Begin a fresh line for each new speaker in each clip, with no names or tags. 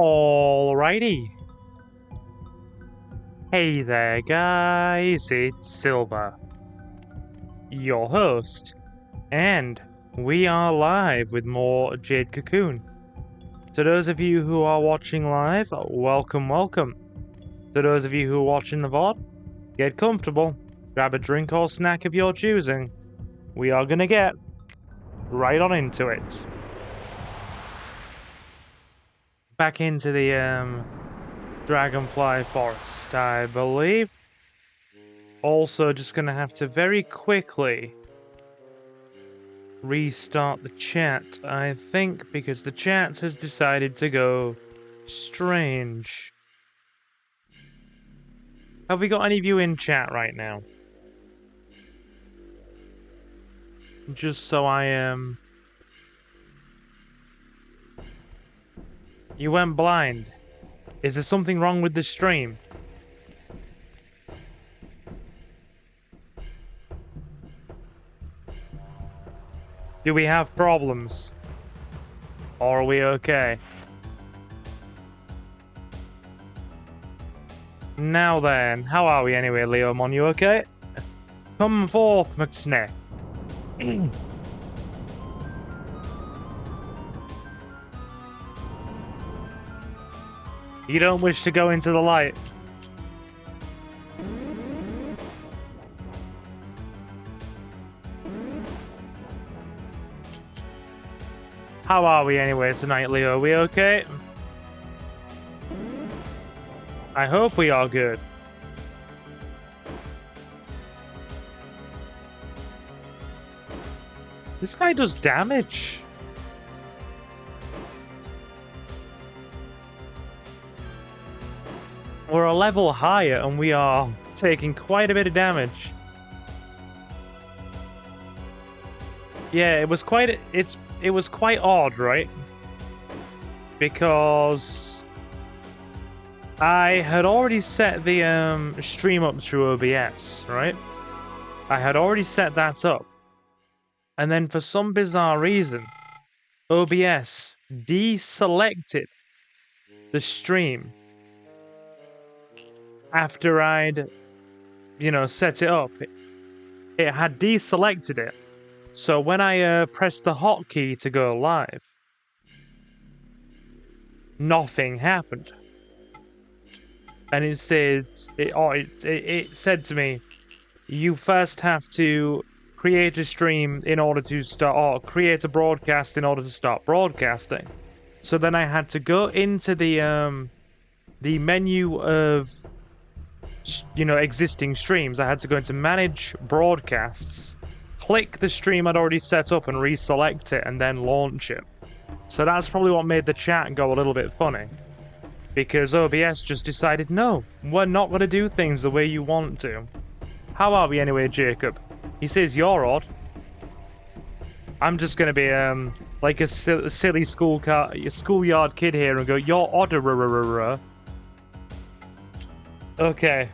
Alrighty. Hey there guys, it's Silver, your host, and we are live with more Jade Cocoon. To those of you who are watching live, welcome. To those of you who are watching the VOD, get comfortable, grab a drink or snack of your choosing. We are gonna get right on into it. Back into the Dragonfly Forest, I believe. Also, just gonna have to very quickly restart the chat, I think, because the chat has decided to go strange. Have we got any of you in chat right now? Just so I am... You went blind. Is there something wrong with the stream? Do we have problems? Or are we okay? Now then, how are we anyway, Leomon? You okay? Come forth, McSnack. You don't wish to go into the light. How are we anyway tonight, Leo? Are we okay? I hope we are good. This guy does damage. We're a level higher and we are taking quite a bit of damage. Yeah, it was quite odd, right? Because I had already set the stream up through OBS, right? I had already set that up. And then for some bizarre reason, OBS deselected the stream after I'd, set it up. It had deselected it. So when I pressed the hotkey to go live, nothing happened. And it said, it said to me, you first have to create a stream in order to start, or create a broadcast in order to start broadcasting. So then I had to go into the menu of, existing streams. I had to go into manage broadcasts, click the stream I'd already set up and reselect it, and then launch it. So that's probably what made the chat go a little bit funny. Because OBS just decided, no, we're not going to do things the way you want to. How are we anyway, Jacob? He says you're odd. I'm just going to be like a silly schoolyard kid here and go, you're odd. Okay.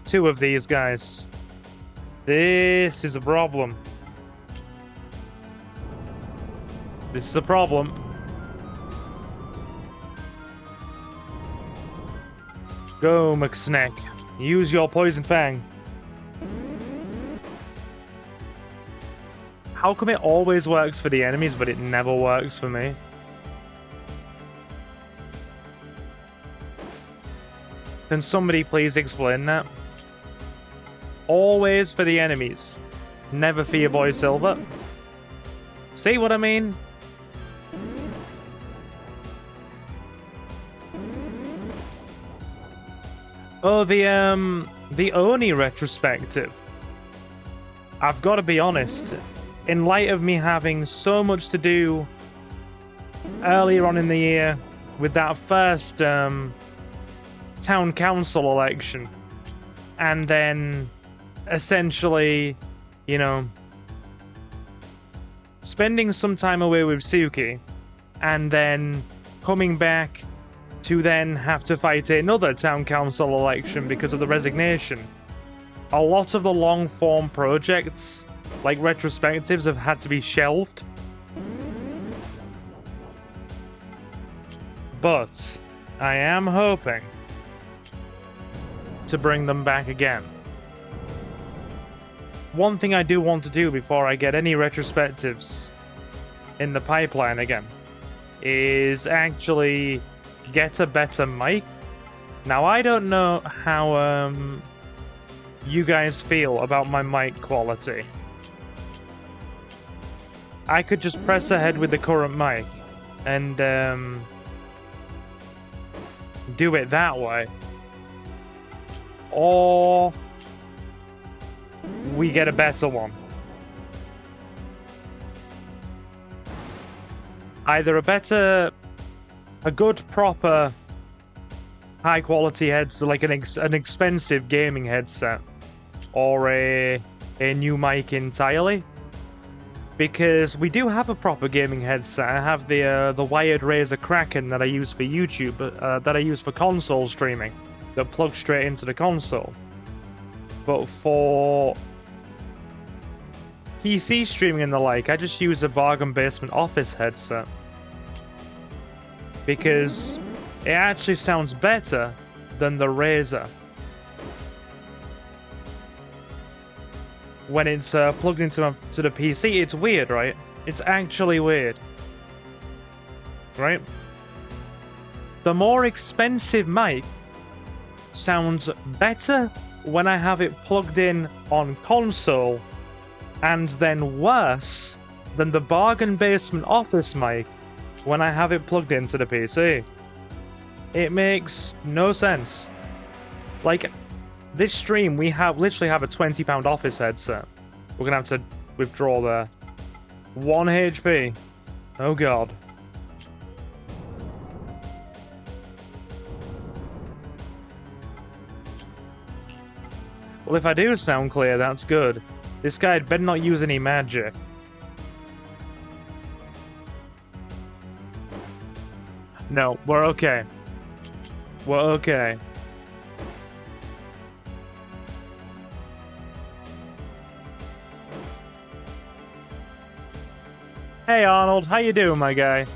Two of these guys. This is a problem. This is a problem. Go, McSnack. Use your poison fang. How come it always works for the enemies, but it never works for me? Can somebody please explain that? Always for the enemies. Never for your boy Silver. See what I mean? Oh, the Oni retrospective. I've got to be honest. In light of me having so much to do earlier on in the year with that first town council election, and then essentially, spending some time away with Suki, and then coming back to then have to fight another town council election because of the resignation. A lot of the long-form projects Like, retrospectives have had to be shelved. But I am hoping to bring them back again. One thing I do want to do before I get any retrospectives in the pipeline again is actually get a better mic. Now, I don't know how you guys feel about my mic quality. I could just press ahead with the current mic and do it that way. Or we get a better one. Either a good, proper, high-quality headset, like an expensive gaming headset, or a new mic entirely. Because we do have a proper gaming headset. I have the wired Razer Kraken that I use for YouTube, that I use for console streaming, that plugs straight into the console. But for PC streaming and the like, I just use a bargain basement office headset. Because it actually sounds better than the Razer. When it's plugged into the PC, it's weird, right? It's actually weird. Right? The more expensive mic sounds better when I have it plugged in on console, and then worse than the bargain basement office mic when I have it plugged into the PC. It makes no sense. Like, this stream, we literally have a £20 office headset. We're gonna have to withdraw there. 1 HP. Oh god. Well, if I do sound clear, that's good. This guy had better not use any magic. No, we're okay. We're okay. Hey Arnold, how you doing, my guy?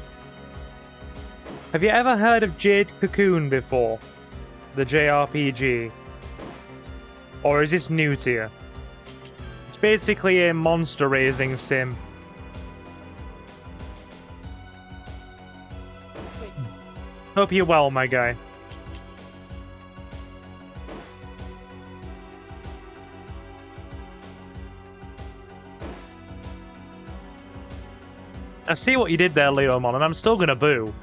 Have you ever heard of Jade Cocoon before? The JRPG? Or is this new to you? It's basically a monster raising sim. Hope you're well, my guy. I see what you did there, Leomon, and I'm still gonna boo.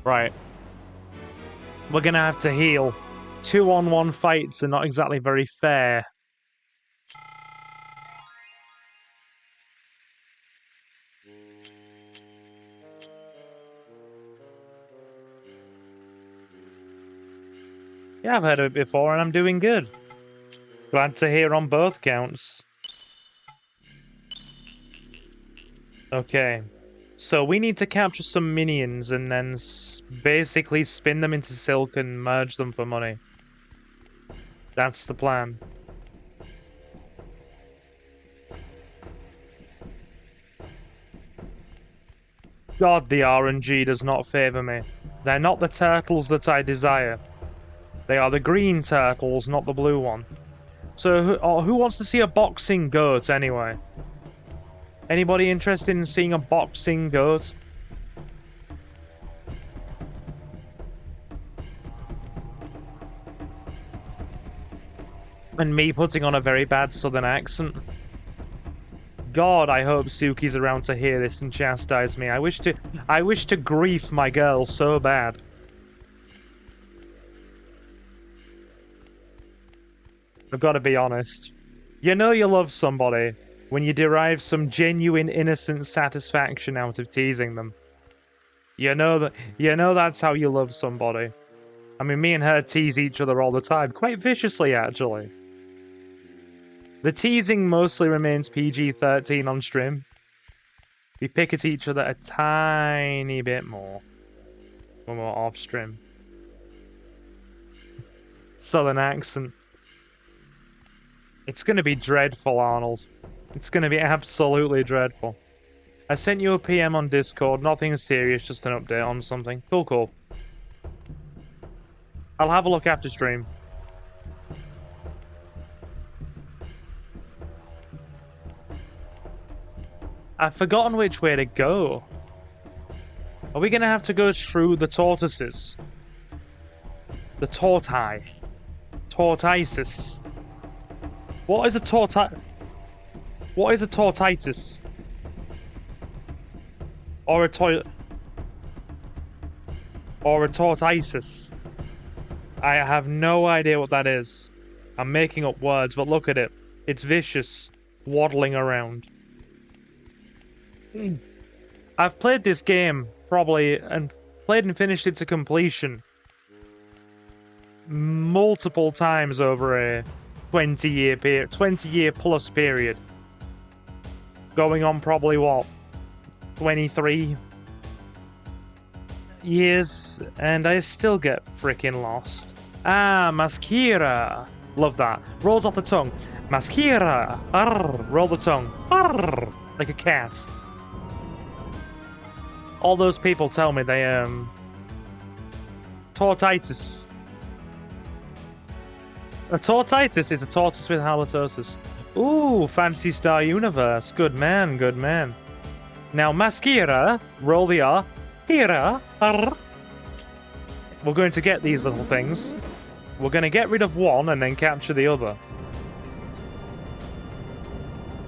Right. We're gonna have to heal. 2-on-1 fights are not exactly very fair. Yeah, I've heard of it before, and I'm doing good. Glad to hear on both counts. Okay. So we need to capture some minions and then basically spin them into silk and merge them for money. That's the plan. God, the RNG does not favor me. They're not the turtles that I desire. They are the green turtles, not the blue one. So who wants to see a boxing goat anyway? Anybody interested in seeing a boxing goat? And me putting on a very bad southern accent. God, I hope Suki's around to hear this and chastise me. I wish to grief my girl so bad. I've got to be honest. You know you love somebody when you derive some genuine innocent satisfaction out of teasing them. You know that's how you love somebody. I mean, me and her tease each other all the time, quite viciously actually. The teasing mostly remains PG-13 on stream. We pick at each other a tiny bit more when we're off stream. Southern accent. It's gonna be dreadful, Arnold. It's gonna be absolutely dreadful. I sent you a PM on Discord. Nothing serious, just an update on something. Cool, cool. I'll have a look after stream. I've forgotten which way to go. Are we gonna have to go through the tortoises? The tortai. Tortisis. What is a torti... What is a tortitis? Or a tortisis? I have no idea what that is. I'm making up words, but look at it. It's vicious, waddling around. I've played this game, probably, and played and finished it to completion multiple times over a 20-year plus period. Going on probably, what, 23 years, and I still get freaking lost. Ah, Masquera. Love that. Rolls off the tongue. Masquera. Arr. Roll the tongue. Arr. Like a cat. All those people tell me they, tortitis. A tortitis is a tortoise with halitosis. Ooh, Fantasy Star Universe. Good man, good man. Now, Masquera, roll the R. Hira. Arr. We're going to get these little things. We're going to get rid of one and then capture the other.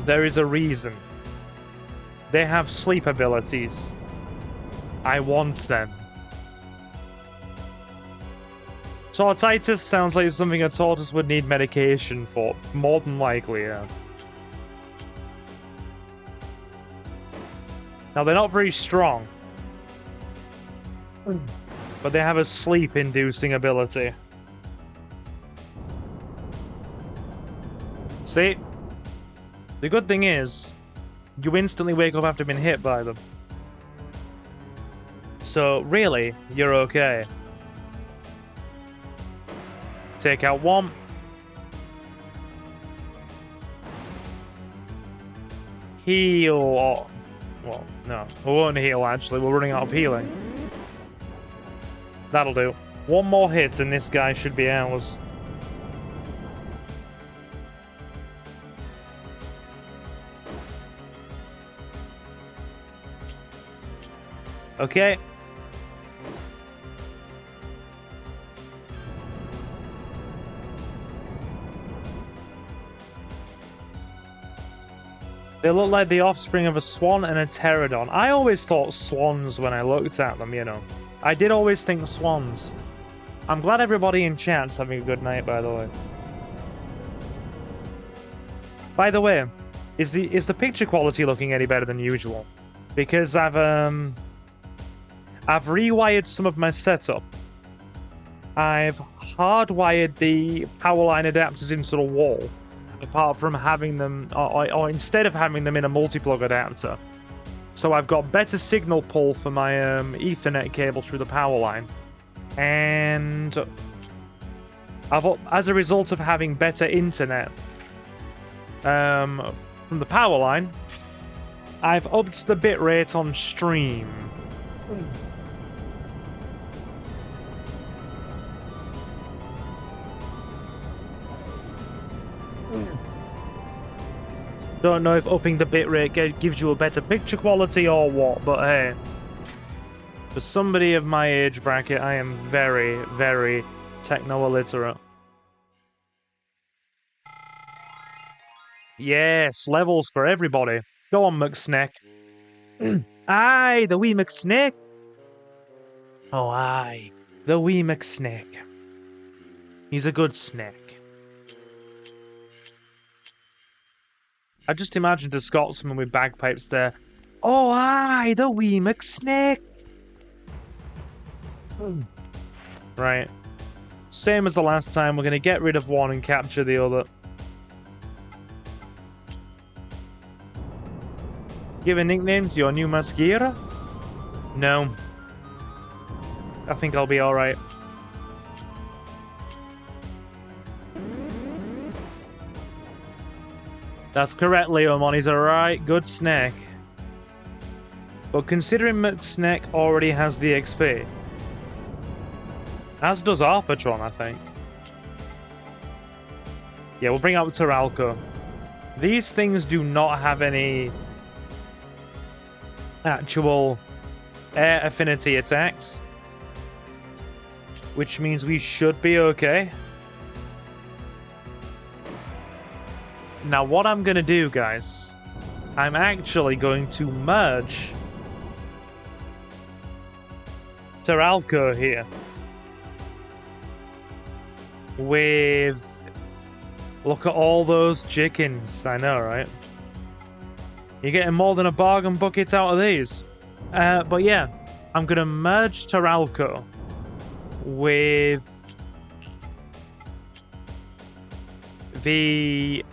There is a reason. They have sleep abilities. I want them. Tortitis sounds like something a tortoise would need medication for. More than likely, yeah. Now, they're not very strong. But they have a sleep-inducing ability. See? The good thing is, you instantly wake up after being hit by them. So, really, you're okay. Take out one. Heal. Or, well, no. We won't heal, actually. We're running out of healing. That'll do. One more hit and this guy should be ours. Okay. They look like the offspring of a swan and a pterodon. I always thought swans when I looked at them, you know. I did always think swans. I'm glad everybody in chat's having a good night, by the way. By the way, is the picture quality looking any better than usual? Because I've rewired some of my setup. I've hardwired the power line adapters into the wall. Apart from having them, or instead of having them in a multi-plug adapter. So I've got better signal pull for my Ethernet cable through the power line. And as a result of having better internet from the power line, I've upped the bitrate on stream. Don't know if upping the bitrate gives you a better picture quality or what, but hey. For somebody of my age bracket, I am very, very techno-illiterate. Yes, levels for everybody. Go on, McSnack. Aye, the wee McSnack. Oh, aye, the wee McSnack. He's a good snack. I just imagined a Scotsman with bagpipes there. Oh, aye, the wee McSnack. Right. Same as the last time, we're going to get rid of one and capture the other. Give a nickname to your new Masquera? No. I think I'll be alright. That's correct, Leomon. He's a right good snake. But considering McSnake already has the XP, as does Arpatron, I think. Yeah, we'll bring out Terralco. These things do not have any actual air affinity attacks, which means we should be okay. Now, what I'm going to do, guys, I'm actually going to merge Terralco here with... Look at all those chickens. I know, right? You're getting more than a bargain bucket out of these. But yeah, I'm going to merge Terralco with the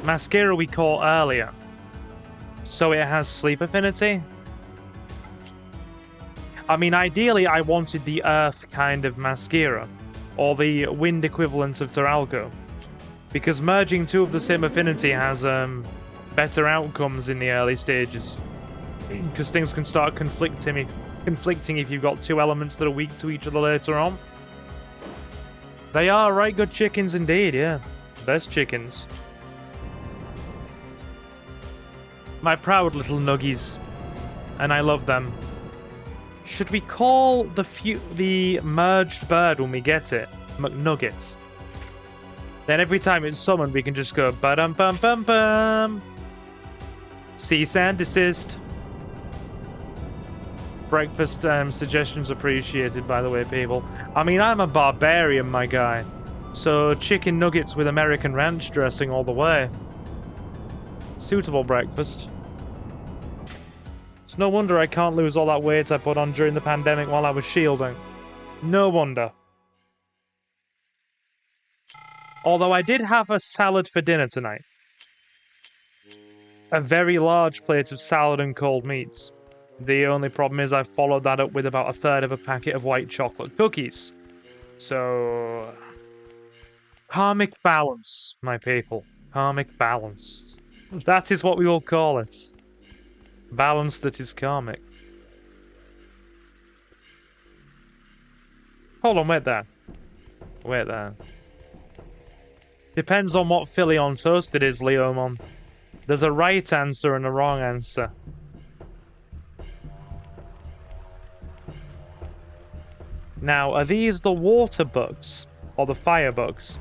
mascara we caught earlier. So it has sleep affinity. I mean, ideally, I wanted the earth kind of mascara, or the wind equivalent of Terralco, because merging two of the same affinity has better outcomes in the early stages, because things can start conflicting if you've got two elements that are weak to each other later on. They are right good chickens indeed, yeah. Best chickens. My proud little nuggies, and I love them. Should we call the merged bird when we get it McNugget? Then every time it's summoned, we can just go ba-dum bum bum bum. Cease and desist. Breakfast suggestions appreciated, by the way, people. I mean, I'm a barbarian, my guy. So chicken nuggets with American ranch dressing all the way. Suitable breakfast. It's no wonder I can't lose all that weight I put on during the pandemic while I was shielding. No wonder. Although I did have a salad for dinner tonight. A very large plate of salad and cold meats. The only problem is I followed that up with about a third of a packet of white chocolate cookies. So... karmic balance, my people. Karmic balance. That is what we will call it. Balance that is karmic. Hold on, wait there. Wait there. Depends on what filly on toast it is, Leomon. There's a right answer and a wrong answer. Now, are these the water bugs or the fire bugs?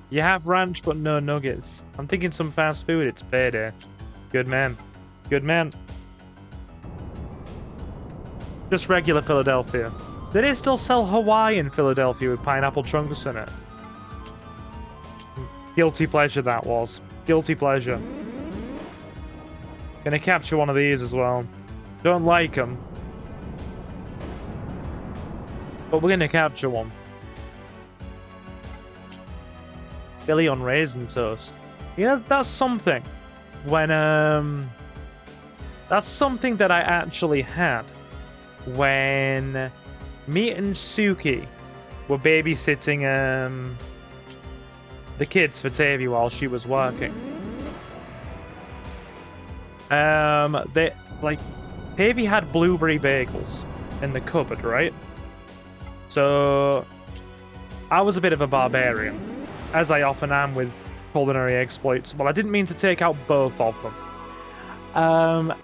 You have ranch but no nuggets. I'm thinking some fast food. It's payday. Good man. Good man. Just regular Philadelphia. They do still sell Hawaiian Philadelphia with pineapple chunks in it. Guilty pleasure that was. Guilty pleasure. Gonna capture one of these as well. Don't like them. But we're gonna capture one. Billy on raisin toast. You know, that's something. When, that's something that I actually had when me and Suki were babysitting, the kids for Tavi while she was working. Tavi had blueberry bagels in the cupboard, right? So, I was a bit of a barbarian, as I often am with culinary exploits. Well, I didn't mean to take out both of them.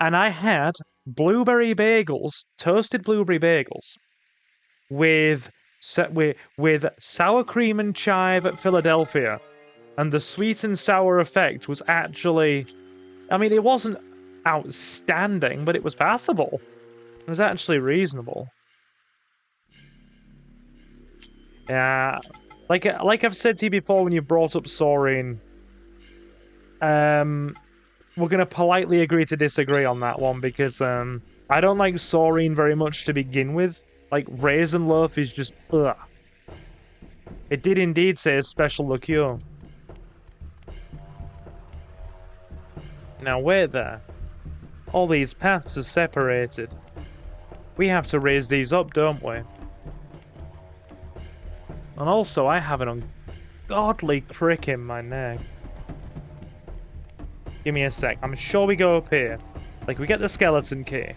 And I had blueberry bagels, toasted blueberry bagels, with sour cream and chive at Philadelphia. And the sweet and sour effect was actually... I mean, it wasn't outstanding, but it was passable. It was actually reasonable. Yeah... Like I've said to you before when you brought up Saurine, we're going to politely agree to disagree on that one, because I don't like Saurine very much to begin with. Like, Raisin Loaf is just, ugh. It did indeed say a special liqueur. Now wait there. All these paths are separated. We have to raise these up, don't we? And also, I have an godly crick in my neck. Give me a sec. I'm sure we go up here. Like, we get the skeleton key,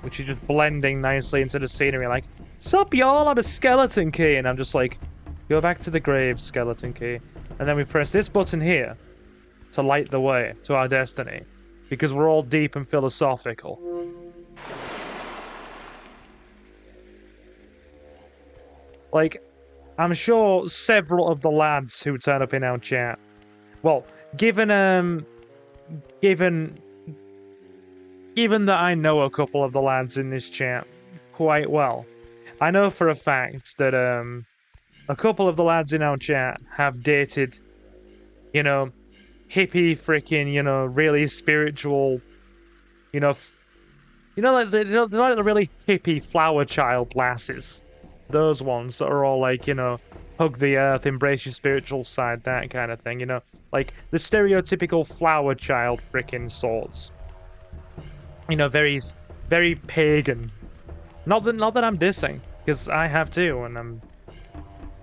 which is just blending nicely into the scenery. Like, sup, y'all? I'm a skeleton key. And I'm just like, go back to the grave, skeleton key. And then we press this button here to light the way to our destiny, because we're all deep and philosophical. Like, I'm sure several of the lads who turn up in our chat, well, given that I know a couple of the lads in this chat quite well, I know for a fact that a couple of the lads in our chat have dated, you know, hippie freaking, you know, really spiritual, you know, like they're like the really hippie flower child lasses. Those ones that are all like, you know, hug the earth, embrace your spiritual side, that kind of thing, you know? Like, the stereotypical flower child freaking sorts. You know, very, very pagan. Not that I'm dissing, because I have too, and I'm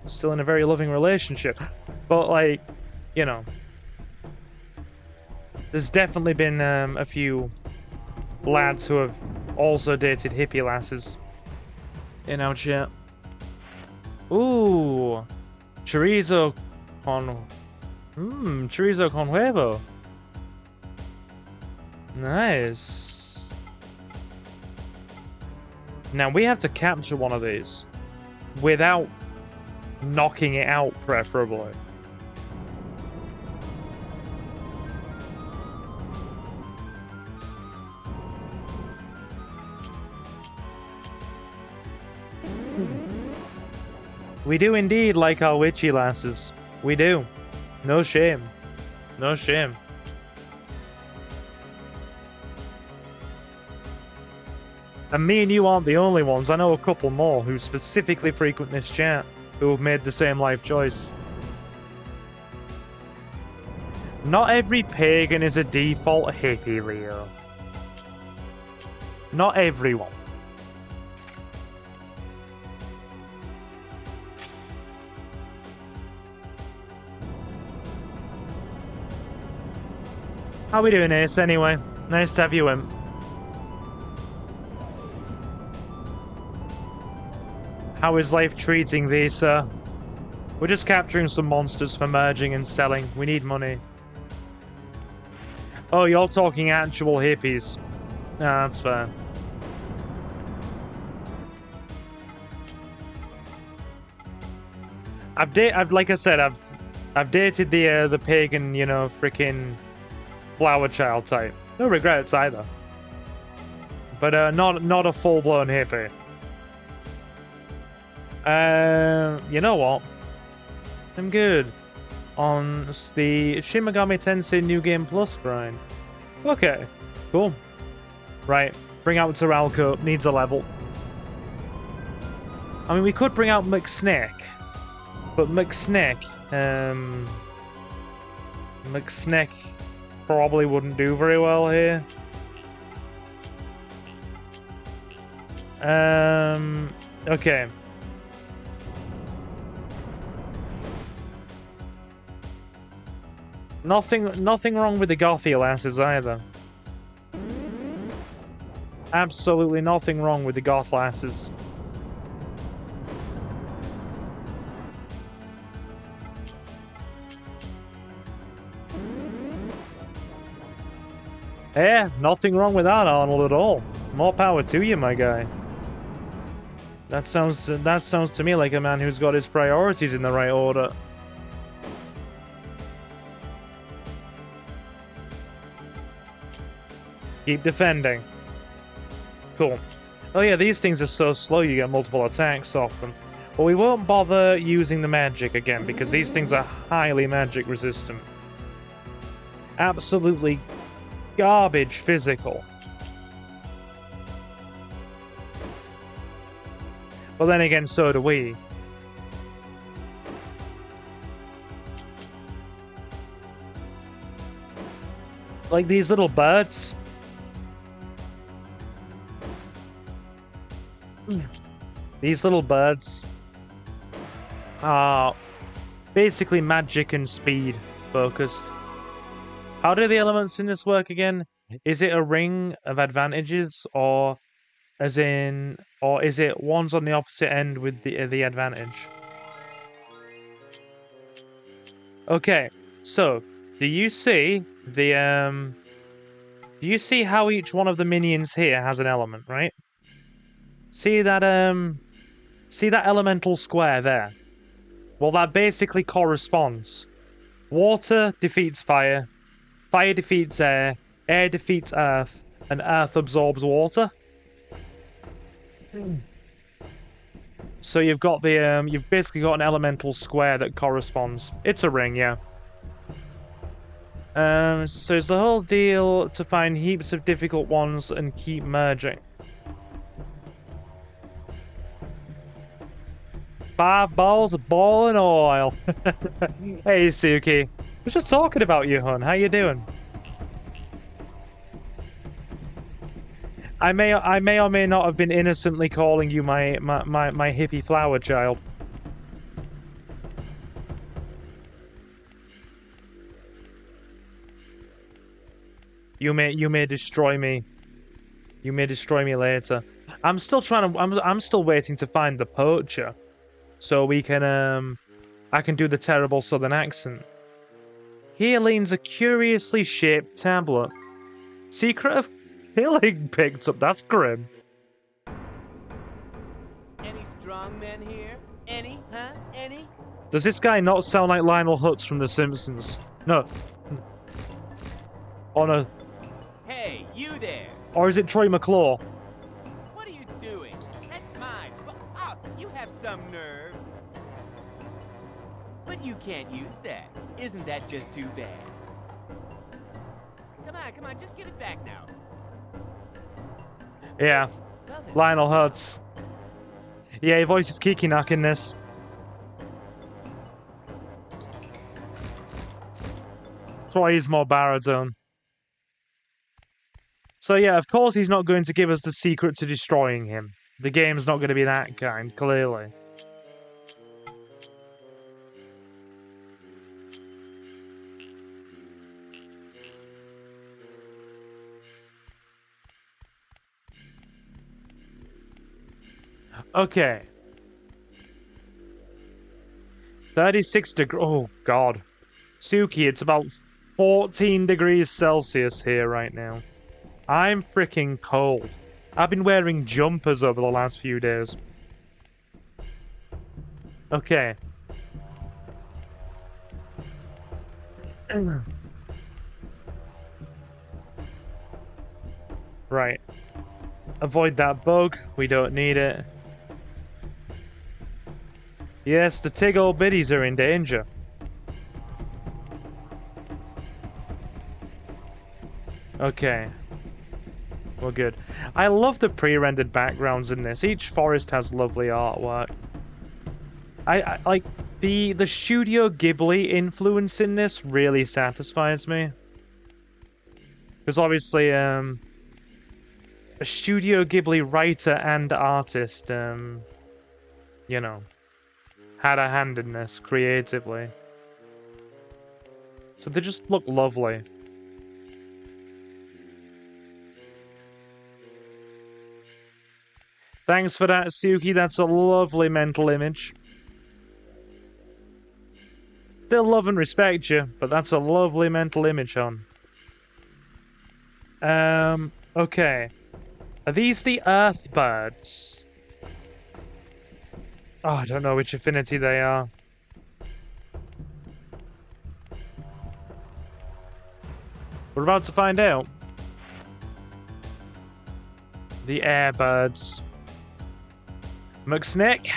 still in a very loving relationship. But, like, you know, there's definitely been a few lads who have also dated hippie lasses in our chat. Ooh, chorizo con huevo. Nice. Now we have to capture one of these without knocking it out, preferably. We do indeed like our witchy lasses. We do. No shame. No shame. And me and you aren't the only ones. I know a couple more who specifically frequent this chat who have made the same life choice. Not every pagan is a default hippie, Leo. Not everyone. How we doing, Ace, anyway? Nice to have you in. How is life treating thee, sir? We're just capturing some monsters for merging and selling. We need money. Oh, you're talking actual hippies. Nah, that's fair. Like I said, I've dated the pagan, you know, freaking flower child type. No regrets either. But not a full-blown hippie. You know what? I'm good on the Shin Megami Tensei New Game Plus grind. Okay, cool. Right, bring out Teralco, needs a level. I mean, we could bring out McSnack, but McSnack probably wouldn't do very well here. Okay. Nothing wrong with the gothy lasses either. Absolutely nothing wrong with the goth lasses. Yeah, nothing wrong with that, Arnold, at all. More power to you, my guy. That sounds to me like a man who's got his priorities in the right order. Keep defending. Cool. Oh yeah, these things are so slow you get multiple attacks off them. But we won't bother using the magic again, because these things are highly magic resistant. Absolutely garbage physical. But then again, so do we. Like these little birds. These little birds are basically magic and speed focused. How do the elements in this work again? Is it a ring of advantages, or is it ones on the opposite end with the advantage? Okay, so do you see the do you see how each one of the minions here has an element, right? See that elemental square there? Well, that basically corresponds. Water defeats fire, fire defeats air defeats earth, and earth absorbs water. So you've got the you've basically got an elemental square that corresponds. It's a ring, yeah. So it's the whole deal to find heaps of difficult ones and keep merging. 5 balls of boiling oil. Hey, Suki. I was just talking about you, hon. How you doing? I may or may not have been innocently calling you my hippie flower child. You may destroy me. You may destroy me later. I'm still waiting to find the poacher, so we can I can do the terrible southern accent. Here leans a curiously shaped tablet. Secret of Killing picked up. That's grim.
Any strong men here? Any? Huh? Any?
Does this guy not sound like Lionel Hutz from The Simpsons? No. Oh no.
Hey, you there!
Or is it Troy McClure?
What are you doing? That's mine. Oh, you have some nerve. But you can't use that. Isn't that just too bad? Come on, just give it back now.
Yeah.
Well,
Lionel Hutz. Yeah, he voices Kiki in this. Troy is more baritone. So yeah, of course he's not going to give us the secret to destroying him. The game's not going to be that kind, clearly. Okay. 36 degrees. Oh, God. Suki, it's about 14 degrees Celsius here right now. I'm freaking cold. I've been wearing jumpers over the last few days. Okay. Right. Avoid that bug. We don't need it. Yes, the tig old biddies are in danger. Okay. We're good. I love the pre-rendered backgrounds in this. Each forest has lovely artwork. I like the Studio Ghibli influence in this really satisfies me. Because obviously, a Studio Ghibli writer and artist, you know, had a hand in this creatively. So they just look lovely. Thanks for that, Suki. That's a lovely mental image. Still love and respect you, but that's a lovely mental image, hon. Okay. Are these the earth birds? Oh, I don't know which affinity they are. We're about to find out. The air birds. McSnake.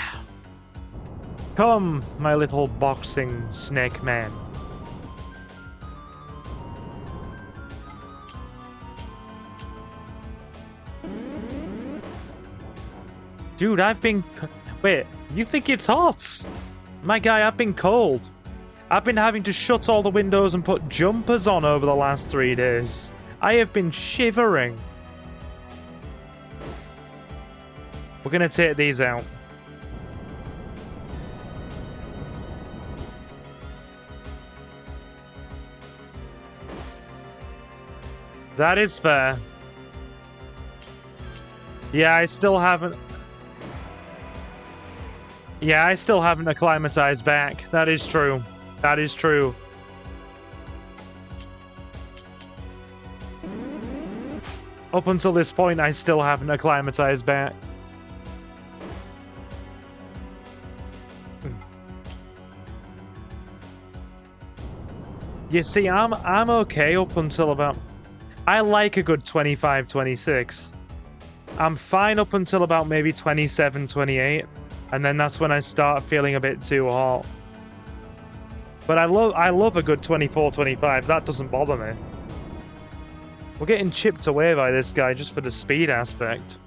Come, my little boxing snake man. Dude, I've been... Wait, you think it's hot? My guy, I've been cold. I've been having to shut all the windows and put jumpers on over the last 3 days. I have been shivering. We're gonna take these out. That is fair. Yeah, I still haven't... Yeah, I still haven't acclimatized back. That is true. That is true. Up until this point, I still haven't acclimatized back. You see, I'm okay up until about... I like a good 25, 26. I'm fine up until about maybe 27, 28. And then that's when I start feeling a bit too hot. But I love a good 24, 25. That doesn't bother me. We're getting chipped away by this guy just for the speed aspect.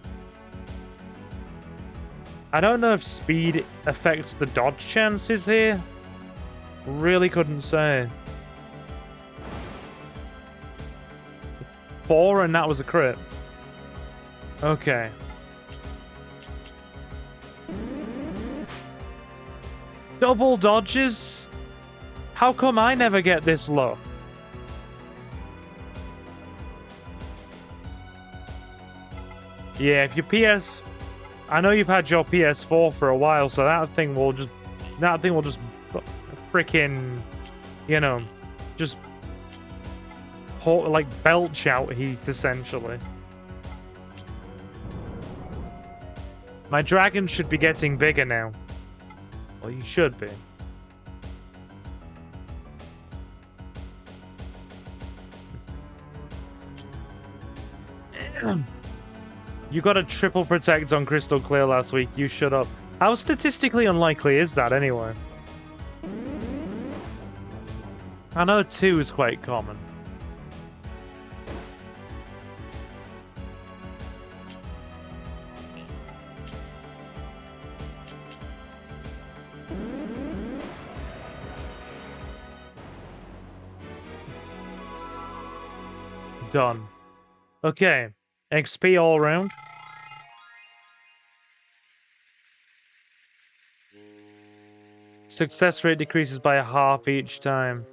I don't know if speed affects the dodge chances here. Really couldn't say. 4 and that was a crit. Okay. Double dodges? How come I never get this low? Yeah, if your PS... I know you've had your PS4 for a while, so that thing will just freaking, you know, just like belch out heat, essentially. My dragon should be getting bigger now. Well, you should be. You got a triple protect on Crystal Clear last week. You shut up. How statistically unlikely is that, anyway? I know 2 is quite common. Done. Okay. XP all around. Success rate decreases by a half each time.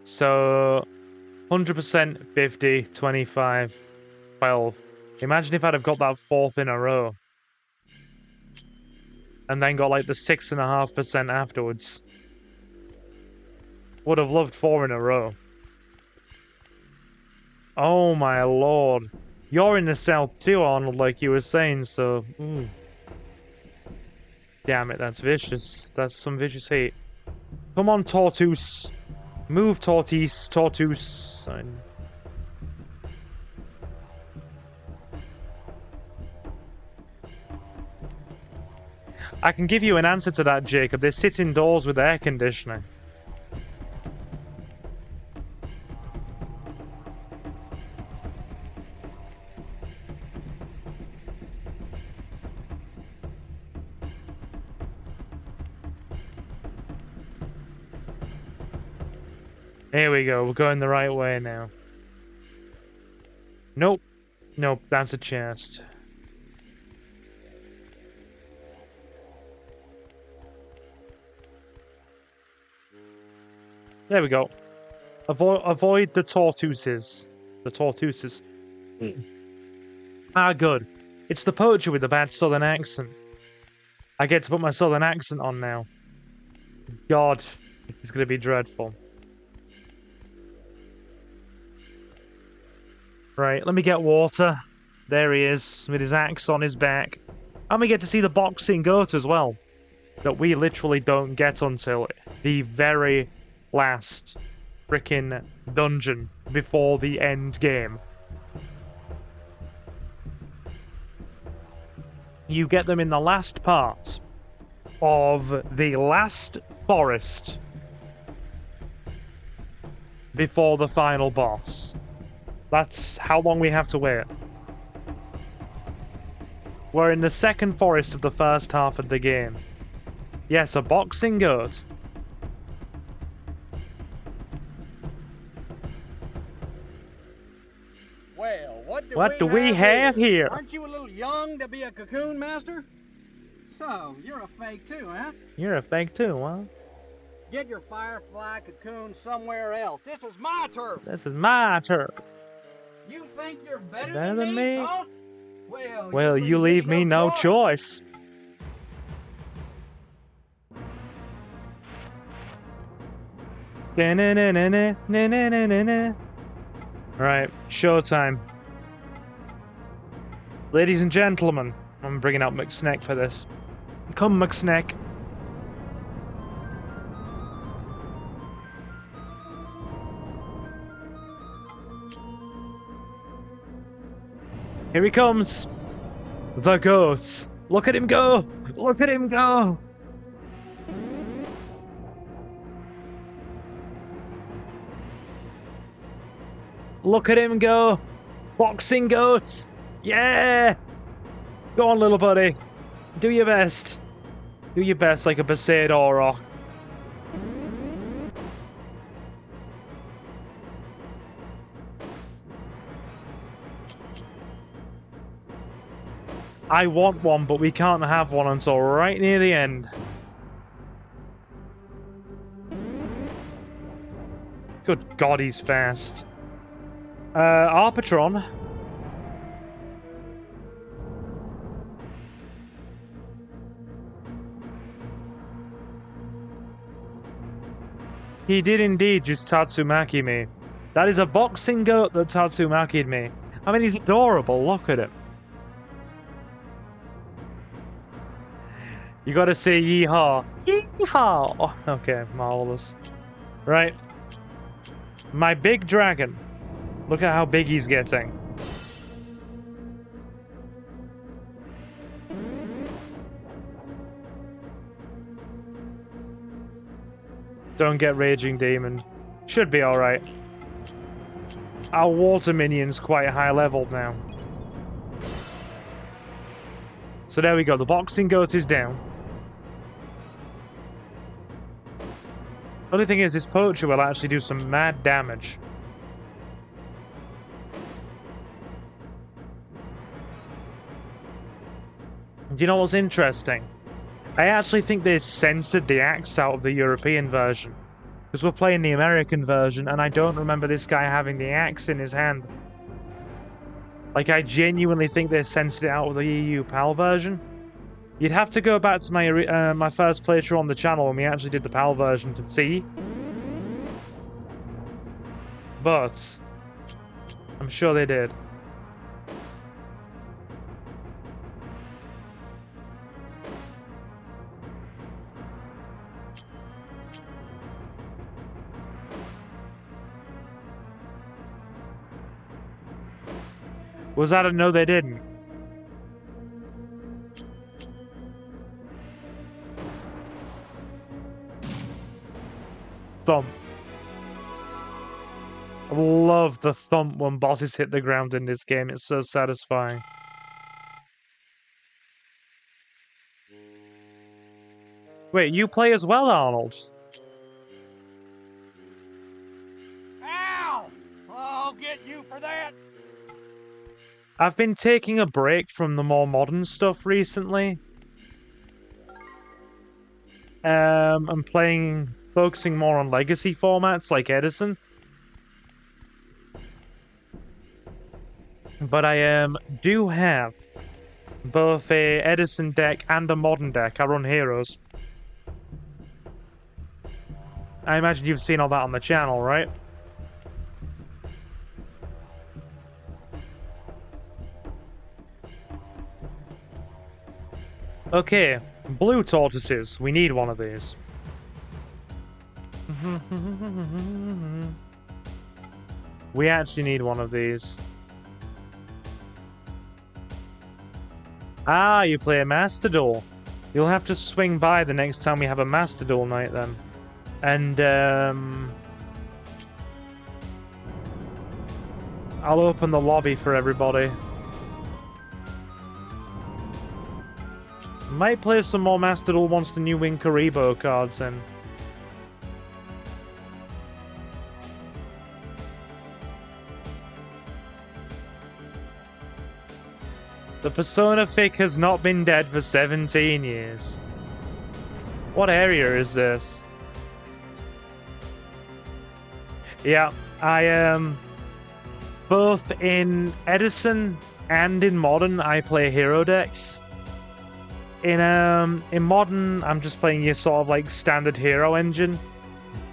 So 100%, 50, 25, 12. Imagine if I'd have got that 4th in a row. And then got like the 6.5% afterwards. Would have loved 4 in a row. Oh my lord. You're in the south too, Arnold, like you were saying, so... Damn it, that's vicious. That's some vicious hate. Come on, Tortoise. Move, Tortoise. Tortoise. I can give you an answer to that, Jacob. They sit indoors with air conditioning. Here we go, we're going the right way now. Nope. Nope, that's a chest. There we go. Avoid the tortoises. The tortoises. Ah, good. It's the poacher with the bad southern accent. I get to put my southern accent on now. God, it's gonna be dreadful. Right, let me get water. There he is, with his axe on his back. And we get to see the boxing goat as well. That we literally don't get until the very last frickin' dungeon before the end game. You get them in the last part of the last forest before the final boss. That's how long we have to wait. We're in the second forest of the first half of the game. Yes, a boxing goat.
Well,
What do we have here?
Aren't you a little young to be a cocoon master? So, you're a fake too, huh?
You're a fake too, huh?
Get your firefly cocoon somewhere else. This is my turf.
This is my turf.
You think you're better
Better
than
than
me?
me?
Huh?
Well, you leave me no choice. Right, showtime. Ladies and gentlemen, I'm bringing out McSnack for this. Come, McSnack. Here he comes. The goat. Look at him go. Look at him go. Look at him go. Boxing goats. Yeah. Go on, little buddy. Do your best. Do your best like a Besaid Auroch. I want one, but we can't have one until right near the end. Good God, he's fast. Arpatron. He did indeed just Tatsumaki me. That is a boxing goat that Tatsumaki'd me. I mean, he's adorable. Look at him. You gotta say yeehaw. Yeehaw! Oh, okay, marvelous. Right. My big dragon. Look at how big he's getting. Don't get Raging Demon. Should be alright. Our water minion's quite high leveled now. So there we go, the boxing goat is down. Only thing is, this poacher will actually do some mad damage. Do you know what's interesting? I actually think they censored the axe out of the European version. Because we're playing the American version, and I don't remember this guy having the axe in his hand. Like, I genuinely think they censored it out of the EU PAL version. You'd have to go back to my my first playthrough on the channel when we actually did the PAL version to see. But I'm sure they did. Was that a no, they didn't? Thump. I love the thump when bosses hit the ground in this game. It's so satisfying. Wait, you play as well, Arnold?
Ow! I'll get you for that.
I've been taking a break from the more modern stuff recently. I'm focusing more on legacy formats like Edison. But I do have both a Edison deck and a modern deck. I run Heroes. I imagine you've seen all that on the channel, right? Okay, blue tortoises. We need one of these. We actually need one of these. Ah, you play a Master Duel. You'll have to swing by the next time we have a Master Duel night then. And, I'll open the lobby for everybody. Might play some more Master Duel once the new Win Karibo cards in. The Persona fic has not been dead for 17 years. What area is this? both in Edison and in Modern, I play hero decks. In Modern, I'm just playing your sort of like standard hero engine.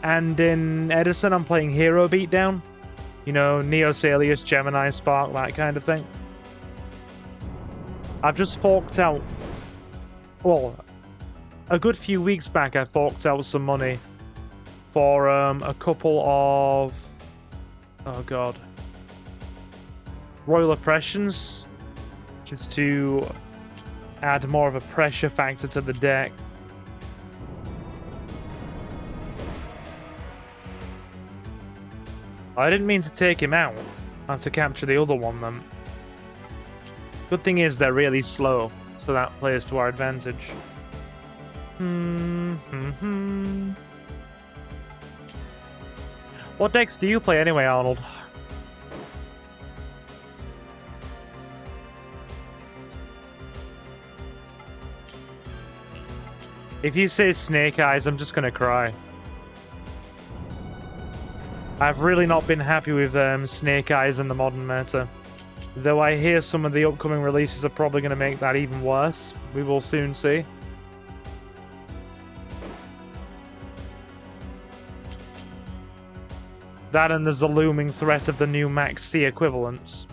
And in Edison, I'm playing hero beatdown. You know, Neo Salius, Gemini Spark, that kind of thing. I've just forked out... Well, a good few weeks back, I forked out some money for a couple of... Oh, God. Royal Oppressions. Just to add more of a pressure factor to the deck. I didn't mean to take him out. I have to capture the other one then. Good thing is they're really slow, so that plays to our advantage. What decks do you play anyway, Arnold? If you say Snake Eyes, I'm just gonna cry. I've really not been happy with Snake Eyes in the modern meta. Though I hear some of the upcoming releases are probably going to make that even worse. We will soon see. That and there's a looming threat of the new Max C equivalents.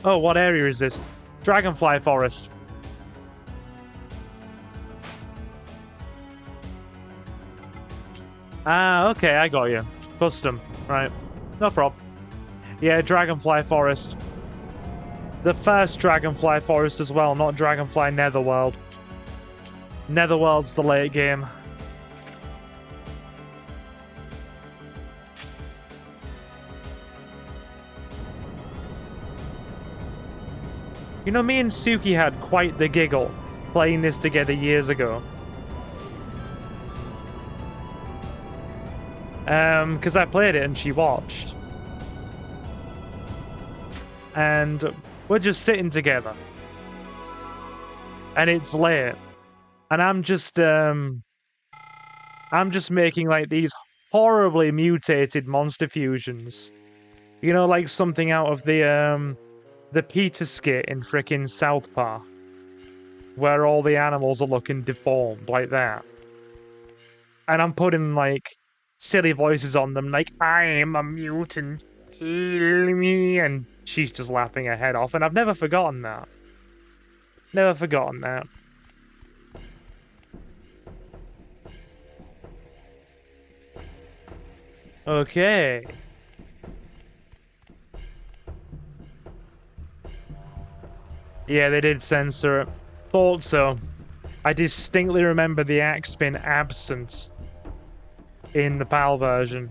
Oh, what area is this? Dragonfly Forest. Ah, okay, I got you. Custom, right. No problem. Yeah, Dragonfly Forest. The first Dragonfly Forest as well, not Dragonfly Netherworld. Netherworld's the late game. You know, me and Suki had quite the giggle playing this together years ago. Because I played it and she watched. And we're just sitting together. And it's late. And I'm just making like these horribly mutated monster fusions. You know, like something out of the Peter skit in frickin' South Park. Where all the animals are looking deformed, like that. And I'm putting like silly voices on them, like, I'm a mutant, heal me, and she's just laughing her head off, and I've never forgotten that. Never forgotten that. Okay. Yeah, they did censor it. Thought so. I distinctly remember the axe being absent in the PAL version.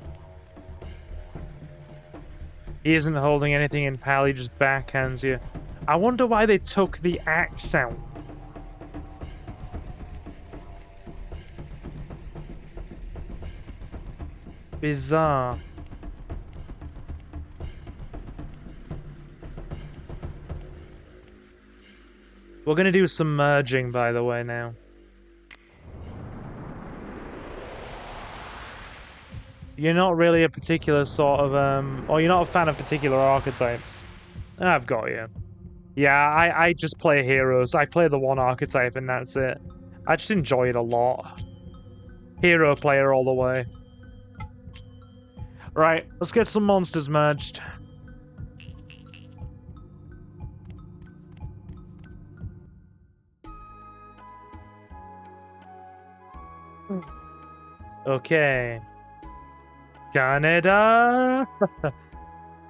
He isn't holding anything in PAL, he just backhands you. I wonder why they took the axe out. Bizarre. We're gonna do some merging, by the way, now. You're not really a particular sort of, or you're not a fan of particular archetypes. I've got you. Yeah, I just play heroes. I play the one archetype and that's it. I just enjoy it a lot. Hero player all the way. Right, let's get some monsters merged. Okay. Canada!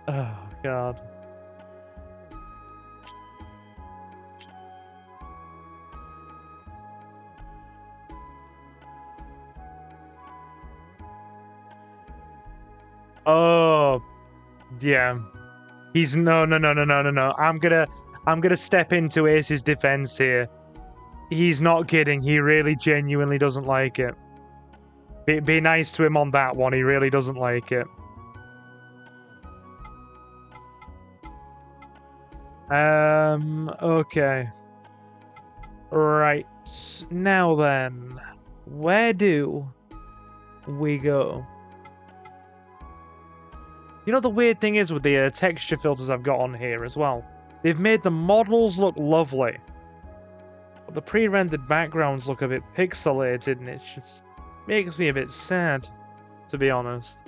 Oh, God. Oh, yeah. He's no. I'm gonna step into Ace's defense here. He's not kidding. He really genuinely doesn't like it. Be nice to him on that one. He really doesn't like it. Okay. Right. Now then. where do we go? You know, the weird thing is with the texture filters I've got on here as well. They've made the models look lovely. But the pre-rendered backgrounds look a bit pixelated, and it just makes me a bit sad, to be honest.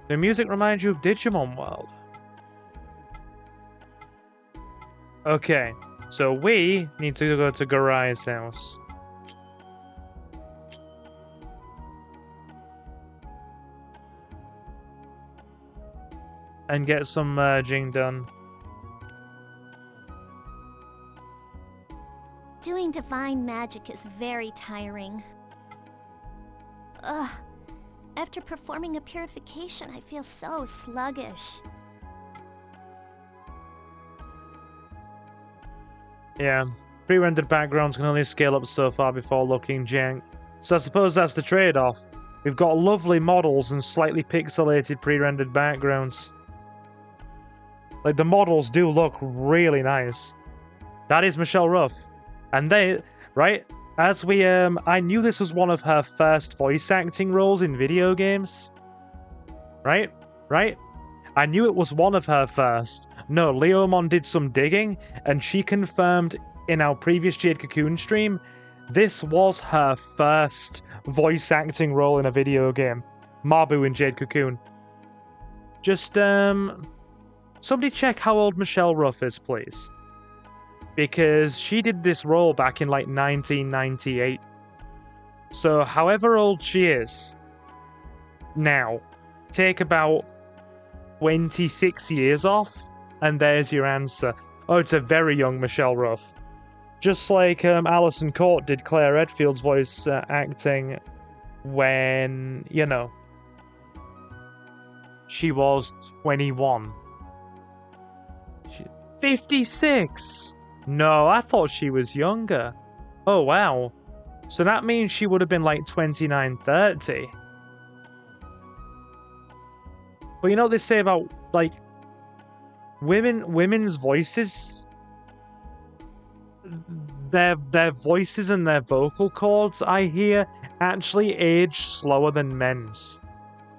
The music reminds you of Digimon World. Okay, so we need to go to Garai's house. And get some merging done.
Doing divine magic is very tiring. Ugh. After performing a purification, I feel so sluggish.
Yeah, pre-rendered backgrounds can only scale up so far before looking jank. So I suppose that's the trade-off. We've got lovely models and slightly pixelated pre-rendered backgrounds. Like, the models do look really nice. That is Michelle Ruff. And they, right? As we, I knew this was one of her first voice acting roles in video games. Right? Right? I knew it was one of her first. No, Leomon did some digging, and she confirmed in our previous Jade Cocoon stream, this was her first voice acting role in a video game. Mabu in Jade Cocoon. Just, somebody check how old Michelle Ruff is, please. Because she did this role back in, like, 1998. So, however old she is, now, take about 26 years off, and there's your answer. Oh, it's a very young Michelle Ruff. Just like Alison Court did Claire Redfield's voice acting when, you know, she was 21. 56! No, I thought she was younger. Oh, wow. So that means she would have been like 29, 30. But you know what they say about, like, women's voices? Their voices and their vocal cords, I hear, actually age slower than men's.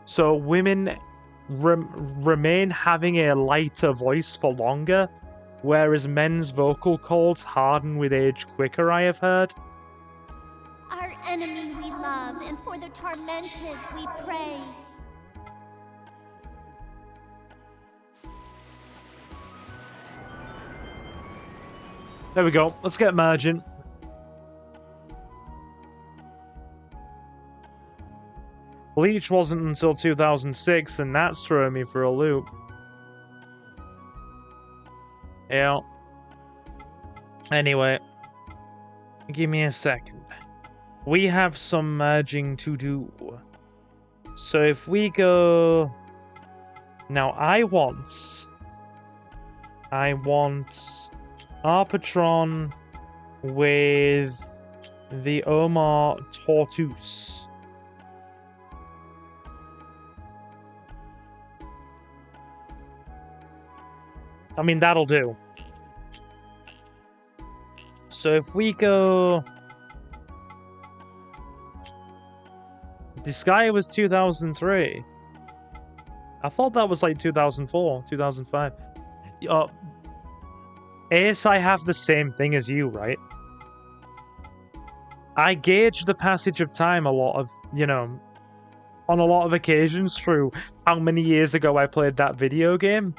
So women remain having a lighter voice for longer, whereas men's vocal cords harden with age quicker, I have heard.
Our enemy we love, and for the tormented we pray.
There we go. Let's get merging. Bleach wasn't until 2006, and that's throwing me for a loop. Yeah. Anyway. Give me a second. We have some merging to do. So if we go... Now, I want Arpatron with the Omar Tortoise. I mean, that'll do. So if we go... This guy was 2003. I thought that was like 2004, 2005. Ace, I have the same thing as you, right? I gauge the passage of time a lot of, you know, on a lot of occasions through how many years ago I played that video game.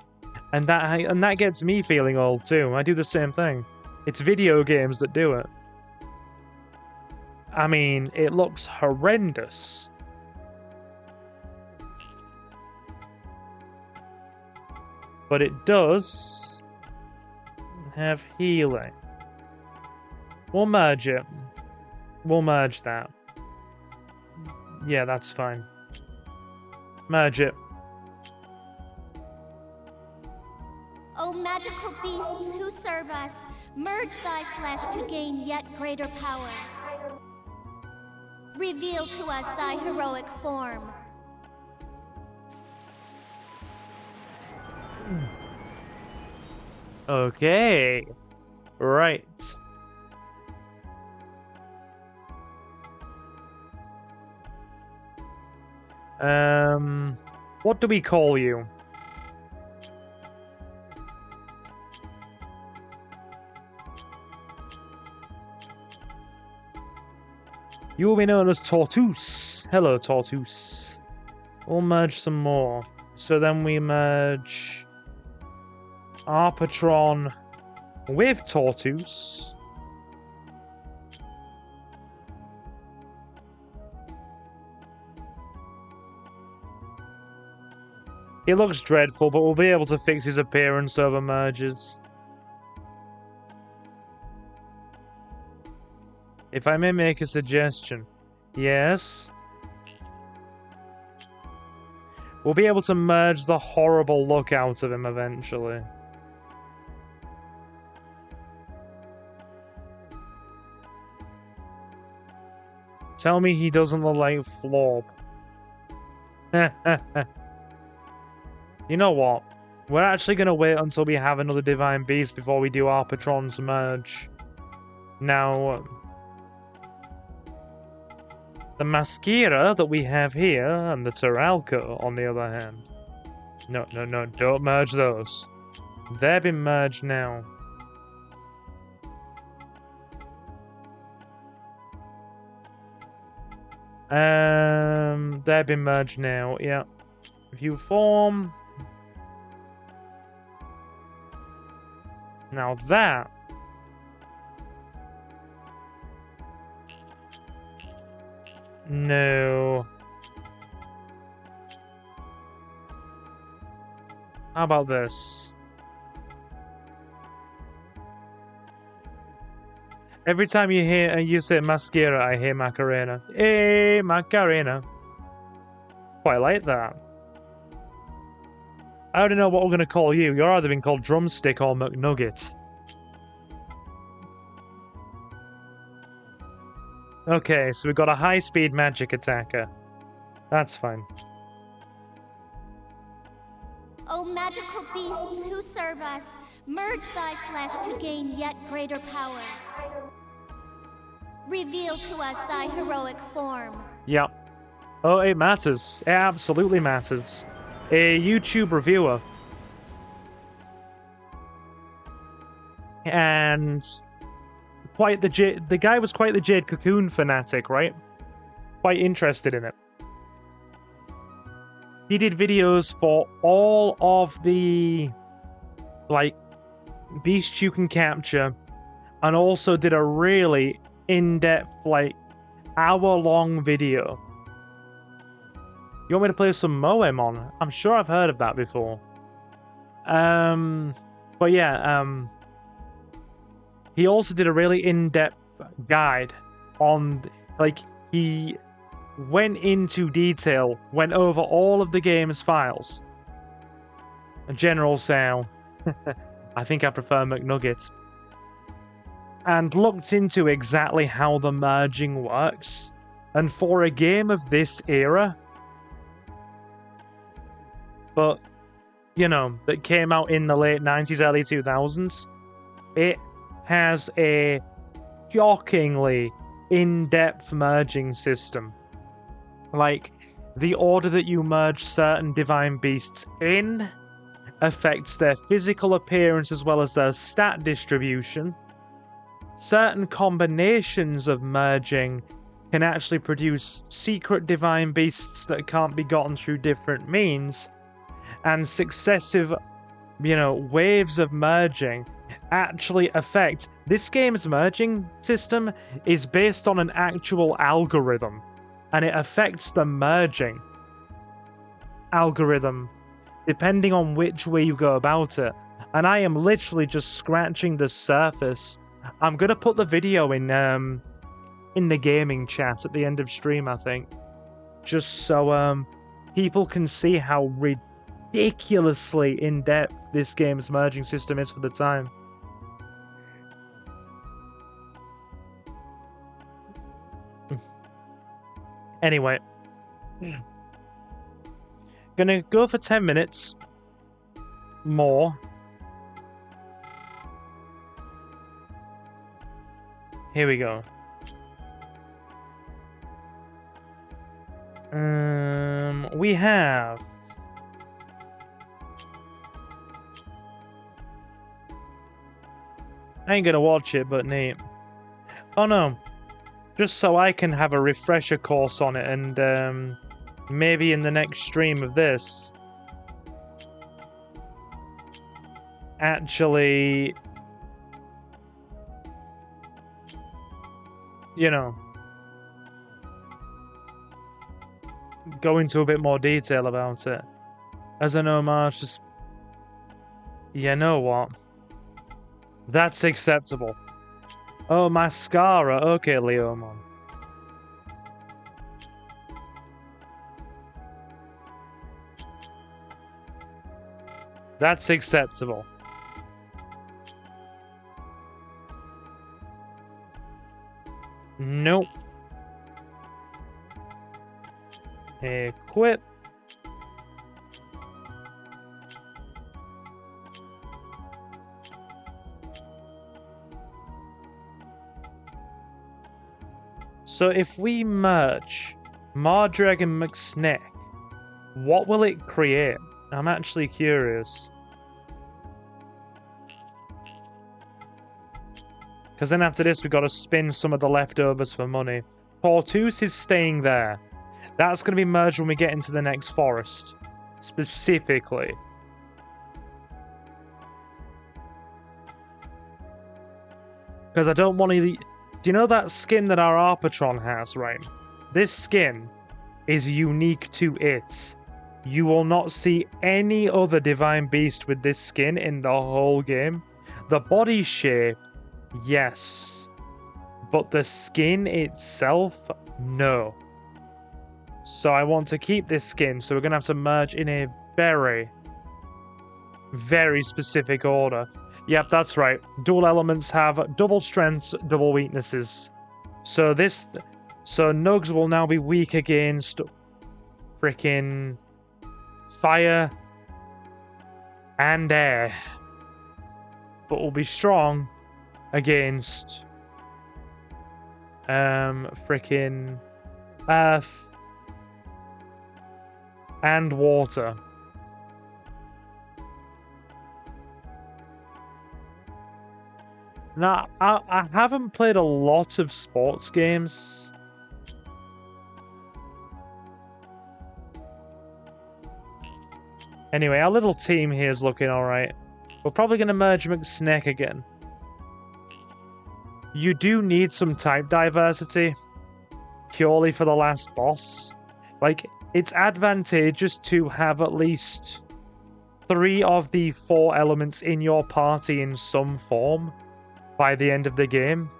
And that gets me feeling old too. I do the same thing. It's video games that do it. I mean, it looks horrendous. But it does have healing. We'll merge it. We'll merge that. Yeah, that's fine. Merge it.
O magical beasts who serve us, merge thy flesh to gain yet greater power. Reveal to us thy heroic form.
Okay. Right. What do we call you? You will be known as Tortoise. Hello, Tortoise. We'll merge some more. So then we merge Arpatron with Tortoise. He looks dreadful, but we'll be able to fix his appearance over merges. If I may make a suggestion. Yes? We'll be able to merge the horrible look out of him eventually. Tell me he doesn't look like Florb. You know what? We're actually going to wait until we have another Divine Beast before we do Arpatron's merge. Now, the Mascara that we have here, and the Terralco, on the other hand. No, don't merge those. They've been merged now. They've been merged now, yeah. View form. Now that... No. How about this? Every time you say Mascara, I hear Macarena. Hey, Macarena. Quite like that. I already know what we're going to call you. You're either being called Drumstick or McNugget. Okay, so we've got a high-speed magic attacker. That's fine.
O magical beasts who serve us, merge thy flesh to gain yet greater power. Reveal to us thy heroic form.
Yep. Oh, it matters. It absolutely matters. A YouTube reviewer. And the guy was quite the Jade Cocoon fanatic, right? Quite interested in it. He did videos for all of the beasts you can capture, and also did a really in-depth, hour-long video. You want me to play some Moem on? I'm sure I've heard of that before. But yeah, he also did a really in-depth guide on, he went into detail, went over all of the game's files. General Sao. I think I prefer McNugget. And looked into exactly how the merging works. And for a game of this era, but, that came out in the late 90s, early 2000s, it has a shockingly in-depth merging system. The order that you merge certain divine beasts in affects their physical appearance as well as their stat distribution. Certain combinations of merging can actually produce secret divine beasts that can't be gotten through different means. And successive, waves of merging actually affect... This game's merging system is based on an actual algorithm, and it affects the merging algorithm depending on which way you go about it. And I am literally just scratching the surface. I'm going to put the video in the gaming chat at the end of stream, I think. Just so people can see how ridiculously in-depth this game's merging system is for the time. Anyway. Gonna go for 10 minutes. More. Here we go. We have... I ain't gonna watch it, but neat. Oh no. Just so I can have a refresher course on it, and maybe in the next stream of this, actually, you know, go into a bit more detail about it. As an homage, just... You know what? That's acceptable. Oh, mascara. Okay, Leomon. That's acceptable. Nope. Equip. So if we merge Mardrag and McSnick, what will it create? I'm actually curious. Because then after this, we've got to spin some of the leftovers for money. Portus is staying there. That's going to be merged when we get into the next forest. Specifically. Because I don't want to... Do you know that skin that our Arpatron has, right? This skin is unique to it. You will not see any other Divine Beast with this skin in the whole game. The body shape, yes. But the skin itself, no. So I want to keep this skin, so we're going to have to merge in a very, very specific order. Yep, that's right. Dual elements have double strengths, double weaknesses. So Nugs will now be weak against freaking fire and air, but will be strong against freaking earth and water. Now, I haven't played a lot of sports games. Anyway, our little team here is looking alright. We're probably going to merge McSnack again. You do need some type diversity, purely for the last boss. Like, it's advantageous to have at least 3 of the 4 elements in your party in some form by the end of the game,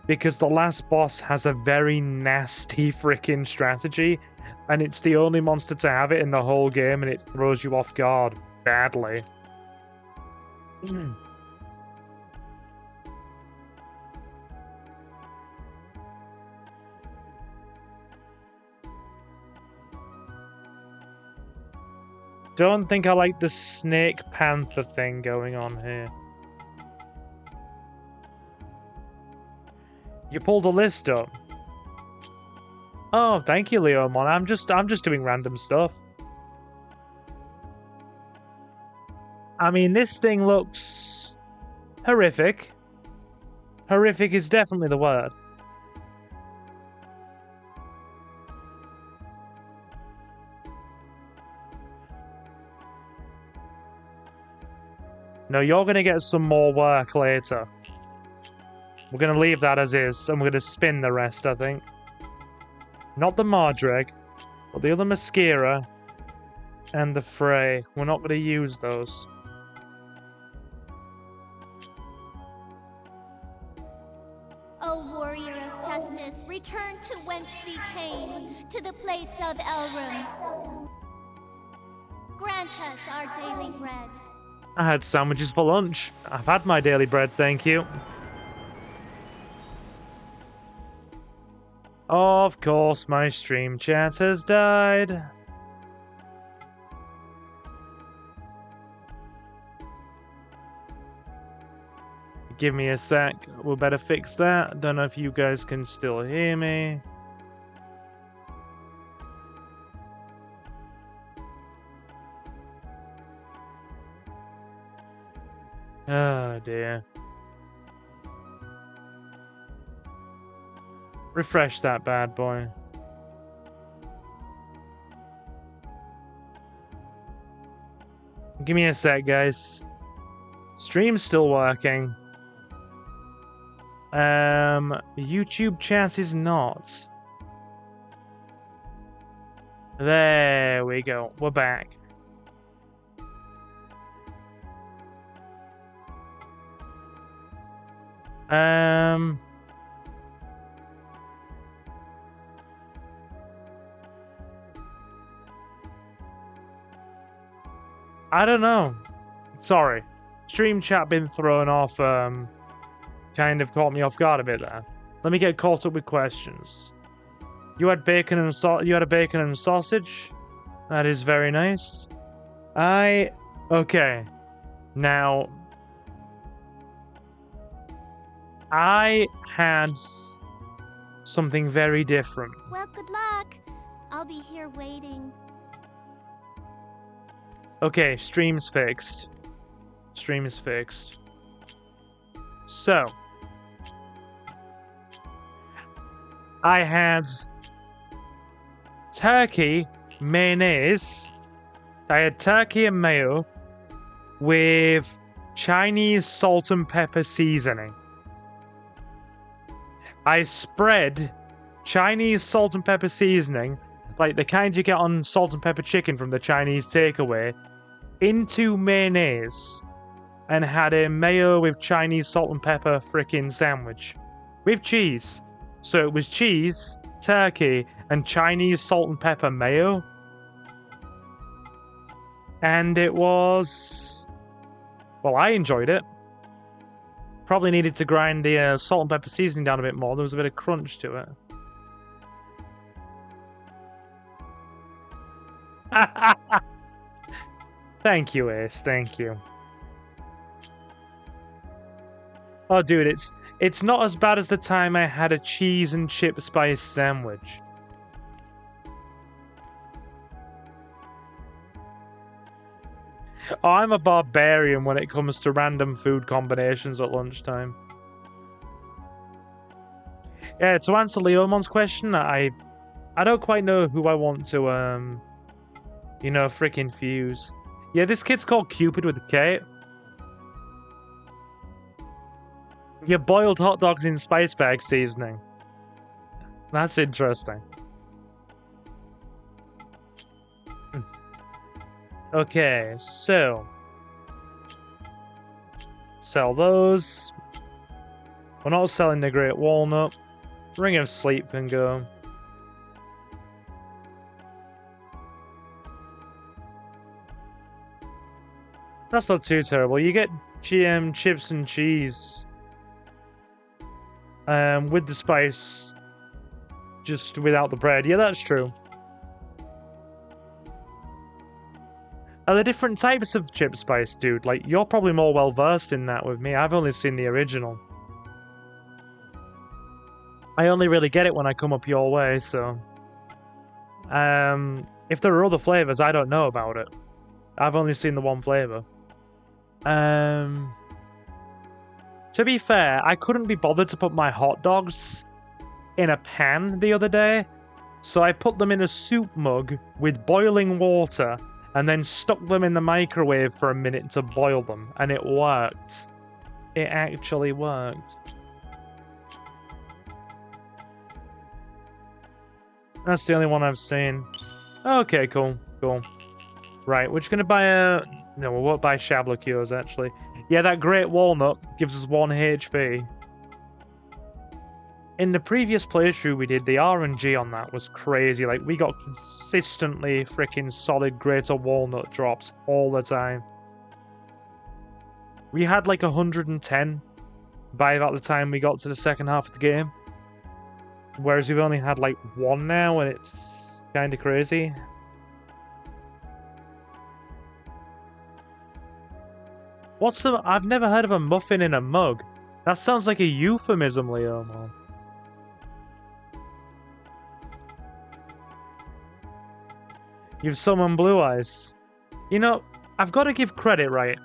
because the last boss has a very nasty freaking strategy, and it's the only monster to have it in the whole game, and it throws you off guard badly. Don't think I like the Snake Panther thing going on here. You pulled a list up. Oh, thank you, Leomon. I'm just doing random stuff. I mean, this thing looks horrific. Horrific is definitely the word. No, you're going to get some more work later. We're going to leave that as is, and we're going to spin the rest, I think. Not the Mardrag, but the other Mascara and the Frey. We're not going to use those.
O warrior of justice, return to whence thee came, to the place of Elrum. Grant us our daily bread.
I had sandwiches for lunch. I've had my daily bread, thank you. Of course, my stream chat has died. Give me a sec. We'll better fix that. Don't know if you guys can still hear me. Oh dear. Refresh that bad boy. Give me a sec, guys. Stream's still working. YouTube chat is not. There we go. We're back. I don't know. Sorry. Stream chat been thrown off, kind of caught me off guard a bit there. Let me get caught up with questions. You had bacon and you had a bacon and sausage? That is very nice. Okay. Now, I had something very different.
Well, good luck. I'll be here waiting.
Okay, stream's fixed. Stream is fixed. So, I had turkey, mayonnaise. I had turkey and mayo with Chinese salt and pepper seasoning. I spread Chinese salt and pepper seasoning, like the kind you get on salt and pepper chicken from the Chinese takeaway, into mayonnaise and had a mayo with Chinese salt and pepper frickin' sandwich with cheese. So it was cheese, turkey, and Chinese salt and pepper mayo. And it was... well, I enjoyed it. Probably needed to grind the salt and pepper seasoning down a bit more. There was a bit of crunch to it. Thank you, Ace. Thank you. Oh, dude, it's not as bad as the time I had a cheese and chip spice sandwich. Oh, I'm a barbarian when it comes to random food combinations at lunchtime. Yeah, to answer Leomon's question, I don't quite know who I want to, you know, frickin' fuse. Yeah, this kid's called Cupid with a K. You boiled hot dogs in spice bag seasoning. That's interesting. Okay, so... sell those. We're not selling the Great Walnut. Ring of Sleep can go. That's not too terrible. You get GM chips and cheese. With the spice. Just without the bread. Yeah, that's true. Are there different types of chip spice, dude? Like, you're probably more well-versed in that with me. I've only seen the original. I only really get it when I come up your way, so... if there are other flavors, I don't know about it. I've only seen the one flavor. To be fair, I couldn't be bothered to put my hot dogs in a pan the other day, so I put them in a soup mug with boiling water and then stuck them in the microwave for a minute to boil them, and it worked. It actually worked. That's the only one I've seen. Okay, cool, cool. Right, we're just gonna buy a... no, we won't buy Shabla cures, actually. Yeah, that Great Walnut gives us 1 HP. In the previous playthrough we did, the RNG on that was crazy. Like, we got consistently freaking solid Greater Walnut drops all the time. We had like 110 by about the time we got to the second half of the game. Whereas we've only had like 1 now, and it's kind of crazy. What's the... I've never heard of a muffin in a mug. That sounds like a euphemism, Leomo. You've summoned Blue Eyes. You know, I've got to give credit, right?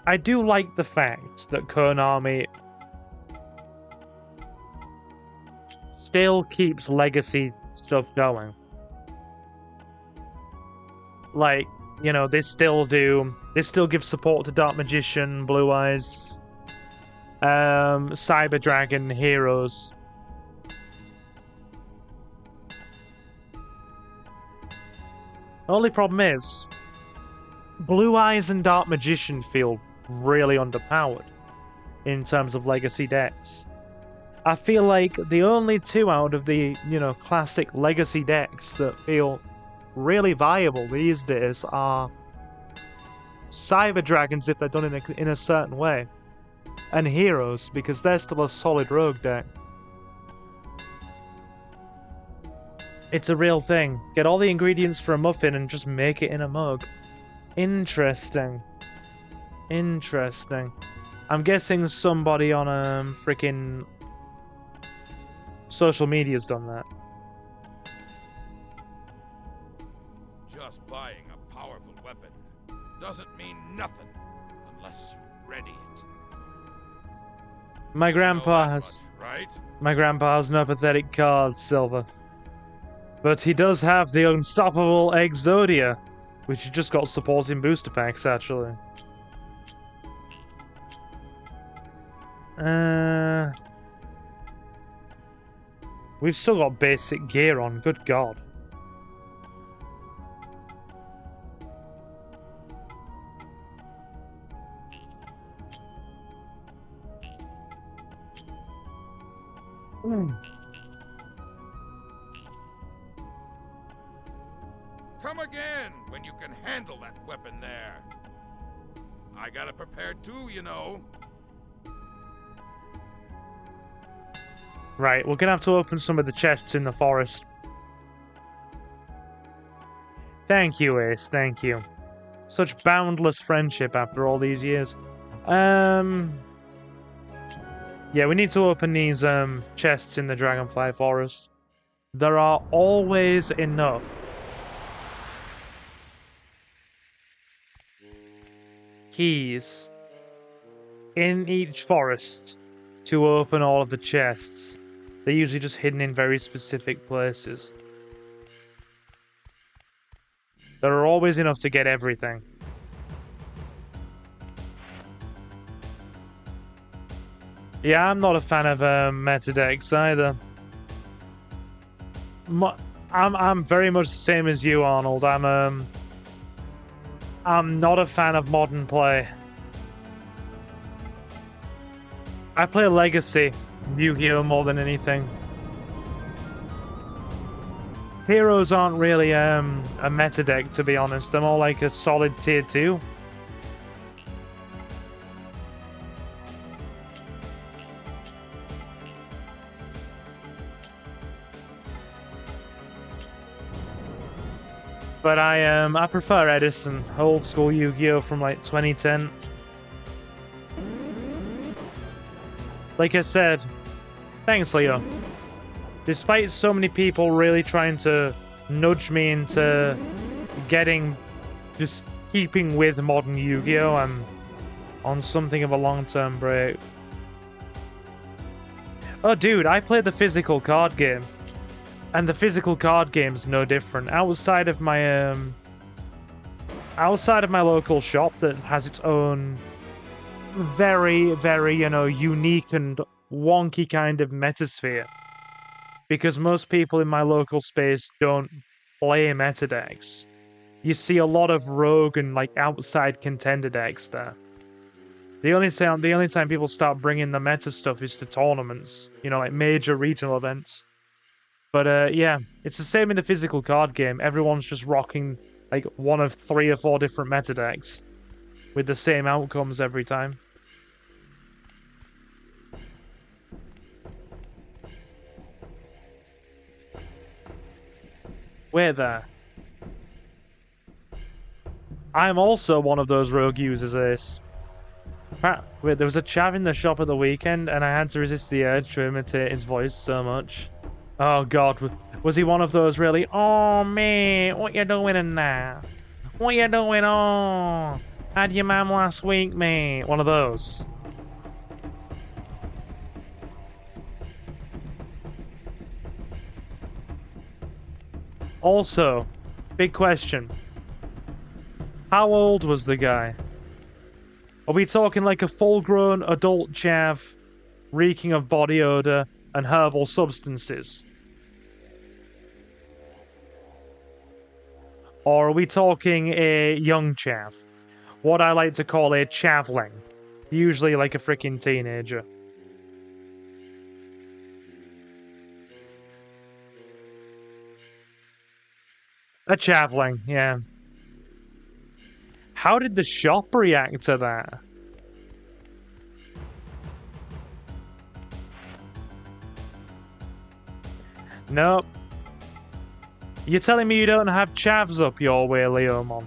I do like the fact that Konami still keeps legacy stuff going. Like, you know, they still give support to Dark Magician, Blue Eyes, Cyber Dragon, Heroes. Only problem is, Blue Eyes and Dark Magician feel really underpowered in terms of legacy decks. I feel like the only two out of the, you know, classic legacy decks that feel really viable these days are Cyber Dragons if they're done in a certain way, and Heroes because they're still a solid rogue deck. It's a real thing. Get all the ingredients for a muffin and just make it in a mug. Interesting. Interesting. I'm guessing somebody on freaking social media's done that.
Just buying a powerful weapon doesn't mean nothing unless you ready it.
My grandpa
Know that
has
much, right?
My grandpa has no pathetic cards, Silver. But he does have the unstoppable Exodia, which just got support in booster packs, actually. We've still got basic gear on, good god.
Come again when you can handle that weapon there. I got it prepared too, you know.
Right, we're gonna have to open some of the chests in the forest. Thank you, Ace, thank you. Such boundless friendship after all these years. Yeah, we need to open these chests in the Dragonfly Forest. There are always enough keys in each forest to open all of the chests. They're usually just hidden in very specific places. There are always enough to get everything. Yeah, I'm not a fan of meta decks either. I'm very much the same as you, Arnold. I'm not a fan of modern play. I play Legacy, Yu-Gi-Oh! More than anything. Heroes aren't really a meta deck, to be honest. They're more like a solid tier 2. But I prefer Edison, old school Yu-Gi-Oh! From like 2010. Like I said, thanks, Leo. Despite so many people really trying to nudge me into just keeping with modern Yu-Gi-Oh! I'm on something of a long-term break. Oh, dude, I play the physical card game. And the physical card game's no different. Outside of my local shop that has its own very, very, you know, unique and wonky kind of metasphere. Because most people in my local space don't play meta decks. You see a lot of rogue and like outside contender decks there. The only time people start bringing the meta stuff is to tournaments, you know, like major regional events. But yeah, it's the same in the physical card game. Everyone's just rocking like one of 3 or 4 different meta decks with the same outcomes every time. Wait there. I'm also one of those rogue users, Ace. Wait, there was a chav in the shop at the weekend, and I had to resist the urge to imitate his voice so much. Oh god, was he one of those really, oh man, what you doing in there? What you doing on? Had your mum last week, mate. One of those. Also, big question. How old was the guy? Are we talking like a full-grown adult chav, reeking of body odor and herbal substances? Or are we talking a young chav? What I like to call a chavling. Usually like a freaking teenager. A chavling, yeah. How did the shop react to that? Nope. You're telling me you don't have chavs up your way, Leomon?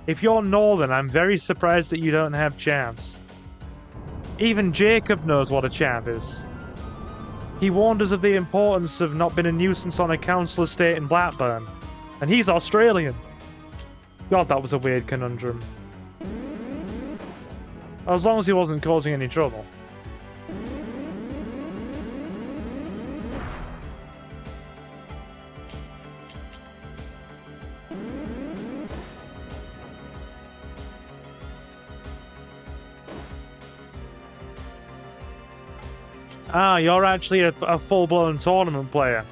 If you're northern, I'm very surprised that you don't have chavs. Even Jacob knows what a chav is. He warned us of the importance of not being a nuisance on a council estate in Blackburn. And he's Australian. God, that was a weird conundrum. As long as he wasn't causing any trouble. Ah, you're actually a full-blown tournament player.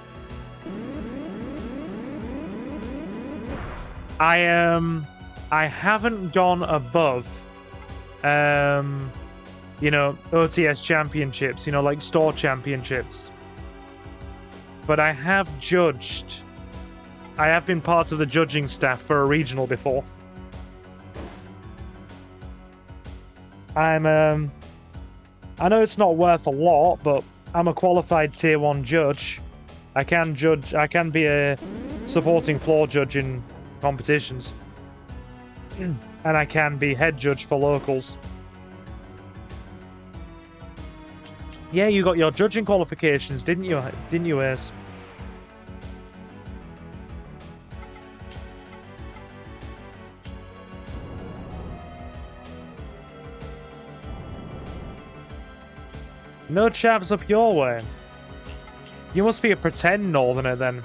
I haven't gone above, you know, OTS championships, you know, like store championships. But I have judged. I have been part of the judging staff for a regional before. I know it's not worth a lot, but I'm a qualified tier 1 judge. I can be a supporting floor judge in competitions. And I can be head judge for locals. Yeah, you got your judging qualifications, didn't you? Didn't you, Ace? No chavs up your way. You must be a pretend northerner then.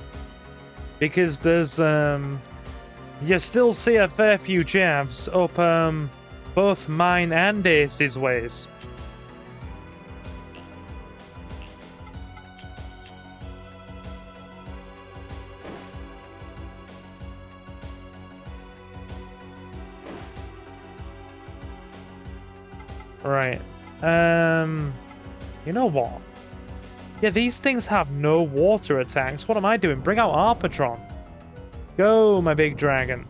Because there's, you still see a fair few chavs up, both mine and Ace's ways. Right. You know what? Yeah, these things have no water attacks. What am I doing? Bring out Arpatron. Go, my big dragon.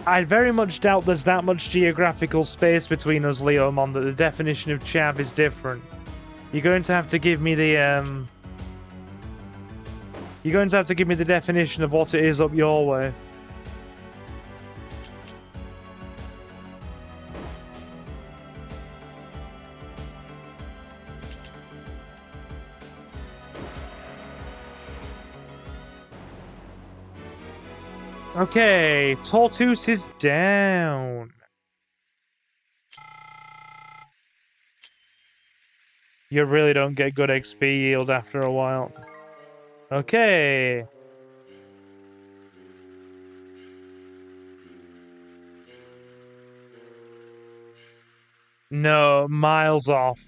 I very much doubt there's that much geographical space between us, Leomon, that the definition of chav is different. You're going to have to give me the, You're going to have to give me the definition of what it is up your way. Okay, Tortoise is down. You really don't get good XP yield after a while. Okay. No, miles off.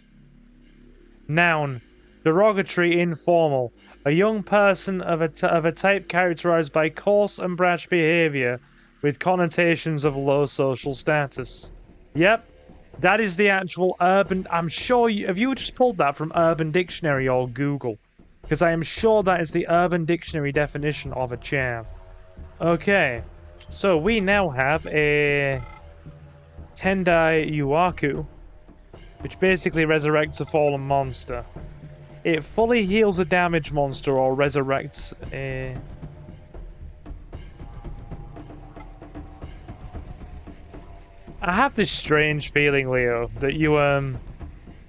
Noun. Derogatory, informal. A young person of a type characterized by coarse and brash behavior with connotations of low social status. Yep. That is the actual urban... I'm sure you... Have you just pulled that from Urban Dictionary or Google? Because I am sure that is the Urban Dictionary definition of a chav. Okay. So we now have a... Tendai Yuaku, which basically resurrects a fallen monster. It fully heals a damaged monster or resurrects a... I have this strange feeling, Leo, that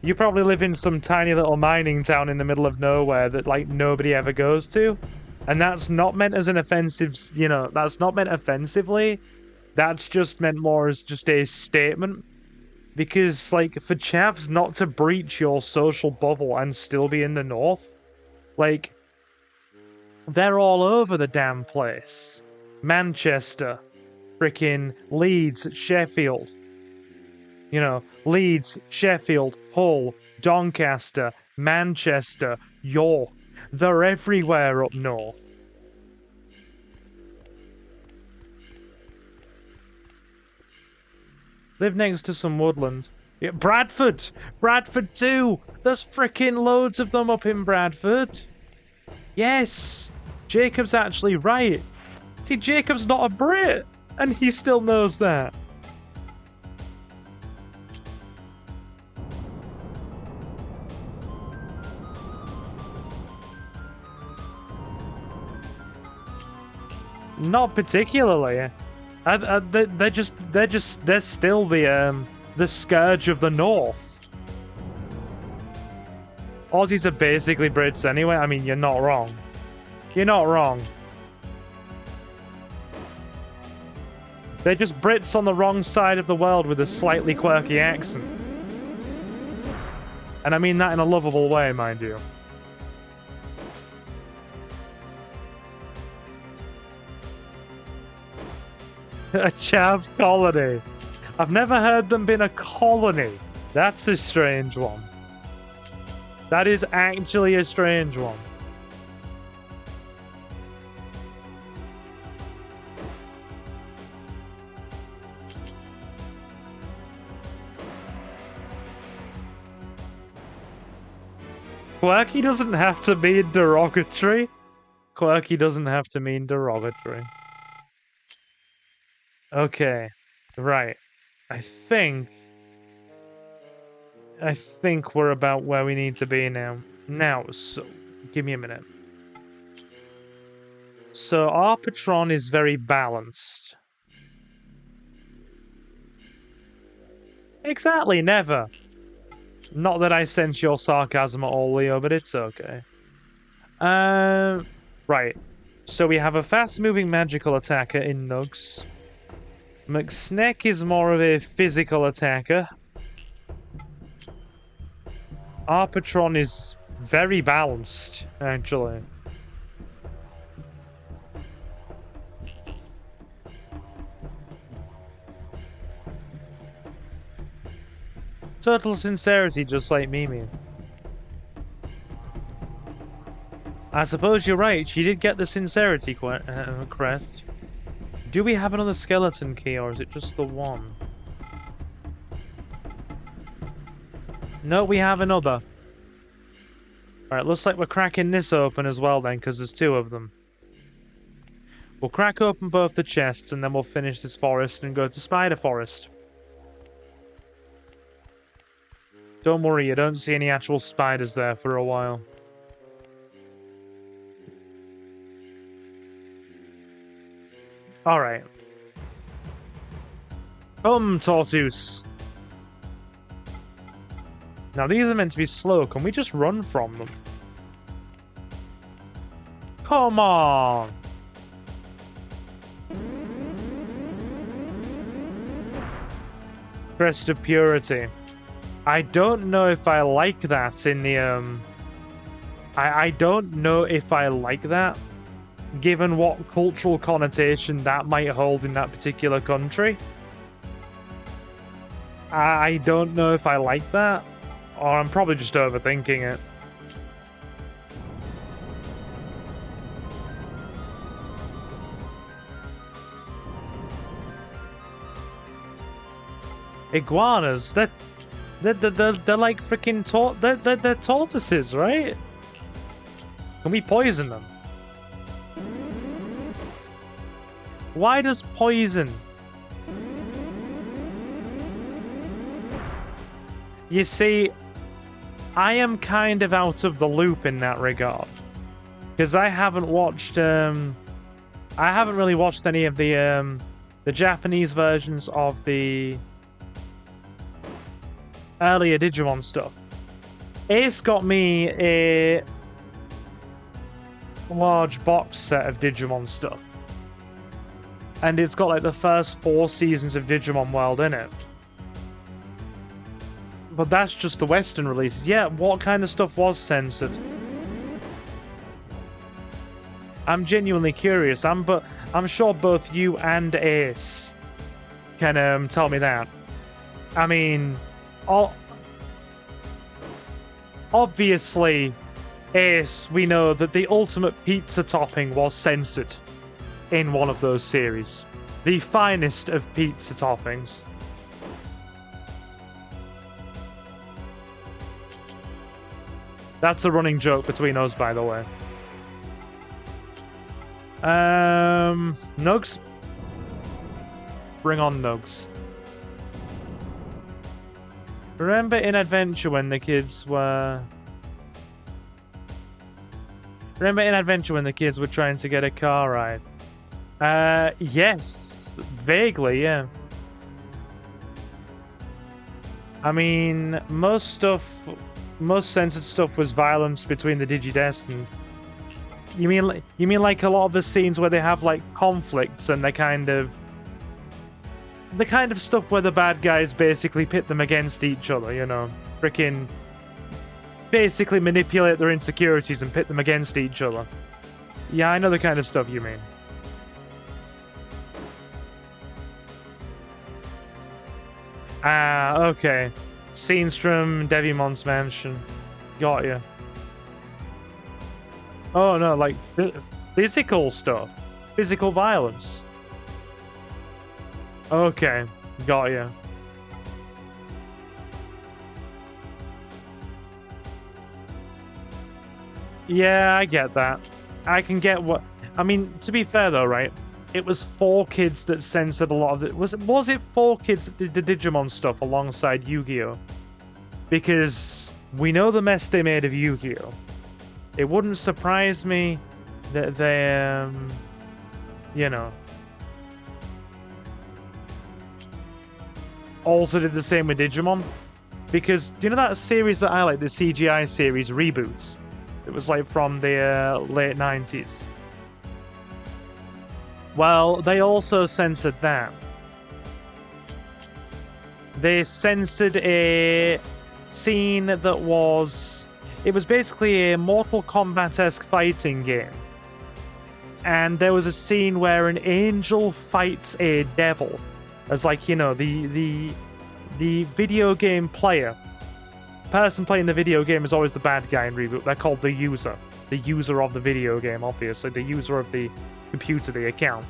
You probably live in some tiny little mining town in the middle of nowhere that, like, nobody ever goes to. And that's not meant as an offensive, you know, that's not meant offensively. That's just meant more as just a statement. Because, like, for chavs not to breach your social bubble and still be in the north, like, they're all over the damn place. Manchester, frickin' Leeds, Sheffield. You know, Leeds, Sheffield, Hull, Doncaster, Manchester, York. They're everywhere up north. Live next to some woodland. Yeah, Bradford! Bradford too! There's frickin' loads of them up in Bradford. Yes! Jacob's actually right. See, Jacob's not a Brit, and he still knows that. Not particularly. They're still the scourge of the north. Aussies are basically Brits anyway. I mean, you're not wrong. You're not wrong. They're just Brits on the wrong side of the world with a slightly quirky accent. And I mean that in a lovable way, mind you. A chav colony. I've never heard them being a colony. That's a strange one. That is actually a strange one. Quirky doesn't have to mean derogatory. Quirky doesn't have to mean derogatory. Okay, right. I think we're about where we need to be now. Now, so give me a minute. So our patron is very balanced. Exactly, never. Not that I sense your sarcasm at all, Leo, but it's okay. Right. So we have a fast-moving magical attacker in Nugs. McSneck is more of a physical attacker. Our patron is very balanced, actually. Total sincerity, just like Mimi. I suppose you're right, she did get the sincerity crest. Do we have another skeleton key, or is it just the one? No, we have another. Alright, looks like we're cracking this open as well then, because there's two of them. We'll crack open both the chests, and then we'll finish this forest and go to Spider Forest. Don't worry, you don't see any actual spiders there for a while. Alright. Come, Tortoise. Now, these are meant to be slow. Can we just run from them? Come on! Crest of Purity. I don't know if I like that in the, I don't know if I like that, given what cultural connotation that might hold in that particular country. I don't know if I like that, or I'm probably just overthinking it. Iguanas, they're like freaking they're tortoises, right? Can we poison them? Why does poison? You see, I am kind of out of the loop in that regard, because I haven't watched I haven't really watched any of the Japanese versions of the earlier Digimon stuff. Ace got me a large box set of Digimon stuff. And it's got like the first 4 seasons of Digimon World in it. But that's just the Western release. Yeah, what kind of stuff was censored? I'm genuinely curious. I'm sure both you and Ace can tell me that. I mean, obviously, Ace, we know that the ultimate pizza topping was censored in one of those series. The finest of pizza toppings. That's a running joke between us, by the way. Nugs? Bring on Nugs. Remember in Adventure when the kids were... Remember in Adventure when the kids were trying to get a car ride? Yes. Vaguely, yeah. I mean, most censored stuff was violence between the Digidestined. You mean like a lot of the scenes where they have like conflicts and the kind of stuff where the bad guys basically pit them against each other, you know, freaking basically manipulate their insecurities and pit them against each other. Yeah, I know the kind of stuff you mean. Ah, okay. Scenes from Devimon's mansion. Got you. Oh no, like physical stuff. Physical violence. Okay, got you. Yeah, I get that. I can get what... I mean, to be fair though, right? It was 4Kids that censored a lot of it. Was it 4Kids that did the Digimon stuff alongside Yu-Gi-Oh? Because we know the mess they made of Yu-Gi-Oh. It wouldn't surprise me that they, you know, also did the same with Digimon. Because, do you know that series that I like, the CGI series, Reboots? It was like from the late 90s. Well, they also censored that. They censored a scene that was... It was basically a Mortal Kombat-esque fighting game. And there was a scene where an angel fights a devil. As like, you know, the video game player. Person playing the video game is always the bad guy in Reboot. They're called the user. The user of the video game, obviously. The user of the computer, the account.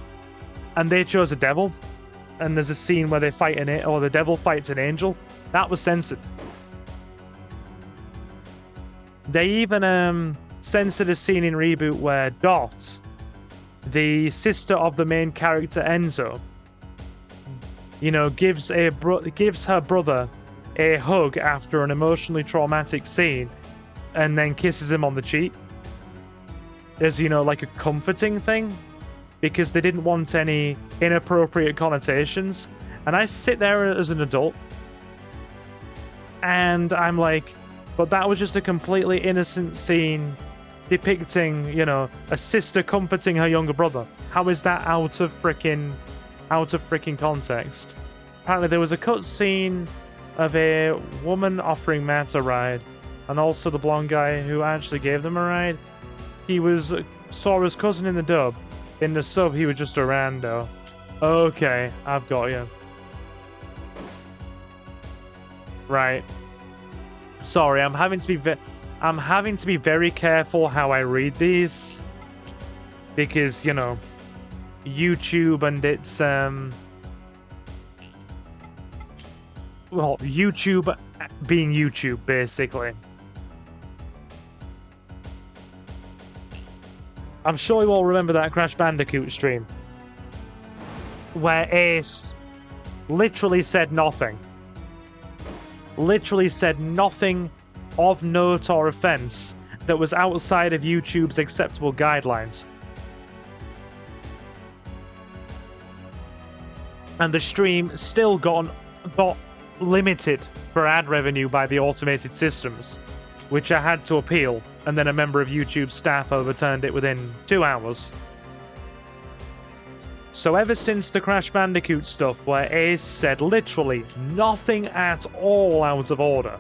And they chose a devil. And there's a scene where they fight or the devil fights an angel. That was censored. They even censored a scene in Reboot where Dot, the sister of the main character Enzo, you know, gives her brother a hug after an emotionally traumatic scene, and then kisses him on the cheek, as, you know, like a comforting thing, because they didn't want any inappropriate connotations. And I sit there as an adult, and I'm like, but that was just a completely innocent scene depicting, you know, a sister comforting her younger brother. How is that out of freaking context? Apparently there was a cutscene of a woman offering Matt a ride, and also the blonde guy who actually gave them a ride. He was Sora's cousin in the dub. In the sub, he was just a rando. Okay, I've got you. Right. Sorry, I'm having to be very careful how I read these, because, you know, YouTube and its well, YouTube being YouTube, basically. I'm sure you all remember that Crash Bandicoot stream where Ace literally said nothing. Literally said nothing of note or offense that was outside of YouTube's acceptable guidelines. And the stream still got limited for ad revenue by the automated systems. which I had to appeal, and then a member of YouTube staff overturned it within 2 hours. So ever since the Crash Bandicoot stuff, where Ace said literally nothing at all out of order,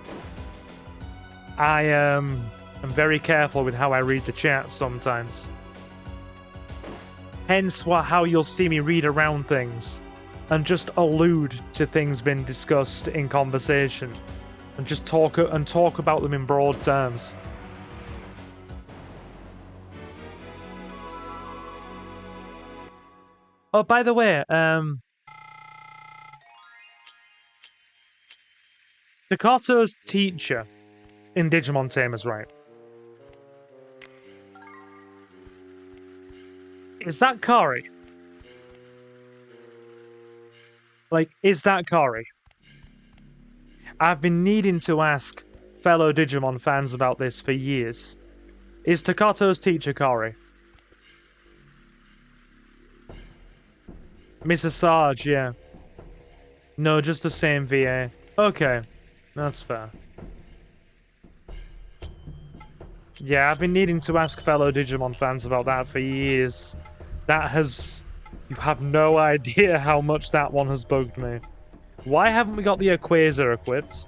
I am very careful with how I read the chat sometimes. Hence how you'll see me read around things and just allude to things being discussed in conversation and just talk about them in broad terms. Oh, by the way, Takato's teacher in Digimon Tamers, right? Is that Kari? Like, is that Kari? I've been needing to ask fellow Digimon fans about this for years. Is Takato's teacher Kari? Mrs. Sarge, yeah. No, just the same VA. Okay, that's fair. Yeah, I've been needing to ask fellow Digimon fans about that for years. That has... You have no idea how much that one has bugged me. Why haven't we got the Equazer equipped?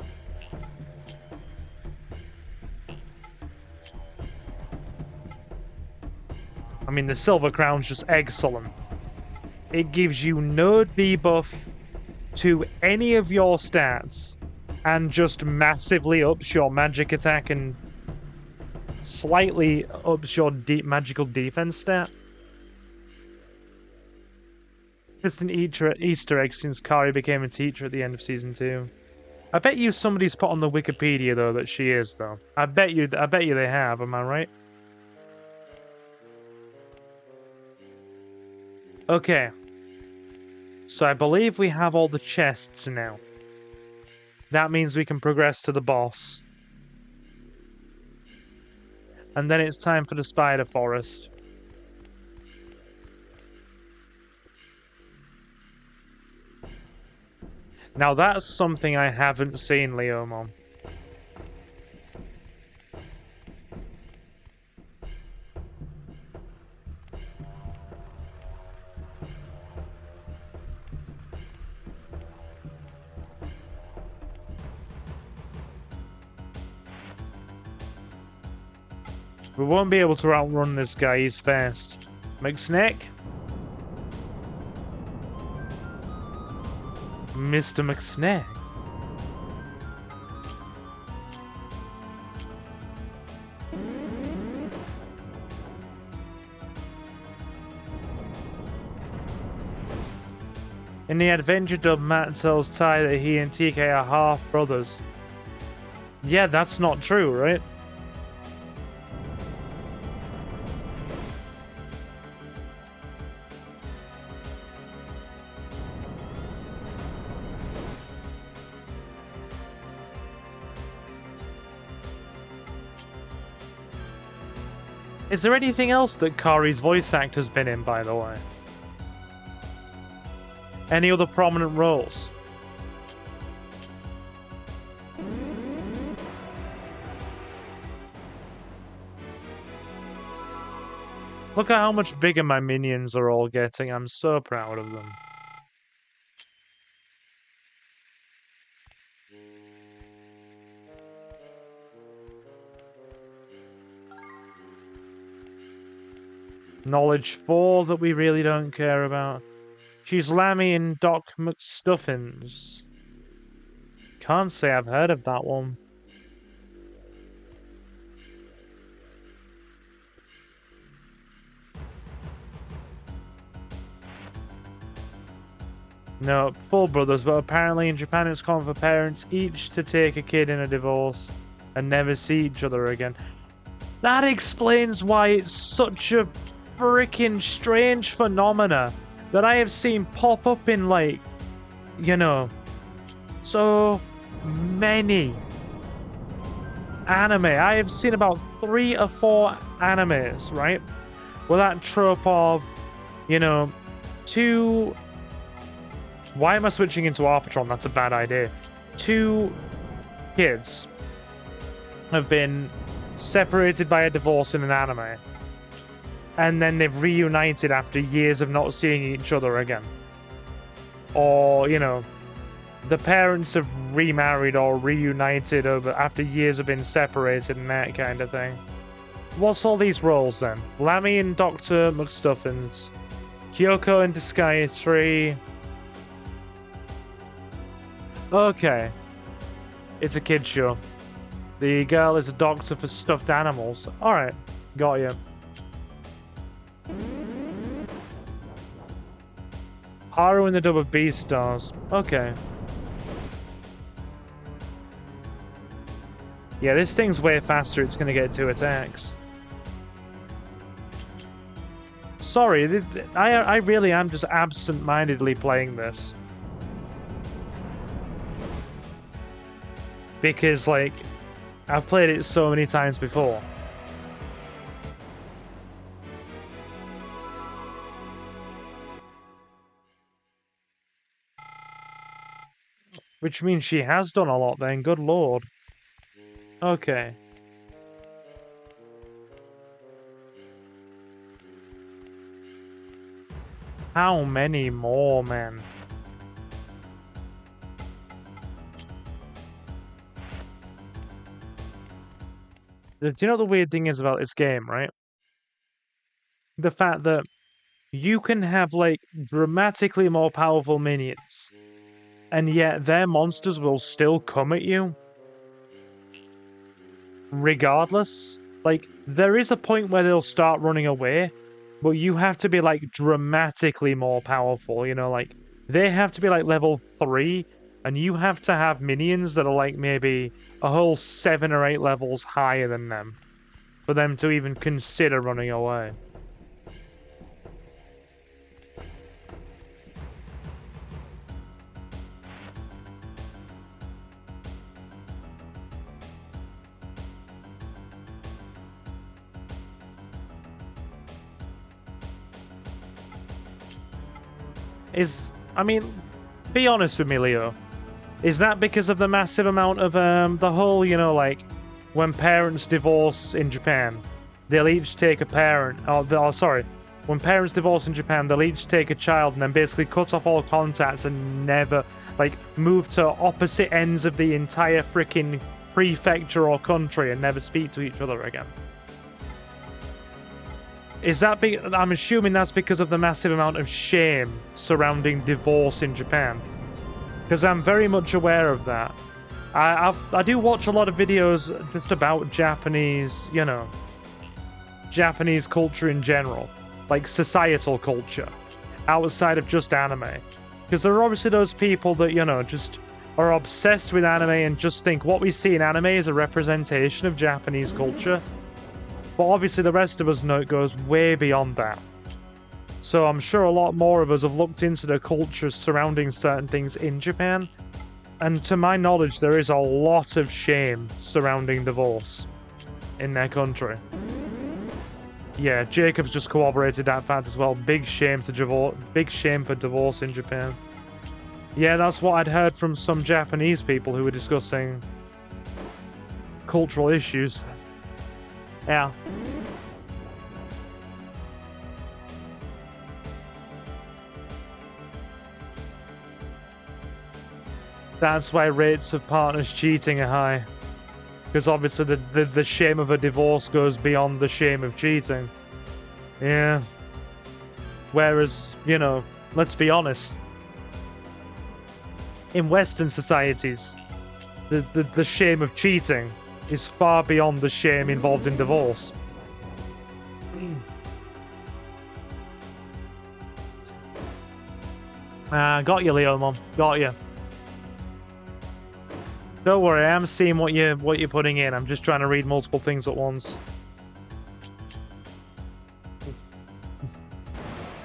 I mean, the Silver Crown's just excellent. It gives you no debuff to any of your stats and just massively ups your magic attack and slightly ups your magical defense stat. It's an Easter egg since Kari became a teacher at the end of Season 2. I bet you somebody's put on the Wikipedia, though, that she is, though. I bet you they have, am I right? Okay. So I believe we have all the chests now. That means we can progress to the boss. And then it's time for the Spider Forest. Now that's something I haven't seen, Leomon. We won't be able to outrun this guy, he's fast. McSnack? Mr. McSnack? In the adventure dub, Matt tells Ty that he and TK are half brothers. Yeah, that's not true, right? Is there anything else that Kari's voice actor's been in, by the way? Any other prominent roles? Look at how much bigger my minions are all getting. I'm so proud of them. Knowledge 4 that we really don't care about. She's Lammy in Doc McStuffins. Can't say I've heard of that one. No, full brothers, but apparently in Japan it's common for parents each to take a kid in a divorce and never see each other again. That explains why it's such a freaking strange phenomena that I have seen pop up in, like, you know, so many anime. I have seen about 3 or 4 animes, right? With that trope of, you know, 2... Why am I switching into Arbitron? That's a bad idea. 2 kids have been separated by a divorce in an anime, and then they've reunited after years of not seeing each other again. Or, you know, the parents have remarried or reunited after years of being separated and that kind of thing. What's all these roles then? Lammy and Dr. McStuffins. Kyoko and Disguise 3. Okay. It's a kid's show. The girl is a doctor for stuffed animals. Alright, got you. Haru in the dub of Beastars. Okay. Yeah, this thing's way faster. It's going to get 2 attacks. Sorry, I really am just absent-mindedly playing this. Because, like, I've played it so many times before. Which means she has done a lot then, good lord. Okay. How many more, man? Do you know what the weird thing is about this game, right? The fact that you can have, like, dramatically more powerful minions, and yet their monsters will still come at you. Regardless. Like, there is a point where they'll start running away, but you have to be, like, dramatically more powerful, you know, like, they have to be, like, level 3, and you have to have minions that are, like, maybe a whole 7 or 8 levels higher than them, for them to even consider running away. Be honest with me, Leo. Is that because of the massive amount of, the whole, you know, like, when parents divorce in Japan, they'll each take a parent, when parents divorce in Japan, they'll each take a child and then basically cut off all contacts and never, like, move to opposite ends of the entire freaking prefecture or country and never speak to each other again? Is that I'm assuming that's because of the massive amount of shame surrounding divorce in Japan. Because I'm very much aware of that. I do watch a lot of videos just about Japanese, you know, Japanese culture in general. Like societal culture. Outside of just anime. Because there are obviously those people that, you know, just are obsessed with anime and just think what we see in anime is a representation of Japanese culture. But obviously the rest of us know it goes way beyond that. So I'm sure a lot more of us have looked into the cultures surrounding certain things in Japan. And to my knowledge, there is a lot of shame surrounding divorce in their country. Yeah, Jacob's just corroborated that fact as well. Big shame for divorce in Japan. Yeah, that's what I'd heard from some Japanese people who were discussing cultural issues. Yeah. That's why rates of partners cheating are high. Because obviously the shame of a divorce goes beyond the shame of cheating. Yeah. Whereas, you know, let's be honest. In Western societies, the shame of cheating is far beyond the shame involved in divorce. Got you, Leo, Mom. Got you. Don't worry, I am seeing what you're putting in. I'm just trying to read multiple things at once.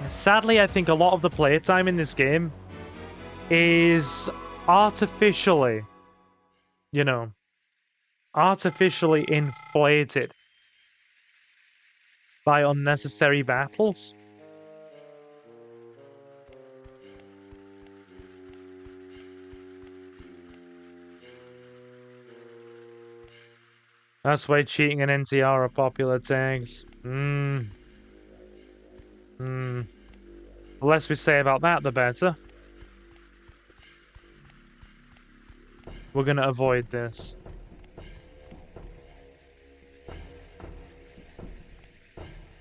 Sadly, I think a lot of the playtime in this game is artificially, you know, artificially inflated by unnecessary battles. That's why cheating and NTR are popular tags. The less we say about that, the better. We're gonna avoid this.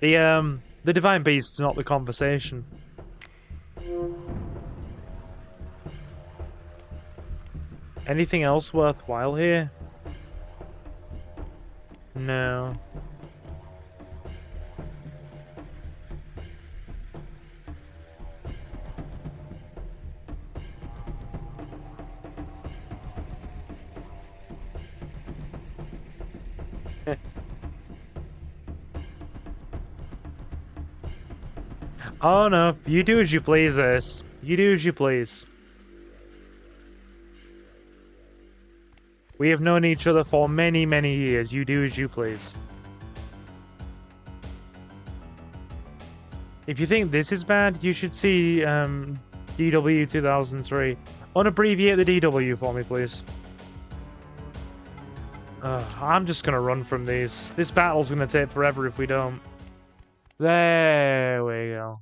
The Divine Beast's not the conversation. Anything else worthwhile here? No. Oh no, you do as you please, Ace. You do as you please. We have known each other for many, many years. You do as you please. If you think this is bad, you should see DW 2003. Unabbreviate the DW for me, please. I'm just gonna run from these. This battle's gonna take forever if we don't. There we go.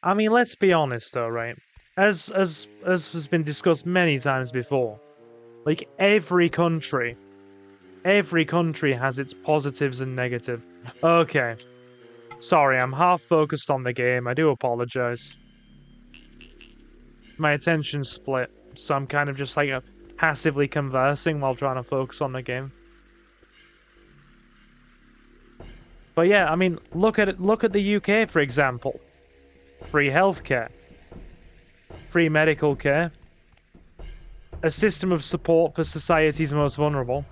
I mean, let's be honest though, right? As has been discussed many times before, like every country has its positives and negatives. Okay. Sorry, I'm half focused on the game. I do apologize. My attention's split, so I'm kind of just like passively conversing while trying to focus on the game. But yeah, I mean, look at it. Look at the UK, for example. Free healthcare. Free medical care. A system of support for society's most vulnerable.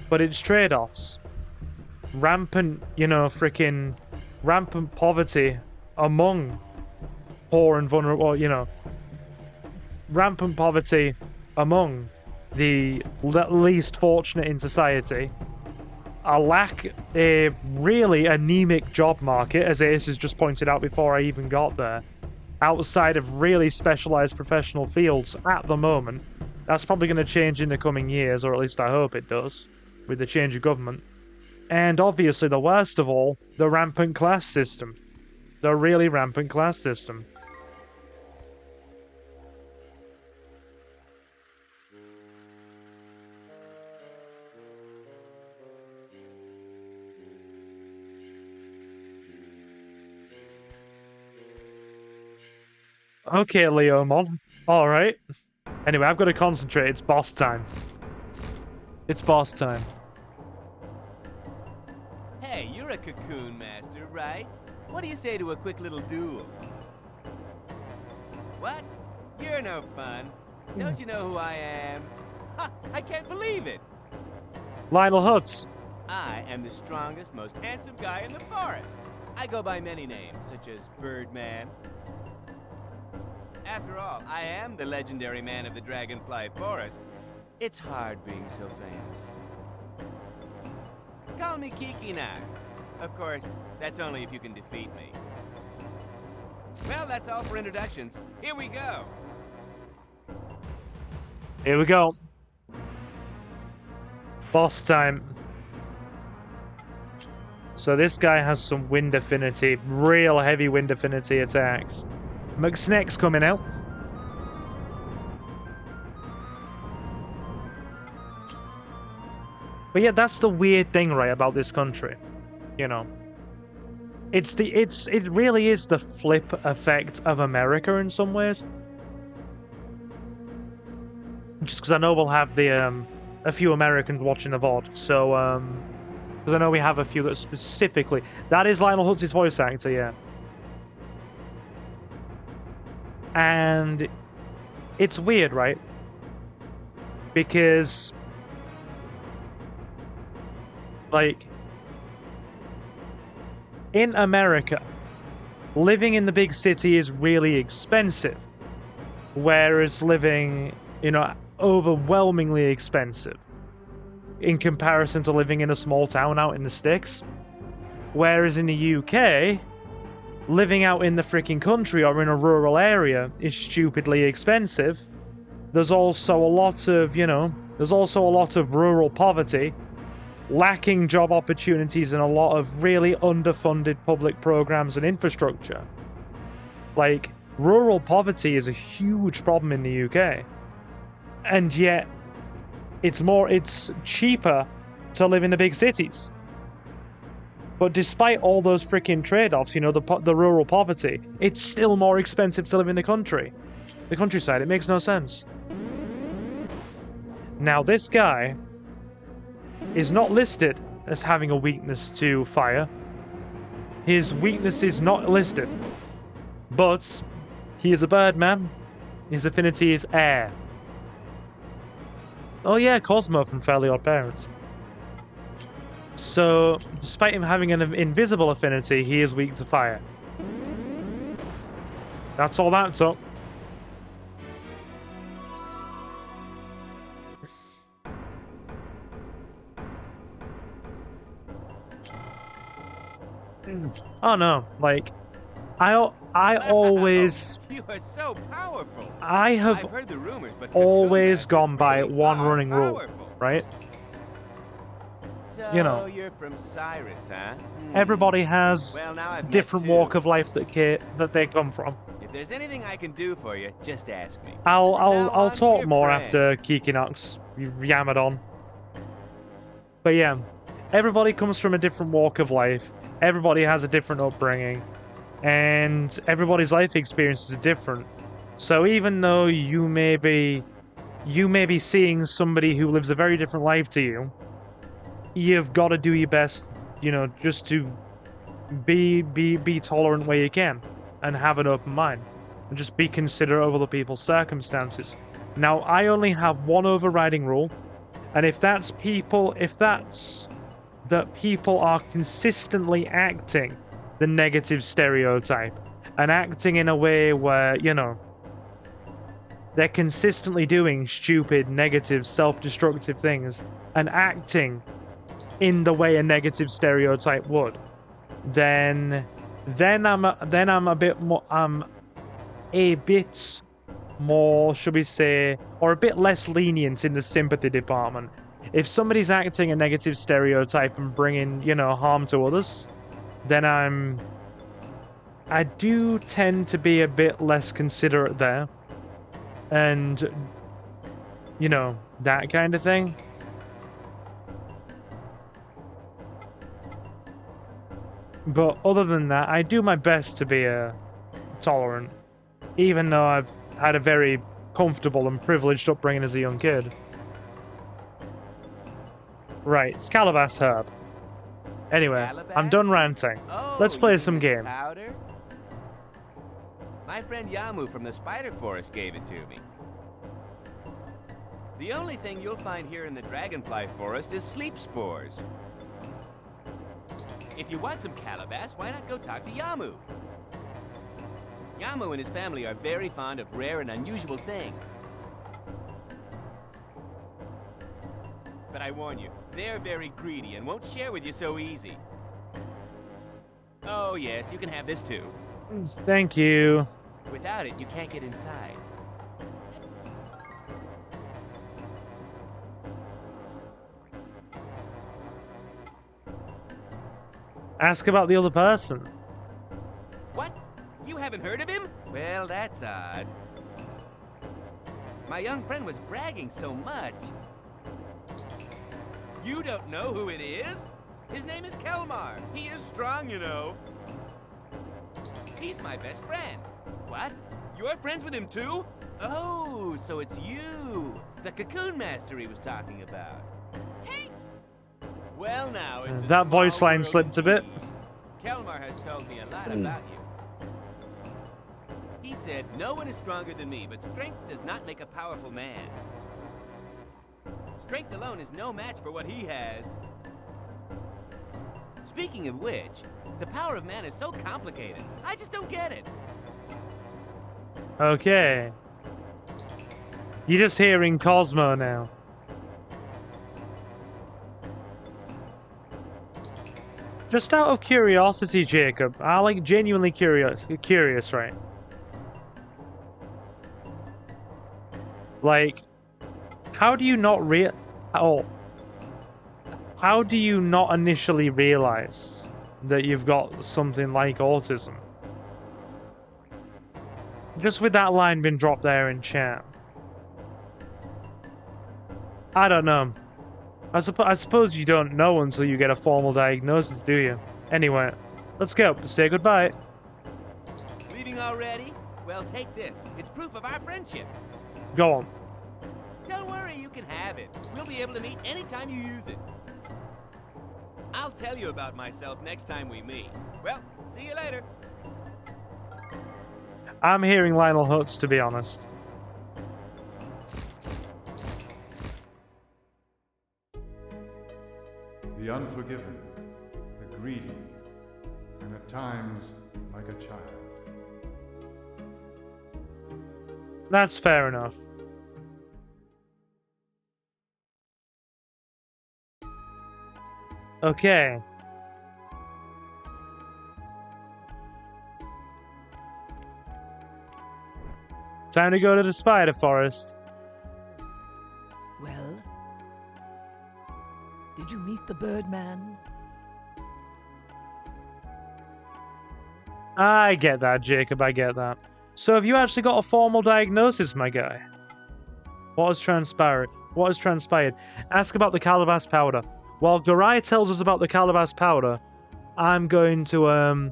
But it's trade-offs. Rampant, you know, freaking rampant poverty among poor and vulnerable, you know. Rampant poverty among the least fortunate in society. A really anemic job market, as Ace has just pointed out before I even got there, outside of really specialized professional fields at the moment. That's probably going to change in the coming years, or at least I hope it does, with the change of government. And obviously, the worst of all, the rampant class system. The really rampant class system. Okay, Leomon. Alright. Anyway, I've got to concentrate. It's boss time. It's boss time.
Hey, you're a cocoon master, right? What do you say to a quick little duel? What? You're no fun. Don't you know who I am? Ha! I can't believe it!
Lionel Hutz.
I am the strongest, most handsome guy in the forest. I go by many names, such as Birdman. After all, I am the legendary man of the Dragonfly Forest. It's hard being so famous. Call me Kiki now. Of course, that's only if you can defeat me. Well, that's all for introductions. Here we go.
Here we go. Boss time. So this guy has some wind affinity, real heavy wind affinity attacks. McSnake's coming out. But yeah, that's the weird thing, right, about this country. You know. It really is the flip effect of America in some ways. Just because I know we'll have the a few Americans watching the VOD, so because I know we have a few that specifically. That is Lionel Hutz's voice actor, yeah. And it's weird, right? Because, like, in America, living in the big city is really expensive. Whereas living, you know, overwhelmingly expensive in comparison to living in a small town out in the sticks. Whereas in the UK, living out in the freaking country or in a rural area is stupidly expensive, there's also a lot of, you know, there's also a lot of rural poverty, lacking job opportunities, and a lot of really underfunded public programs and infrastructure. Like, rural poverty is a huge problem in the UK. And yet, it's cheaper to live in the big cities. But despite all those freaking trade-offs, you know, the rural poverty, it's still more expensive to live in the countryside. It makes no sense. Now, this guy is not listed as having a weakness to fire. His weakness is not listed. But he is a birdman. His affinity is air. Oh yeah, Cosmo from Fairly Odd Parents. So, despite him having an invisible affinity, he is weak to fire. That's all that took. Oh no, like, I always...
You are so powerful.
I have
I've heard the rumors, but
always
Cocoon
gone by
really
one
are
running rule,
powerful.
right?
So
You know.
You're from Cyrus, huh?
Everybody has
Well, now I've met
different
two.
walk of life that they come from.
If there's anything I can do for you, just ask me.
I'll
on,
talk
we're
more
friends.
after Kiki knocks yammered on. But yeah, everybody comes from a different walk of life. Everybody has a different upbringing, and everybody's life experiences are different. So even though you may be seeing somebody who lives a very different life to you, you've got to do your best, you know, just to be tolerant where you can, and have an open mind, and just be considerate of other people's circumstances. Now, I only have one overriding rule, and if that's that people are consistently acting the negative stereotype, and acting in a way where, you know, they're consistently doing stupid, negative, self-destructive things, and acting in the way a negative stereotype would, then I'm a bit more, should we say, or a bit less lenient in the sympathy department. If somebody's acting a negative stereotype and bringing, you know, harm to others, then I do tend to be a bit less considerate there, and, you know, that kind of thing. But other than that, I do my best to be tolerant, even though I've had a very comfortable and privileged upbringing as a young kid. Right, it's Calabash Herb. Anyway, I'm done ranting.
Oh,
Let's play
you
some
use
game.
Powder? My friend Yamu from the Spider Forest gave it to me. The only thing you'll find here in the Dragonfly Forest is sleep spores. If you want some Calabash, why not go talk to Yamu? Yamu and his family are very fond of rare and unusual things. But I warn you, they're very greedy and won't share with you so easy. Oh yes, you can have this too.
Thank you.
Without it, you can't get inside.
Ask about the other person.
What? You haven't heard of him? Well, that's odd. My young friend was bragging so much. You don't know who it is? His name is Kelmar. He is strong, you know. He's my best friend. What? You're friends with him too? Oh, so it's you. The Cocoon Master he was talking about. Hey! Well now, it's a
That voice
small
line
world
slipped a bit.
indeed. Kelmar has told me a lot about you. He said, no one is stronger than me, but strength does not make a powerful man. Strength alone is no match for what he has. Speaking of which, the power of man is so complicated. I just don't get it.
Okay. You're just hearing Cosmo now. Just out of curiosity, Jacob, I like genuinely curious, right? Like, how do you not how do you not initially realize that you've got something like autism? Just with that line being dropped there in chat. I don't know. I suppose you don't know until you get a formal diagnosis, do you? Anyway, let's go. Say goodbye.
Leaving already? Well, take this. It's proof of our friendship.
Go on.
Don't worry, you can have it. We'll be able to meet anytime you use it. I'll tell you about myself next time we meet. Well, see you later.
I'm hearing Lionel Hutz, to be honest.
The unforgiving, the greedy, and at times like a child.
That's fair enough. Okay. Time to go to the spider forest.
Well, did you meet the Birdman?
I get that, Jacob, I get that. So have you actually got a formal diagnosis, my guy? What has transpired? What has transpired? Ask about the calabash powder. While Garai tells us about the calabash powder, I'm going to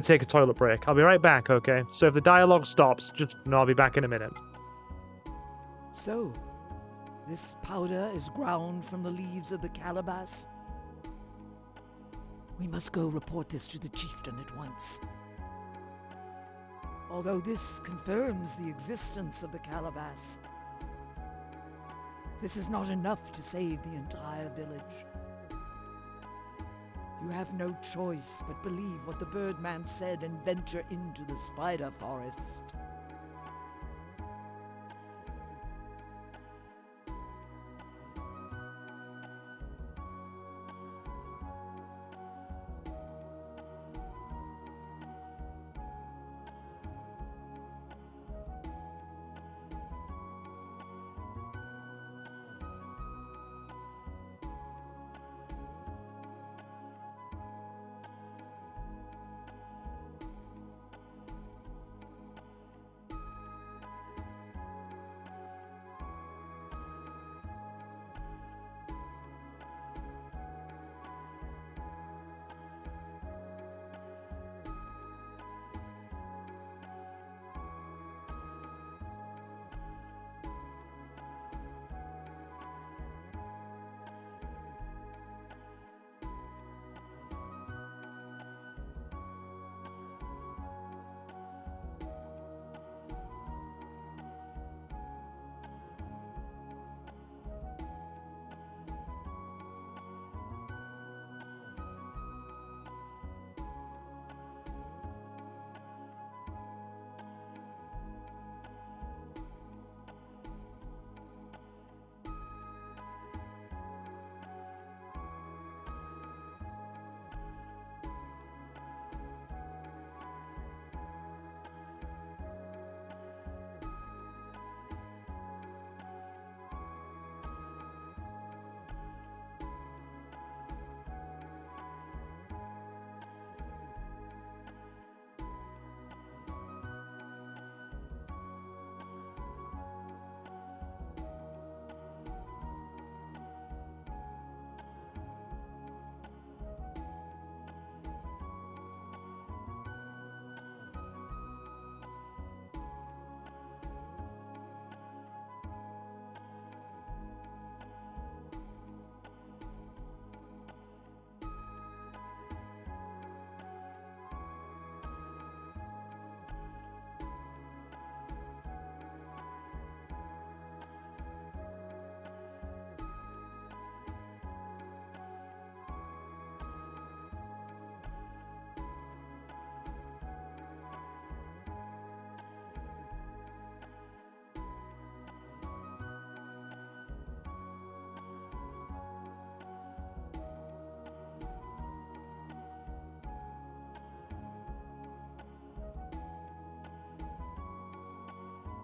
take a toilet break. I'll be right back, okay? So if the dialogue stops, just know I'll be back in a minute.
So, this powder is ground from the leaves of the calabash? We must go report this to the chieftain at once. Although this confirms the existence of the calabash, this is not enough to save the entire village. You have no choice but believe what the Birdman said and venture into the spider forest.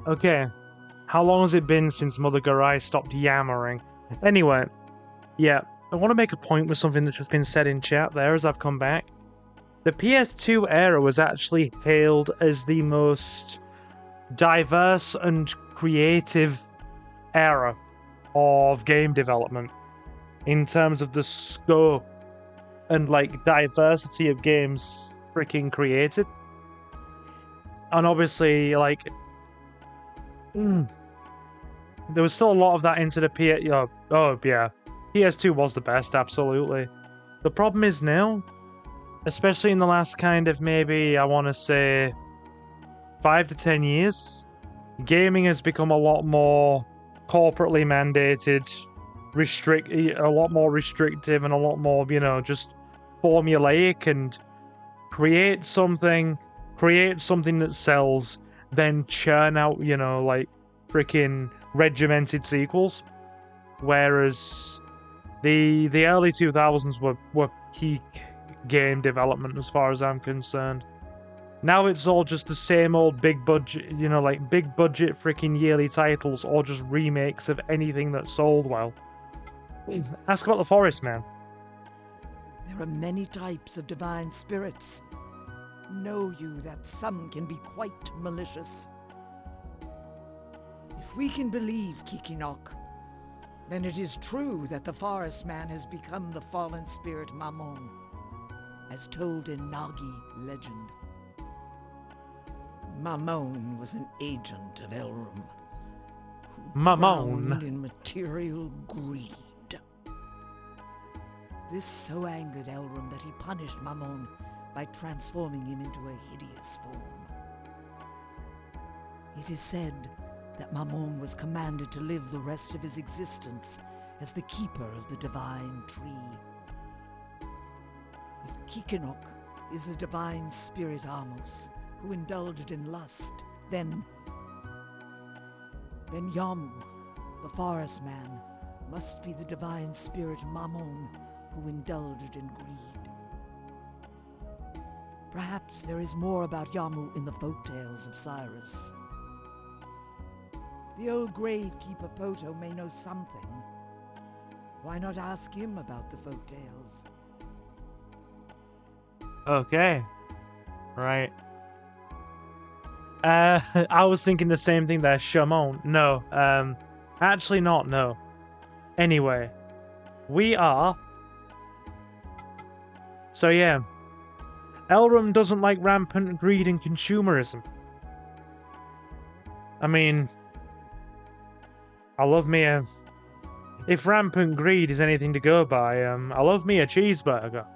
Okay. How long has it been since Mother Garai stopped yammering? Anyway, yeah, I want to make a point with something that's just been said in chat there as I've come back. The PS2 era was actually hailed as the most diverse and creative era of game development in terms of the scope and like diversity of games freaking created. And obviously, like, there was still a lot of that into the PS2 was the best, absolutely. The problem is now, especially in the last kind of maybe, I want to say, 5 to 10 years, gaming has become a lot more corporately mandated, a lot more restrictive, and a lot more, you know, just formulaic, and create something that sells, then churn out, you know, like freaking regimented sequels. Whereas the early 2000s were peak game development as far as I'm concerned. Now it's all just the same old big budget, you know, like big budget freaking yearly titles, or just remakes of anything that sold well. Ask about the forest, man.
There are many types of divine spirits. Know you that some can be quite malicious. If we can believe Kiki, then it is true that the forest man has become the fallen spirit Mammon, as told in Nagi legend. Mammon was an agent of Elrum, who drowned in material greed. This so angered Elrum that he punished Mammon by transforming him into a hideous form. It is said that Mammon was commanded to live the rest of his existence as the keeper of the divine tree. If Kikinok is the divine spirit Amos, who indulged in lust, then Yamu, the forest man, must be the divine spirit Mammon, who indulged in greed. Perhaps there is more about Yamu in the folktales of Cyrus. The old gravekeeper Poto may know something. Why not ask him about the folktales?
Okay. Right. I was thinking the same thing there, Shamon. No, actually not, no. Anyway, we are... So yeah, Elrum doesn't like rampant greed and consumerism. I mean, I love me a... If rampant greed is anything to go by, I love me a cheeseburger.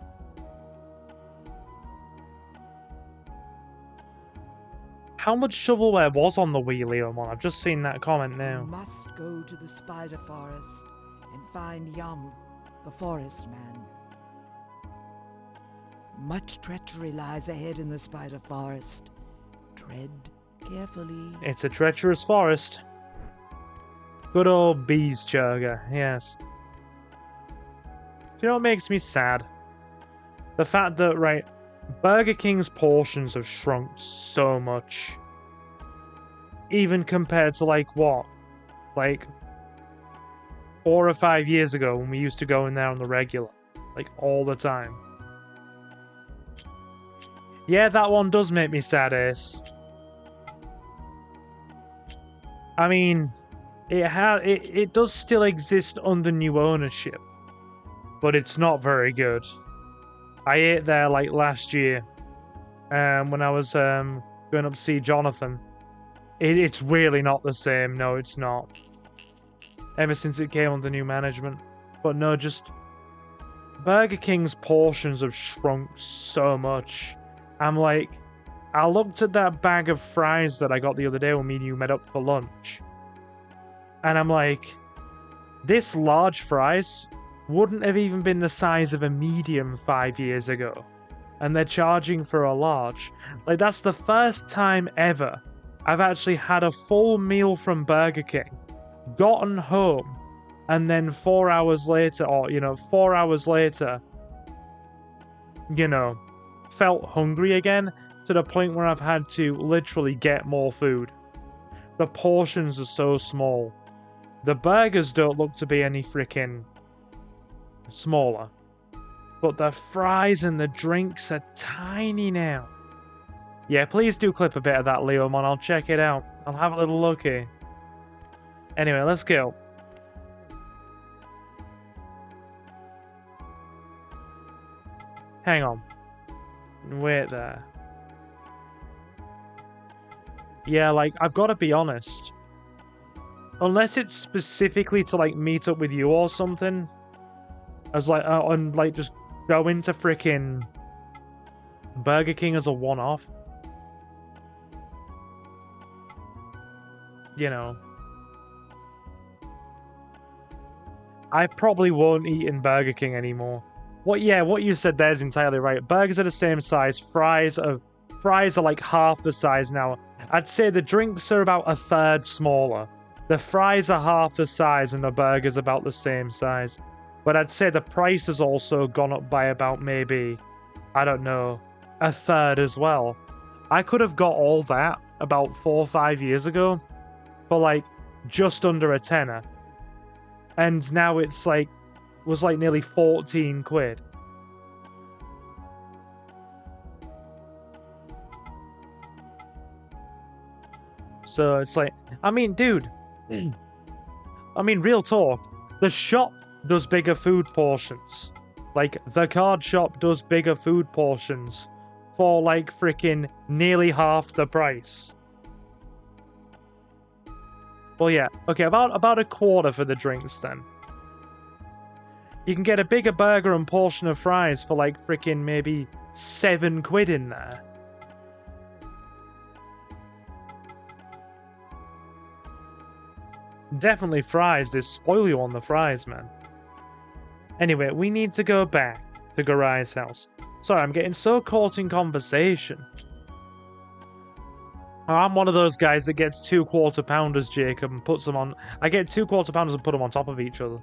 How much shovelware was on the Wheelie one? I've just seen that comment now.
You must go to the spider forest and find Yamu, the forest man. Much treachery lies ahead in the spider forest. Tread carefully.
It's a treacherous forest. Good old bees, Churga, yes. Do you know what makes me sad? The fact that, right, Burger King's portions have shrunk so much. Even compared to, like, what? Like, 4 or 5 years ago when we used to go in there on the regular. Like, all the time. Yeah, that one does make me sad, Ace. I mean, it does still exist under new ownership. But it's not very good. I ate there like last year, when I was going up to see Jonathan. It's really not the same. No, it's not. Ever since it came under new management. But no, just Burger King's portions have shrunk so much. I'm like, I looked at that bag of fries that I got the other day when me and you met up for lunch, and I'm like, this large fries wouldn't have even been the size of a medium 5 years ago. And they're charging for a large. Like, that's the first time ever I've actually had a full meal from Burger King, gotten home, and then 4 hours later, or, 4 hours later, felt hungry again, to the point where I've had to literally get more food. the portions are so small. The burgers don't look to be any freaking smaller. But the fries and the drinks are tiny now. Yeah, please do clip a bit of that, Leomon. I'll check it out. I'll have a little look here. Anyway, let's go. Hang on. Wait there. Yeah, like, I've got to be honest. Unless it's specifically to, like, meet up with you or something. As, like, and, like, just go into frickin' Burger King as a one-off. You know. I probably won't eat in Burger King anymore. What you said there is entirely right. Burgers are the same size. Fries are like half the size now. I'd say the drinks are about a third smaller. The fries are half the size and the burger's about the same size. But I'd say the price has also gone up by about maybe, I don't know, a third as well. I could have got all that about 4 or 5 years ago for like just under a tenner. And now it's like, was like nearly 14 quid. So it's like, I mean, dude, I mean, real talk, the shop does bigger food portions. Like, the card shop does bigger food portions for like freaking nearly half the price. Well, yeah, okay, about a quarter for the drinks then. You can get a bigger burger and portion of fries for like freaking maybe 7 quid in there. Definitely fries. They spoil you on the fries, man. Anyway, we need to go back to Garai's house. Sorry, I'm getting so caught in conversation. I'm one of those guys that gets 2 quarter pounders, Jacob, and puts them on... I get 2 quarter pounders and put them on top of each other.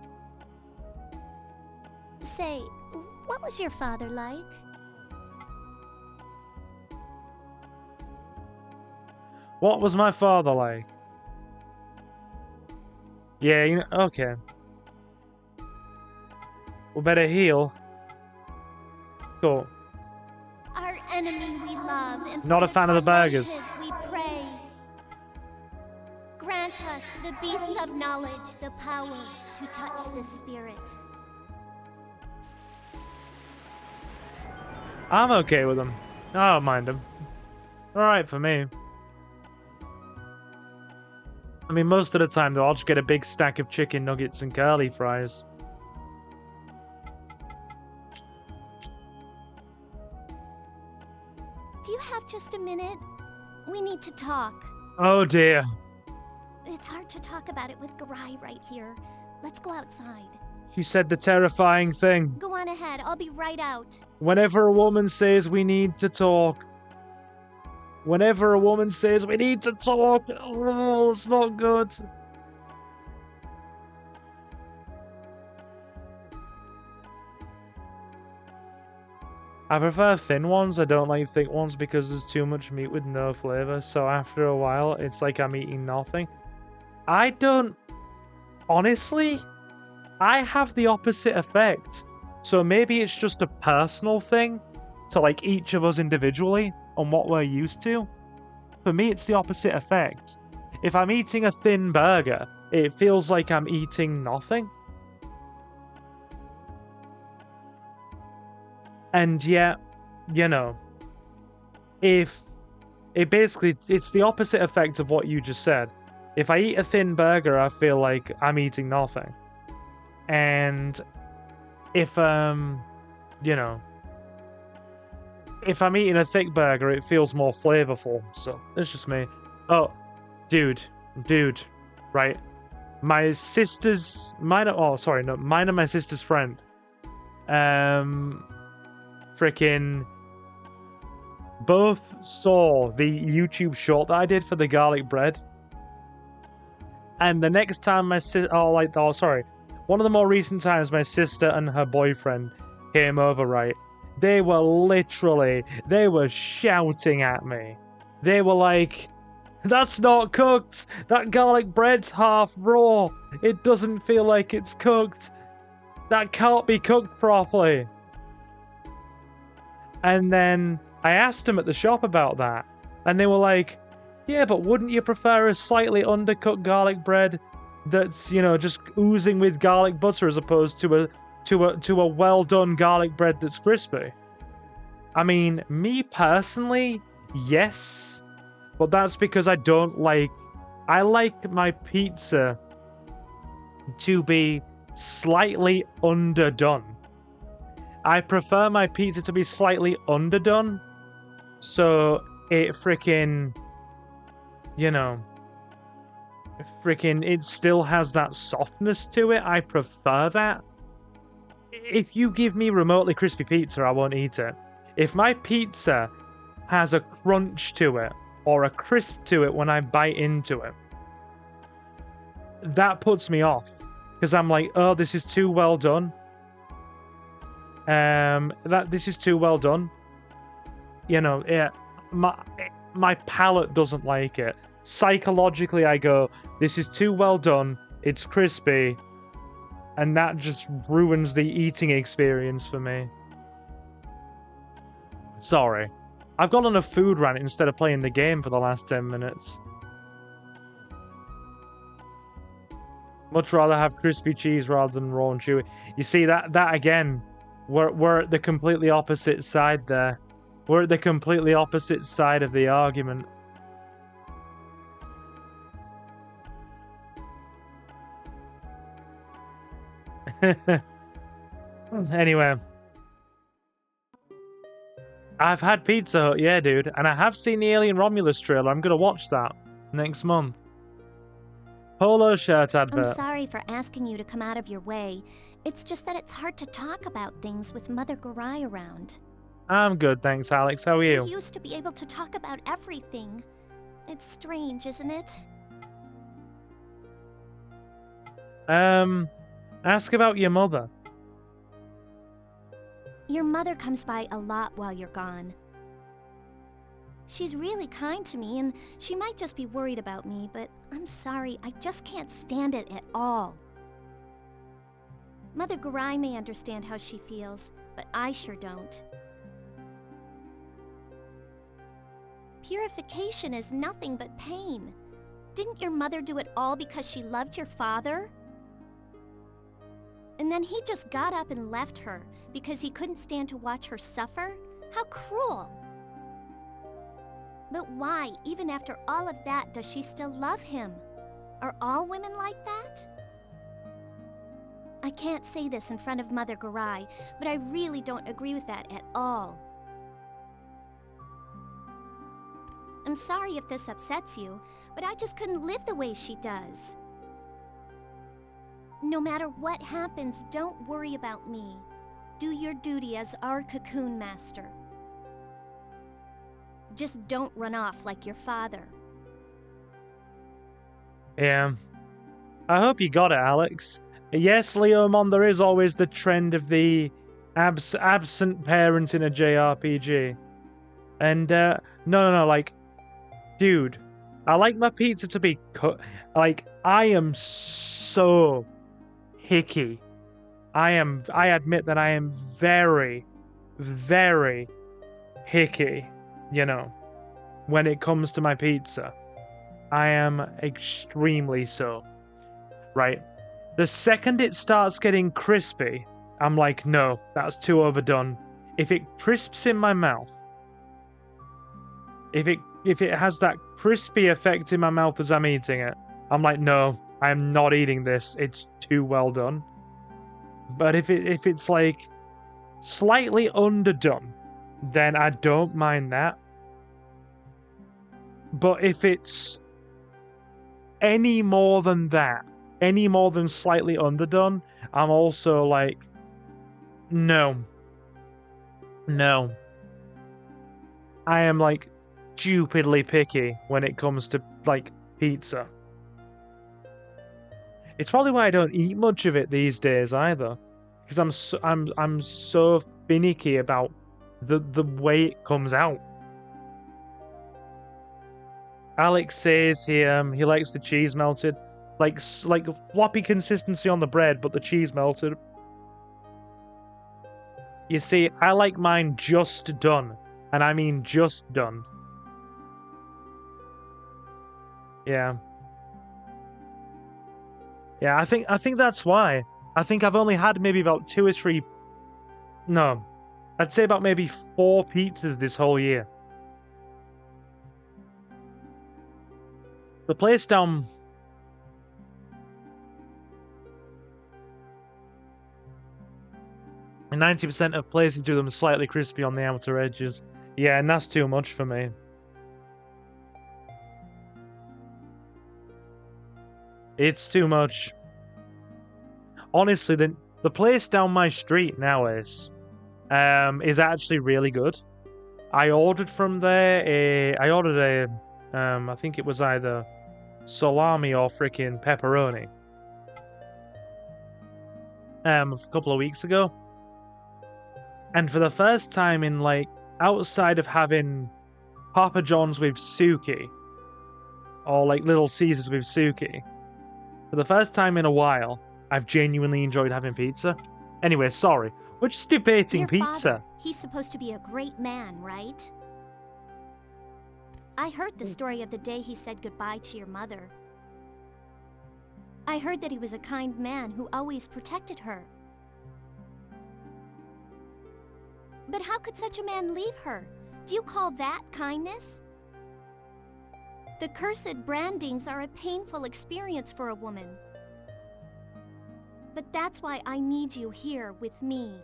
Say, what was your father like?
What was my father like? Yeah, you know, okay. We better heal. Cool.
Our enemy we love, and
Not a fan of the burgers.
We pray. Grant us, the beasts of knowledge, the power to touch the spirit.
I'm okay with them. I don't mind them. Alright for me. I mean, most of the time, though, I'll just get a big stack of chicken nuggets and curly fries.
Do you have just a minute? We need to talk.
Oh, dear.
It's hard to talk about it with Garai right here. Let's go outside.
She said the terrifying thing.
Go on ahead. I'll be right out.
Whenever a woman says we need to talk. Whenever a woman says we need to talk. Oh, it's not good. I prefer thin ones. I don't like thick ones because there's too much meat with no flavor. So after a while, it's like I'm eating nothing. I don't... Honestly, I have the opposite effect. So maybe it's just a personal thing to like each of us individually on what we're used to. For me, it's the opposite effect. If I'm eating a thin burger, it feels like I'm eating nothing. And yet, you know, if it basically, it's the opposite effect of what you just said. If I eat a thin burger, I feel like I'm eating nothing. And if, you know, if I'm eating a thick burger, it feels more flavorful. So, it's just me. Oh, dude, right? My sister's, mine and my sister's friend. Frickin' both saw the YouTube short that I did for the garlic bread. And the next time my sister, one of the more recent times my sister and her boyfriend came over, right? They were shouting at me. They were like, That's not cooked. That garlic bread's half raw. It doesn't feel like it's cooked. That can't be cooked properly. And then I asked them at the shop about that. And they were like, yeah, but wouldn't you prefer a slightly undercooked garlic bread that's, you know, just oozing with garlic butter as opposed to a well-done garlic bread that's crispy? I mean, me personally, yes. But that's because I like my pizza to be slightly underdone. I prefer my pizza to be slightly underdone, so it freaking, you know, it still has that softness to it. I prefer that. If you give me remotely crispy pizza, I won't eat it. If my pizza has a crunch to it, or a crisp to it when I bite into it, that puts me off. Because I'm like, oh, this is too well done. This is too well done. You know, yeah, my palate doesn't like it. Psychologically, I go, this is too well done. It's crispy. And that just ruins the eating experience for me. Sorry. I've gone on a food rant instead of playing the game for the last 10 minutes. Much rather have crispy cheese rather than raw and chewy. You see, that again, we're at the completely opposite side there. We're at the completely opposite side of the argument. Anyway. I've had Pizza Hut, yeah, dude. And I have seen the Alien Romulus trailer. I'm going to watch that next month. Polo shirt advert.
I'm sorry for asking you to come out of your way. It's just that it's hard to talk about things with Mother Garai around.
I'm good, thanks, Alex. How are you?
We used to be able to talk about everything. It's strange, isn't it?
Ask about your mother.
Your mother comes by a lot while you're gone. She's really kind to me, and she might just be worried about me, but I'm sorry, I just can't stand it at all. Mother Garai may understand how she feels, but I sure don't. Purification is nothing but pain. Didn't your mother do it all because she loved your father? And then he just got up and left her because he couldn't stand to watch her suffer? How cruel! But why, even after all of that, does she still love him? Are all women like that? I can't say this in front of Mother Garai, but I really don't agree with that at all. I'm sorry if this upsets you, but I just couldn't live the way she does. No matter what happens, don't worry about me. Do your duty as our cocoon master. Just don't run off like your father.
Yeah. I hope you got it, Alex. Yes, Leomon, there is always the trend of the absent parent in a JRPG. And, no, like, dude, I like my pizza to be cut. Like, I am so picky. I admit that I am very, very picky, you know, when it comes to my pizza. I am extremely so. Right? The second it starts getting crispy, I'm like, no, that's too overdone. If it crisps in my mouth, if it has that crispy effect in my mouth as I'm eating it, I'm like, no, I am not eating this. It's too well done. But if it's like slightly underdone, then I don't mind that. But if it's any more than that, any more than slightly underdone, I'm also like, no. No. I am like stupidly picky when it comes to like pizza. It's probably why I don't eat much of it these days either, because I'm so finicky about the way it comes out. Alex says he likes the cheese melted. Like floppy consistency on the bread, but the cheese melted. You see, I like mine just done. And I mean just done. Yeah. Yeah, I think that's why. I think I've only had maybe about 2 or 3... No. I'd say about maybe 4 pizzas this whole year. The place down... And 90% of places do them slightly crispy on the outer edges. Yeah, and that's too much for me. It's too much. Honestly, the place down my street now is actually really good. I ordered from there I ordered I think it was either salami or freaking pepperoni. A couple of weeks ago. And for the first time in, like, outside of having Papa John's with Suki, or, like, Little Caesars with Suki, for the first time in a while, I've genuinely enjoyed having pizza. Anyway, sorry. We're just debating
Your
pizza.
Father, he's supposed to be a great man, right? I heard the story of the day he said goodbye to your mother. I heard that he was a kind man who always protected her. But how could such a man leave her? Do you call that kindness? The cursed brandings are a painful experience for a woman. But that's why I need you here with me.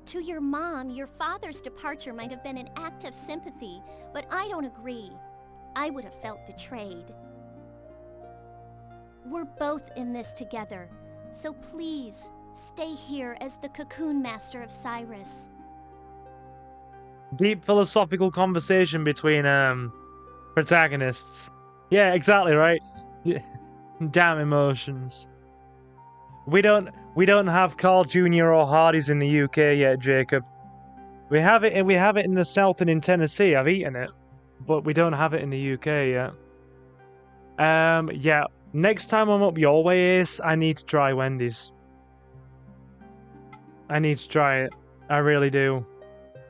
To your mom, your father's departure might have been an act of sympathy, but I don't agree. I would have felt betrayed. We're both in this together, so please, stay here as the Cocoon Master of Cyrus.
Deep philosophical conversation between protagonists. Yeah, exactly right. Damn emotions. We don't have Carl Jr. or Hardee's in the UK yet, Jacob. We have it in the South and in Tennessee. I've eaten it, but we don't have it in the UK yet. Yeah. Next time I'm up your way, Ace, I need to try Wendy's. I need to try it. I really do.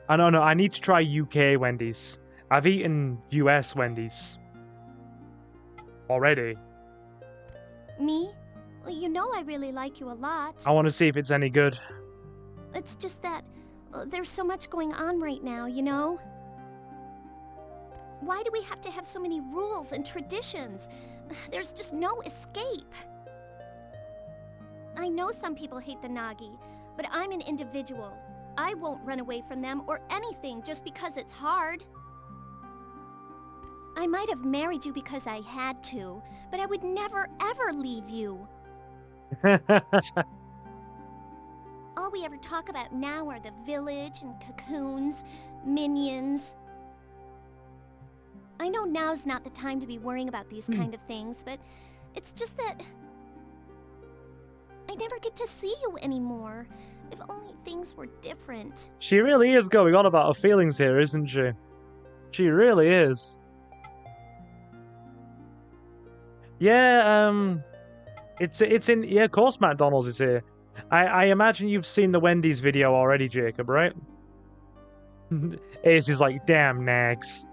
No, I need to try UK Wendy's. I've eaten US Wendy's. Already.
Me? Well, you know I really like you a lot.
I want to see if it's any good.
It's just that there's so much going on right now, you know? Why do we have to have so many rules and traditions? There's just no escape. I know some people hate the Nagi, but I'm an individual. I won't run away from them or anything just because it's hard. I might have married you because I had to, but I would never ever leave you. All we ever talk about now are the village and cocoons, minions. I know now's not the time to be worrying about these kind of things, but it's just that I never get to see you anymore. If only things were different.
She really is going on about her feelings here, isn't she? She really is. Yeah, it's in, yeah, of course McDonald's is here. I imagine you've seen the Wendy's video already, Jacob, right? Ace is like, damn, nags.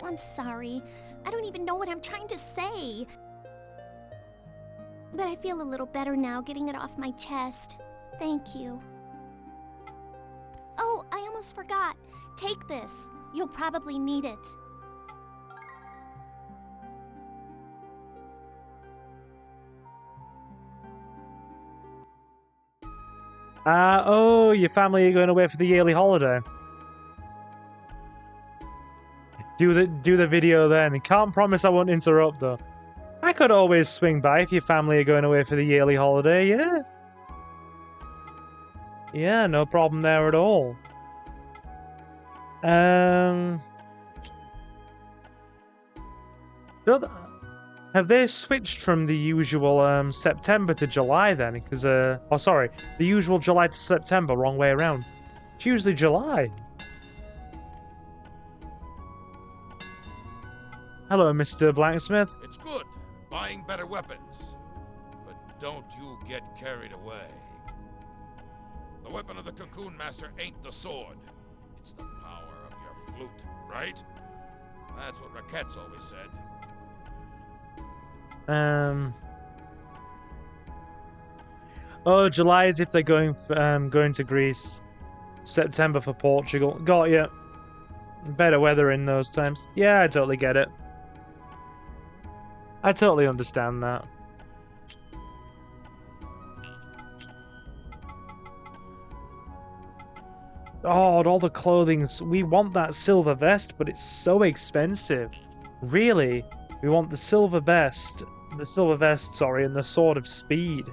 I'm sorry. I don't even know what I'm trying to say. But I feel a little better now getting it off my chest. Thank you. Oh, I almost forgot. Take this. You'll probably need it.
Oh, your family are going away for the yearly holiday. Do the video then. Can't promise I won't interrupt though. I could always swing by if your family are going away for the yearly holiday, yeah. Yeah, no problem there at all. Have they switched from the usual September to July then? Because oh sorry, the usual July to September, wrong way around. It's usually July. Hello, Mr. Blacksmith.
It's good, buying better weapons. But don't you get carried away. The weapon of the Cocoon Master ain't the sword. It's the power of your flute, right? That's what Raquette's always said.
Oh, July is if they're going to Greece. September for Portugal. Got ya. Better weather in those times. Yeah, I totally get it. I totally understand that. Oh, and all the clothing. We want that silver vest, but it's so expensive. Really? We want the silver vest. The silver vest, sorry, and the sword of speed.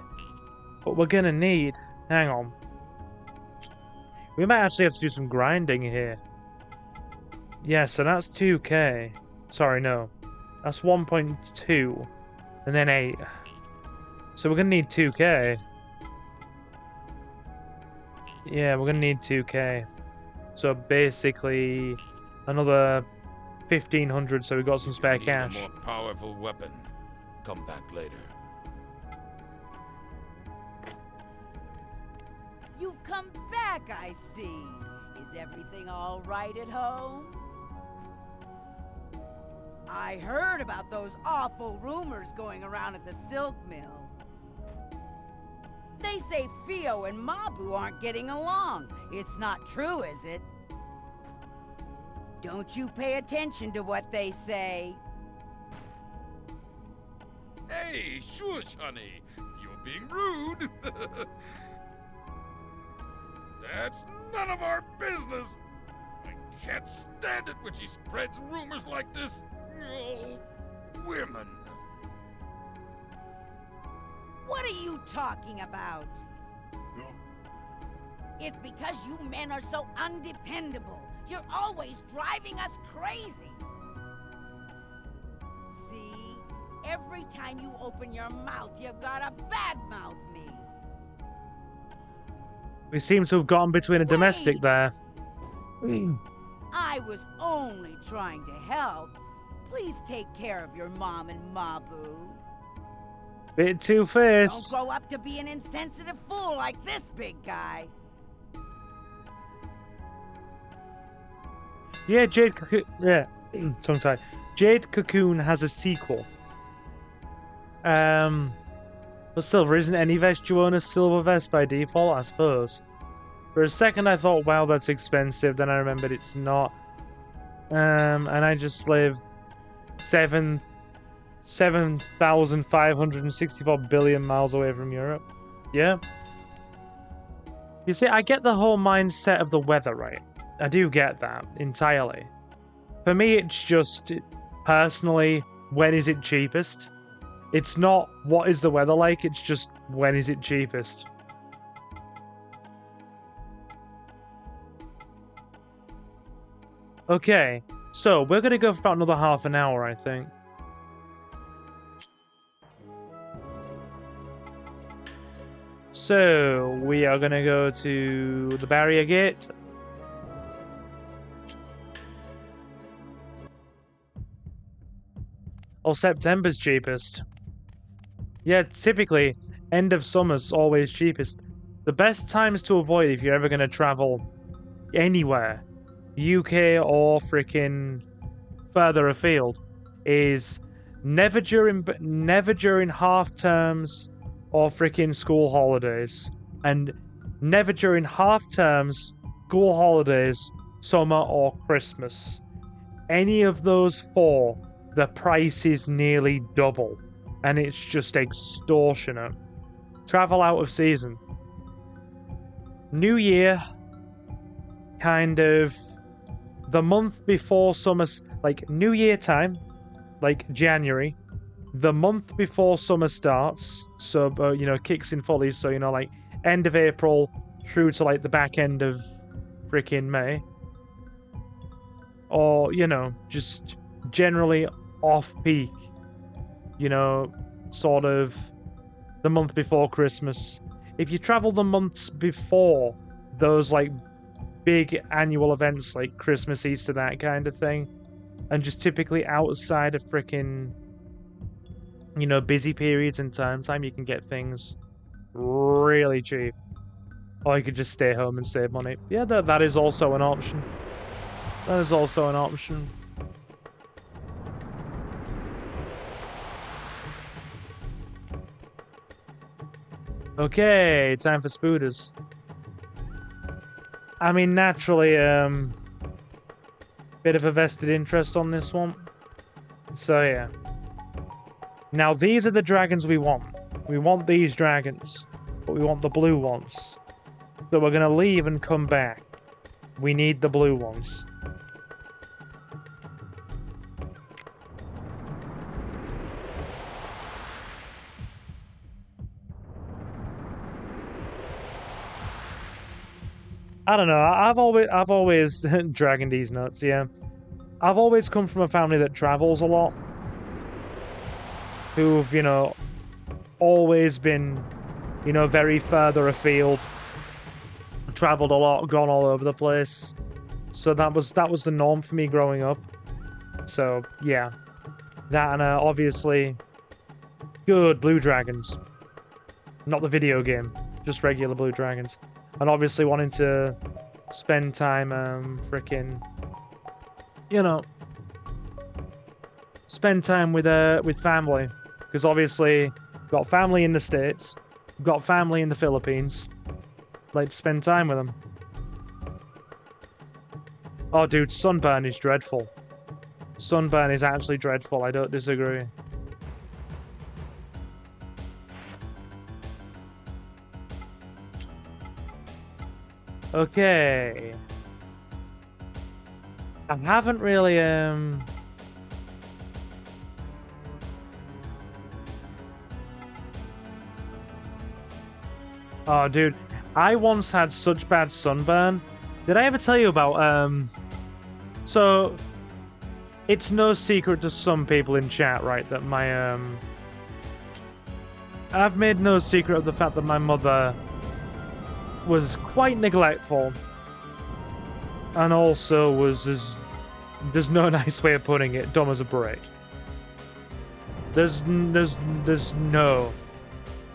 But we're gonna need... Hang on. We might actually have to do some grinding here. Yeah, so that's 2k. Sorry, no. That's 1.2. And then 8. So we're gonna need 2k. Yeah, we're gonna need 2k. So basically another 1500, so we got some spare cash.
A more powerful weapon. Come back later.
You've come back, I see. Is everything all right at home? I heard about those awful rumors going around at the silk mill. They say Fio and Mabu aren't getting along. It's not true, is it? Don't you pay attention to what they say.
Hey, shush, honey. You're being rude. That's none of our business. I can't stand it when she spreads rumors like this. Oh, women.
What are you talking about? It's because you men are so undependable. You're always driving us crazy. See? Every time you open your mouth, you've gotta badmouth me.
We seem to have gotten between a domestic there.
I was only trying to help. Please take care of your mom and Mabu.
Bit
Don't
two-faced.
grow up to be an insensitive fool like this big guy.
Yeah, Jade Cocoon. Yeah, tongue-tied. Jade Cocoon has a sequel. But silver, isn't any vest you own a silver vest by default? I suppose. For a second, I thought, wow, that's expensive. Then I remembered it's not. And I just live 7,564 billion miles away from Europe. Yeah. You see, I get the whole mindset of the weather, right? I do get that entirely. For me, it's just, personally, when is it cheapest? It's not what is the weather like, it's just when is it cheapest. Okay, so we're going to go for about another half an hour, I think. So, we are going to go to the barrier gate. Oh, September's cheapest. Yeah, typically, end of summer's always cheapest. The best times to avoid if you're ever going to travel anywhere, UK or freaking further afield, is never during half terms or freaking school holidays, and never during half terms, school holidays, summer or Christmas. Any of those four, the price is nearly double, and it's just extortionate. Travel out of season. New Year, kind of the month before summer, like New Year time, like January, the month before summer starts, so, kicks in fully, so, like end of April through to like the back end of freaking May. Or, just generally off-peak, sort of the month before Christmas. If you travel the months before those, like, big annual events like Christmas, Easter, that kind of thing, and just typically outside of frickin', you know, busy periods and term time, you can get things really cheap. Or you could just stay home and save money. Yeah, that is also an option. That is also an option. Okay, time for spooters. I mean, naturally, bit of a vested interest on this one. So, yeah. Now, these are the dragons we want. We want these dragons, but we want the blue ones. So we're gonna leave and come back. We need the blue ones. I don't know. I've always dragging these nuts. Yeah, I've always come from a family that travels a lot, who've, you know, always been, you know, very further afield, traveled a lot, gone all over the place. So that was the norm for me growing up. So yeah, that and obviously good blue dragons, not the video game, just regular blue dragons. And obviously wanting to spend time, frickin', you know, spend time with family. Because obviously, got family in the States, got family in the Philippines. Like to spend time with them. Oh, dude, sunburn is dreadful. Sunburn is actually dreadful. I don't disagree. Okay. I haven't really, Oh, dude. I once had such bad sunburn. Did I ever tell you about, So, it's no secret to some people in chat, right, that my, I've made no secret of the fact that my mother was quite neglectful, and also was, there's no nice way of putting it, dumb as a brick. There's no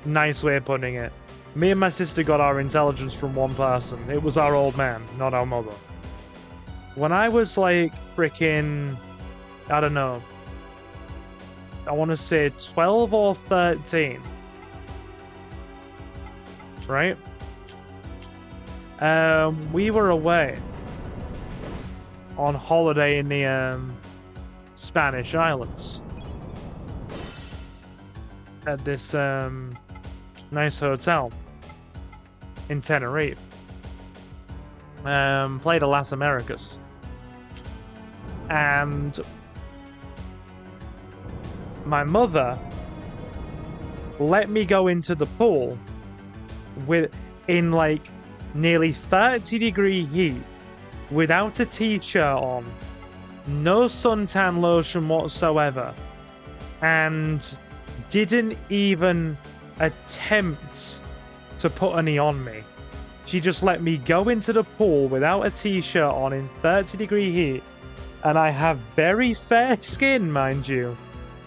nice way of putting it. Me and my sister got our intelligence from one person. It was our old man, not our mother. When I was like freaking, I don't know, I want to say 12 or 13, right? We were away on holiday in the Spanish islands at this nice hotel in Tenerife. Played a Las Americas, and my mother let me go into the pool in like nearly 30-degree heat without a t-shirt on, no suntan lotion whatsoever, and didn't even attempt to put any on me. She just let me go into the pool without a t-shirt on in 30-degree heat, and I have very fair skin, mind you.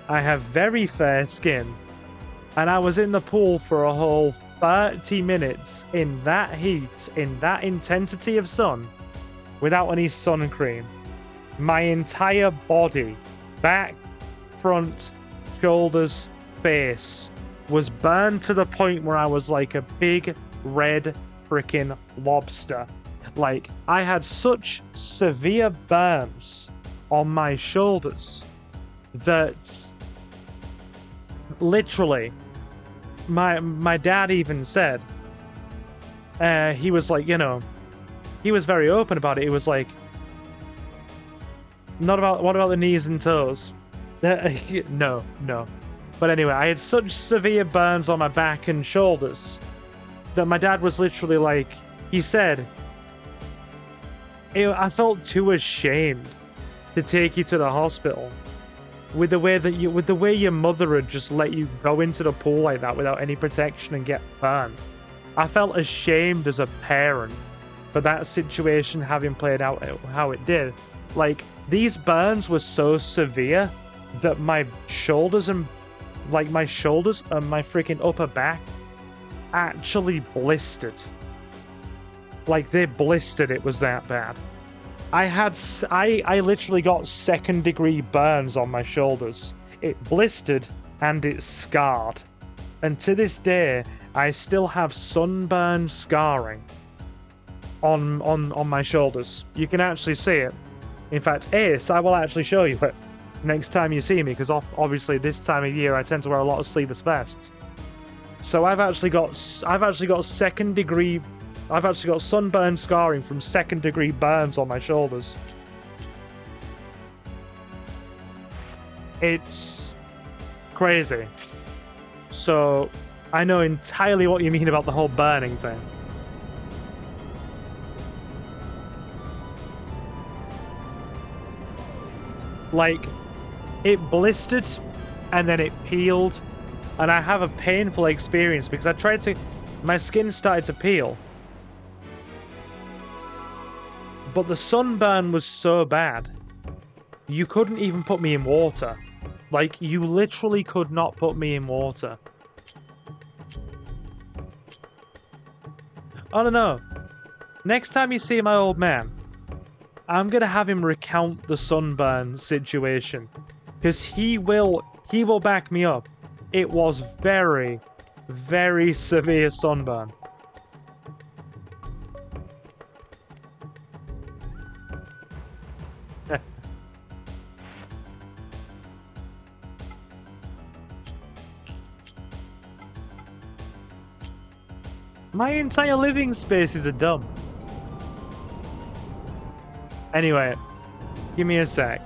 I have very fair skin. And I was in the pool for a whole 30 minutes in that heat, in that intensity of sun, without any sun cream. My entire body, back, front, shoulders, face, was burned to the point where I was like a big red freaking lobster. Like, I had such severe burns on my shoulders that literally my dad even said, he was like, you know, he was very open about it. He was like, what about the knees and toes? No. But anyway, I had such severe burns on my back and shoulders that my dad was literally like, he said, I felt too ashamed to take you to the hospital with the way your mother had just let you go into the pool like that without any protection and get burned. I felt ashamed as a parent for that situation having played out how it did. Like, these burns were so severe that my shoulders and my freaking upper back actually blistered. Like, they blistered, it was that bad. I literally got second-degree burns on my shoulders. It blistered and it scarred. And to this day, I still have sunburn scarring on my shoulders. You can actually see it. In fact, Ace, I will actually show you it next time you see me, because obviously this time of year I tend to wear a lot of sleeveless vests. So I've actually got sunburn scarring from second-degree burns on my shoulders. It's crazy. So I know entirely what you mean about the whole burning thing. Like, it blistered and then it peeled, and I have a painful experience because my skin started to peel. But the sunburn was so bad, you couldn't even put me in water. Like, you literally could not put me in water. I don't know. Next time you see my old man, I'm gonna have him recount the sunburn situation, because he will back me up. It was very, very severe sunburn. My entire living space is a dump. Anyway, give me a sec.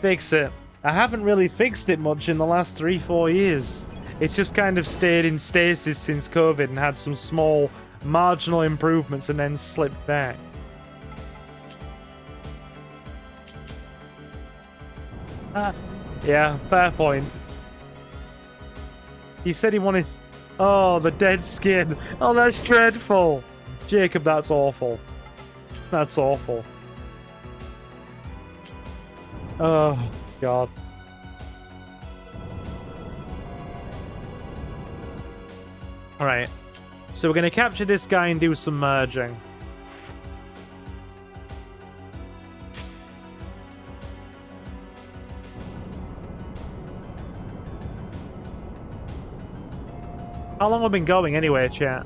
Fix it. I haven't really fixed it much in the last 3-4 years. It's just kind of stayed in stasis since COVID and had some small, marginal improvements and then slipped back. Yeah, fair point. He said he wanted... Oh, the dead skin. Oh, that's dreadful. Jacob, that's awful. That's awful. Oh, God. Alright. So we're going to capture this guy and do some merging. How long have we been going anyway, chat?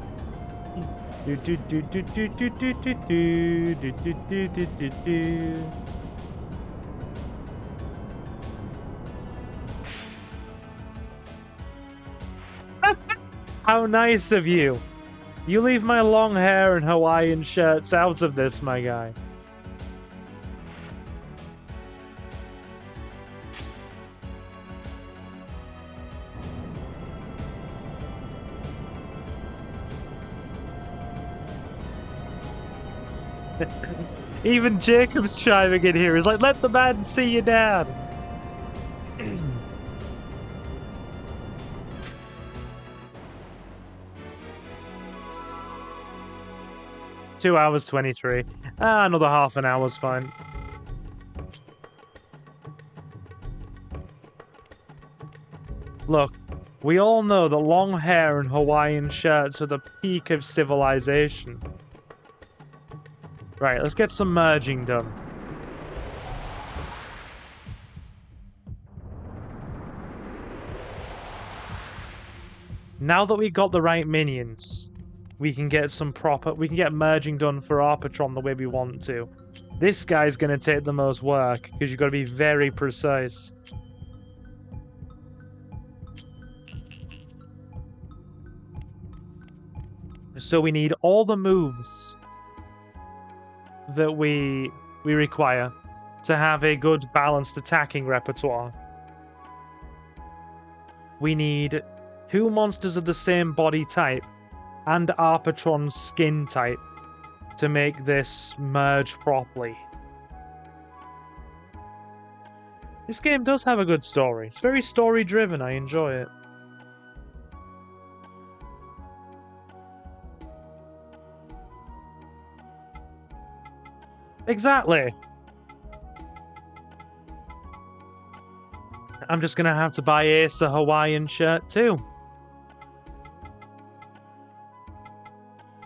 How nice of you. You leave my long hair and Hawaiian shirts out of this, my guy. Even Jacob's chiming in here. He's like, let the man see you, Dad. 2 hours 23. Another half an hour's fine. Look, we all know that long hair and Hawaiian shirts are the peak of civilization. Right, let's get some merging done. Now that we've got the right minions, we can get merging done for our patron the way we want to. This guy's gonna take the most work, because you've got to be very precise. So we need all the moves that we require to have a good balanced attacking repertoire. We need 2 monsters of the same body type and our patron's skin type to make this merge properly. This game does have a good story. It's very story driven, I enjoy it. Exactly. I'm just gonna have to buy Ace a Hawaiian shirt too.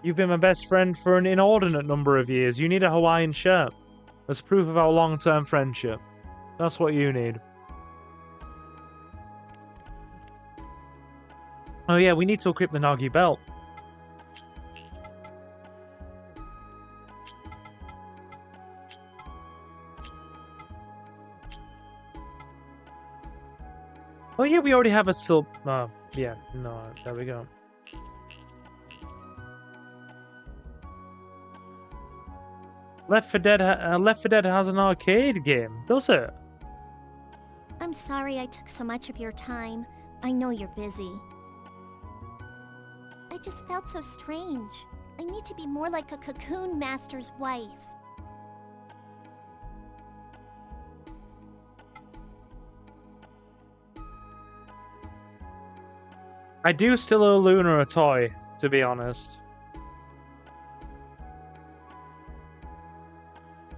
You've been my best friend for an inordinate number of years. You need a Hawaiian shirt as proof of our long-term friendship. That's what you need. Oh yeah, we need to equip the Nagi belt. Oh yeah, we already have a yeah, no, there we go. Left 4 Dead has an arcade game, does it?
I'm sorry I took so much of your time. I know you're busy. I just felt so strange. I need to be more like a Cocoon Master's wife.
I do still owe Luna a toy, to be honest.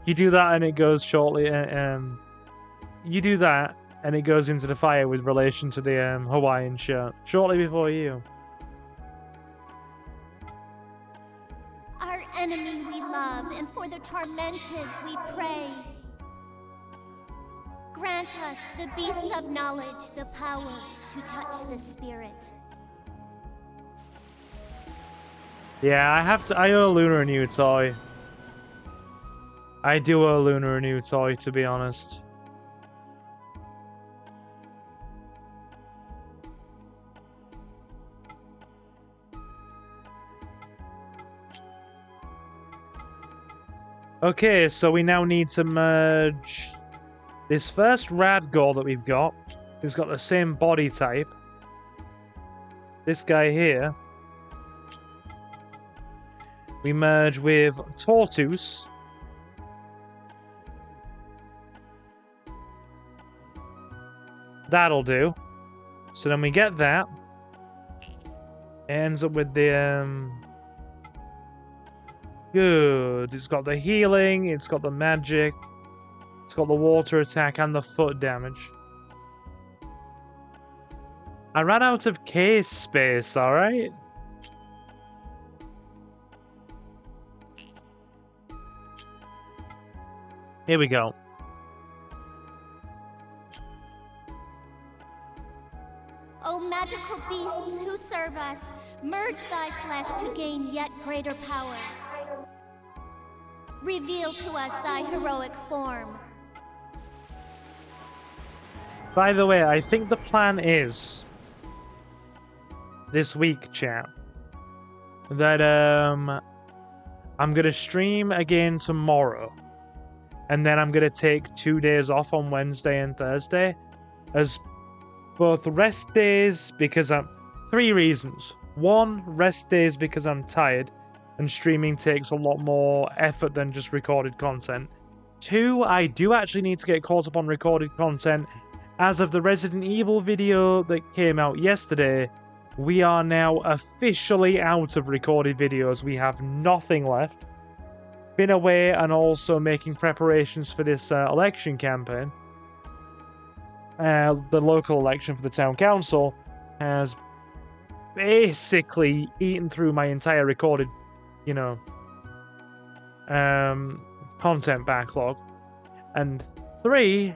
You do that and it goes shortly. You do that and it goes into the fire with relation to the Hawaiian shirt shortly before you.
Our enemy we love, and for the tormented we pray. Grant us, the beasts of knowledge, the power to touch the spirit.
Yeah, I owe Luna a new toy. I do owe Luna a new toy, to be honest. Okay, so we now need to merge this first Radgor that we've got. He's got the same body type. This guy here. We merge with Tortoise. That'll do. So then we get that. It ends up with the good. It's got the healing, it's got the magic, it's got the water attack and the foot damage. I ran out of case space, alright? Here we go.
O magical beasts who serve us, merge thy flesh to gain yet greater power. Reveal to us thy heroic form.
By the way, I think the plan is this week, chat, that I'm gonna stream again tomorrow, and then I'm gonna take 2 days off on Wednesday and Thursday as both rest days because I'm 3 reasons. 1, rest days because I'm tired and streaming takes a lot more effort than just recorded content. 2, I do actually need to get caught up on recorded content. As of the Resident Evil video that came out yesterday, we are now officially out of recorded videos. We have nothing left. Been away and also making preparations for this election campaign. The local election for the town council has basically eaten through my entire recorded, content backlog. And 3,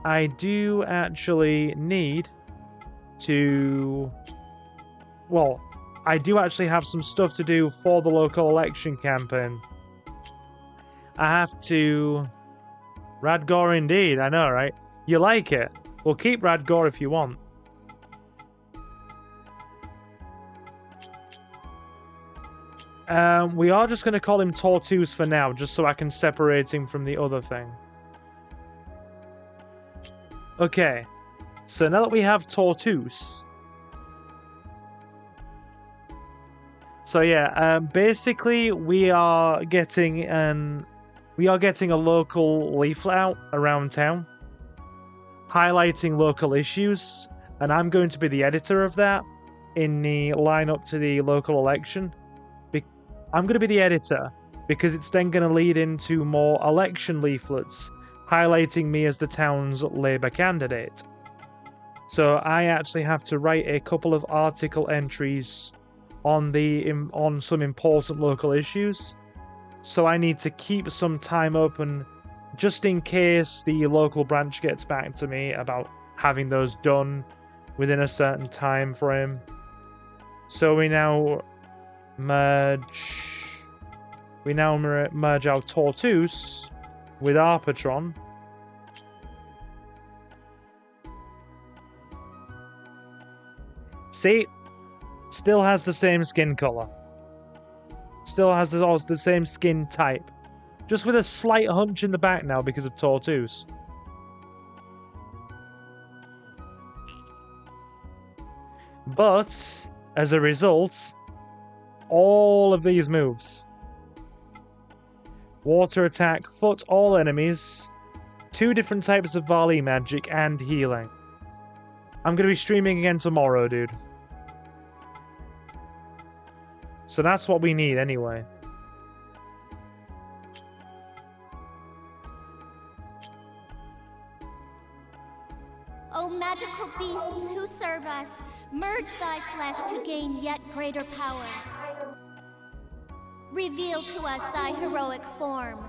I do actually need to... Well, I do actually have some stuff to do for the local election campaign. I have to... Radgor indeed, I know, right? You like it? Well, keep Radgor if you want. We are just going to call him Tortoise for now, just so I can separate him from the other thing. Okay, so now that we have Tortoise... So yeah, basically we are getting a local leaflet out around town, highlighting local issues, and I'm going to be the editor of that in the line up to the local election. I'm going to be the editor, because it's then going to lead into more election leaflets highlighting me as the town's Labour candidate. So I actually have to write a couple of article entries on some important local issues. So I need to keep some time open just in case the local branch gets back to me about having those done within a certain time frame. So we now merge our Tortoise with our Patron. See? Still has the same skin color. Still has the same skin type. Just with a slight hunch in the back now because of Tortoise. But, as a result, all of these moves. Water attack, foot all enemies, 2 different types of volley magic, and healing. I'm going to be streaming again tomorrow, dude. So that's what we need anyway.
O magical beasts who serve us, merge thy flesh to gain yet greater power. Reveal to us thy heroic form.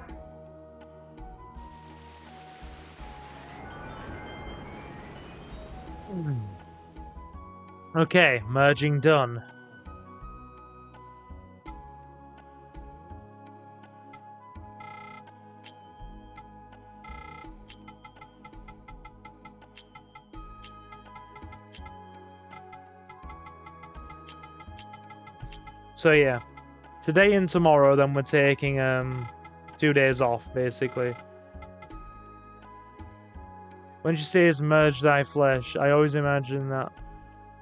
Okay, merging done. So yeah, today and tomorrow, then we're taking 2 days off, basically. When she says merge thy flesh, I always imagine that.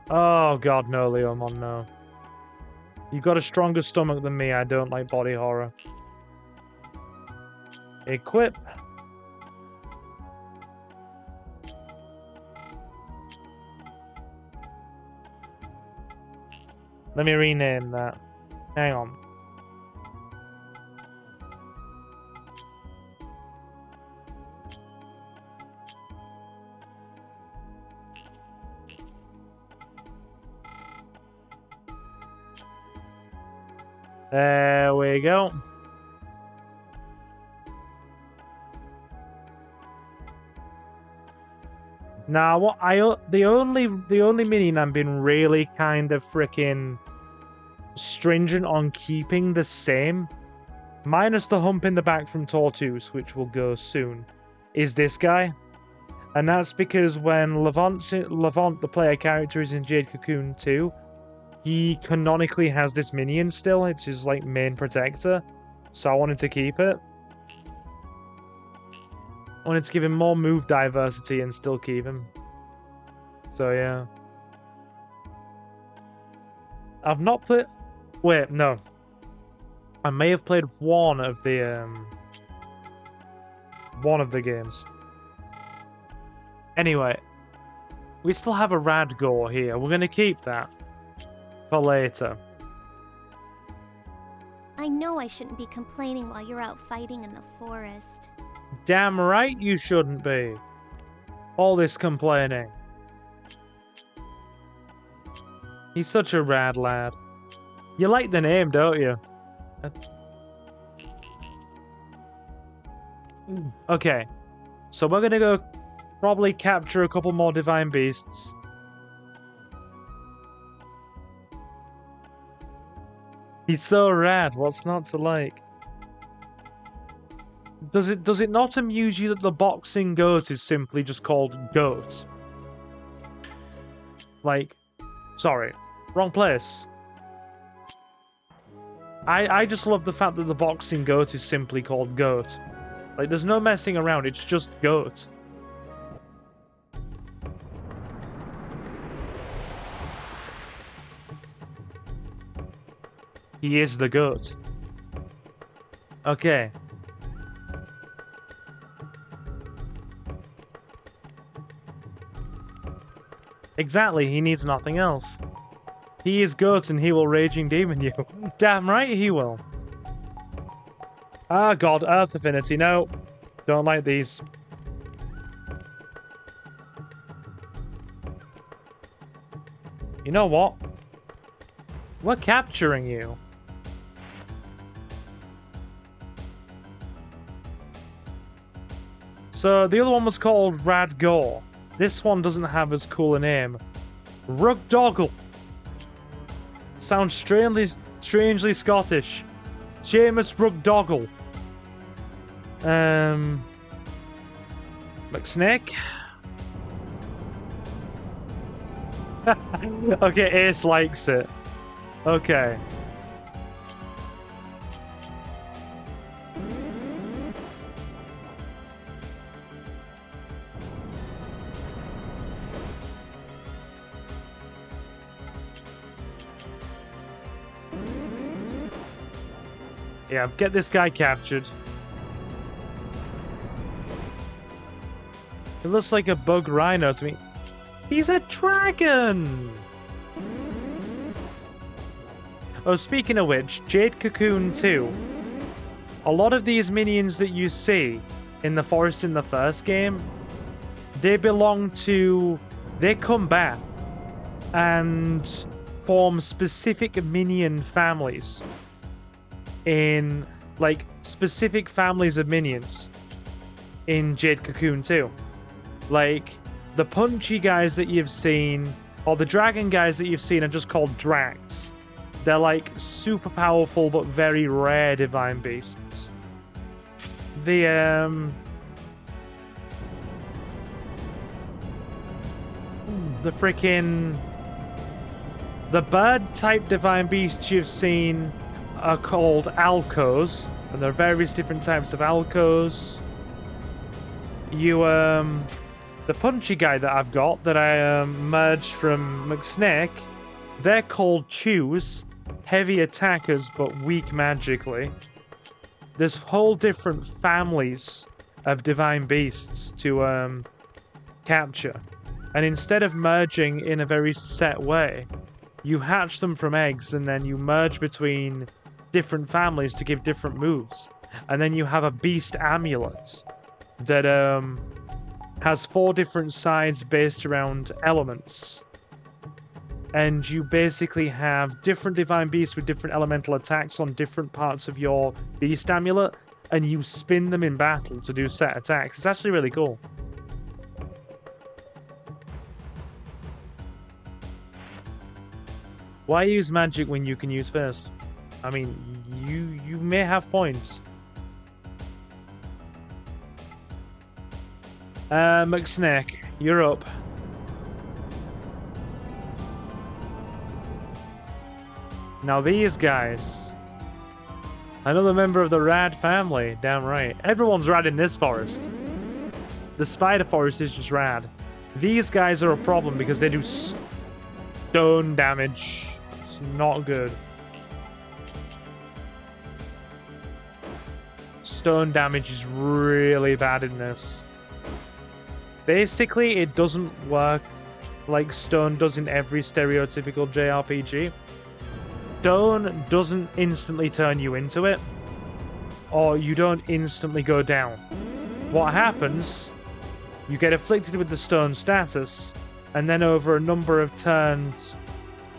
Oh god, no, Leomon, no. You've got a stronger stomach than me, I don't like body horror. Equip. Let me rename that. Hang on. There we go. Now, the only minion I've been really kind of freaking stringent on keeping the same, minus the hump in the back from Tortoise, which will go soon, is this guy. And that's because when Levant, the player character, is in Jade Cocoon 2, he canonically has this minion still. It's his like main protector. So I wanted to keep it. I wanted to give him more move diversity and still keep him. So yeah. I've not played... Wait, no. I may have played one of the games. Anyway, we still have a Radgore here. We're going to keep that for later.
I know I shouldn't be complaining while you're out fighting in the forest.
Damn right you shouldn't be. All this complaining. He's such a rad lad. You like the name, don't you? Okay. So we're gonna go probably capture a couple more divine beasts. He's so rad, what's not to like? Does it not amuse you that the boxing goat is simply just called goat? Like, sorry, wrong place. I just love the fact that the boxing goat is simply called goat. Like, there's no messing around, it's just goat. He is the goat. Okay. Exactly, he needs nothing else. He is goat and he will raging demon you. Damn right he will. Ah, God, Earth Affinity. No, don't like these. You know what? We're capturing you. So the other one was called Radgore. This one doesn't have as cool a name. Rugdoggle. Sounds strangely Scottish. Seamus Rugdoggle. McSnake. Okay, Ace likes it. Okay. Yeah, get this guy captured. It looks like a bug rhino to me. He's a dragon! Oh, speaking of which, Jade Cocoon 2. A lot of these minions that you see in the forest in the first game, they belong to... They come back and form specific minion families. In, like, specific families of minions in Jade Cocoon 2. Like, the punchy guys that you've seen, or the dragon guys that you've seen are just called Dracs. They're, like, super powerful but very rare divine beasts. The, freaking... The bird-type divine beasts you've seen are called Alcos, and there are various different types of Alcos. The punchy guy that I've got, that I merged from McSnake, they're called Chews, heavy attackers but weak magically. There's whole different families of divine beasts to capture, and instead of merging in a very set way, you hatch them from eggs and then you merge between different families to give different moves. And then you have a beast amulet that has 4 different sides based around elements. And you basically have different divine beasts with different elemental attacks on different parts of your beast amulet, and you spin them in battle to do set attacks. It's actually really cool. Why use magic when you can use first? I mean, you may have points. McSnake, you're up. Now these guys. Another member of the Rad family. Damn right. Everyone's rad in this forest. The spider forest is just rad. These guys are a problem because they do stone damage. It's not good. Stone damage is really bad in this. Basically, it doesn't work like stone does in every stereotypical JRPG. Stone doesn't instantly turn you into it, or you don't instantly go down. What happens, you get afflicted with the stone status, and then over a number of turns,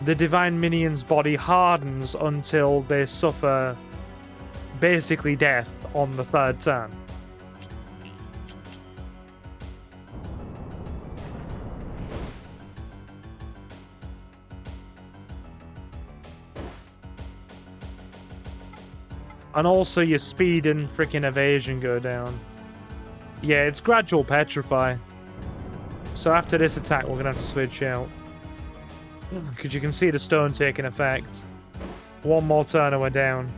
the divine minion's body hardens until they suffer basically death on the 3rd turn. And also your speed and freaking evasion go down. Yeah, it's gradual petrify. So after this attack, we're gonna have to switch out. Because you can see the stone taking effect. One more turn and we're down.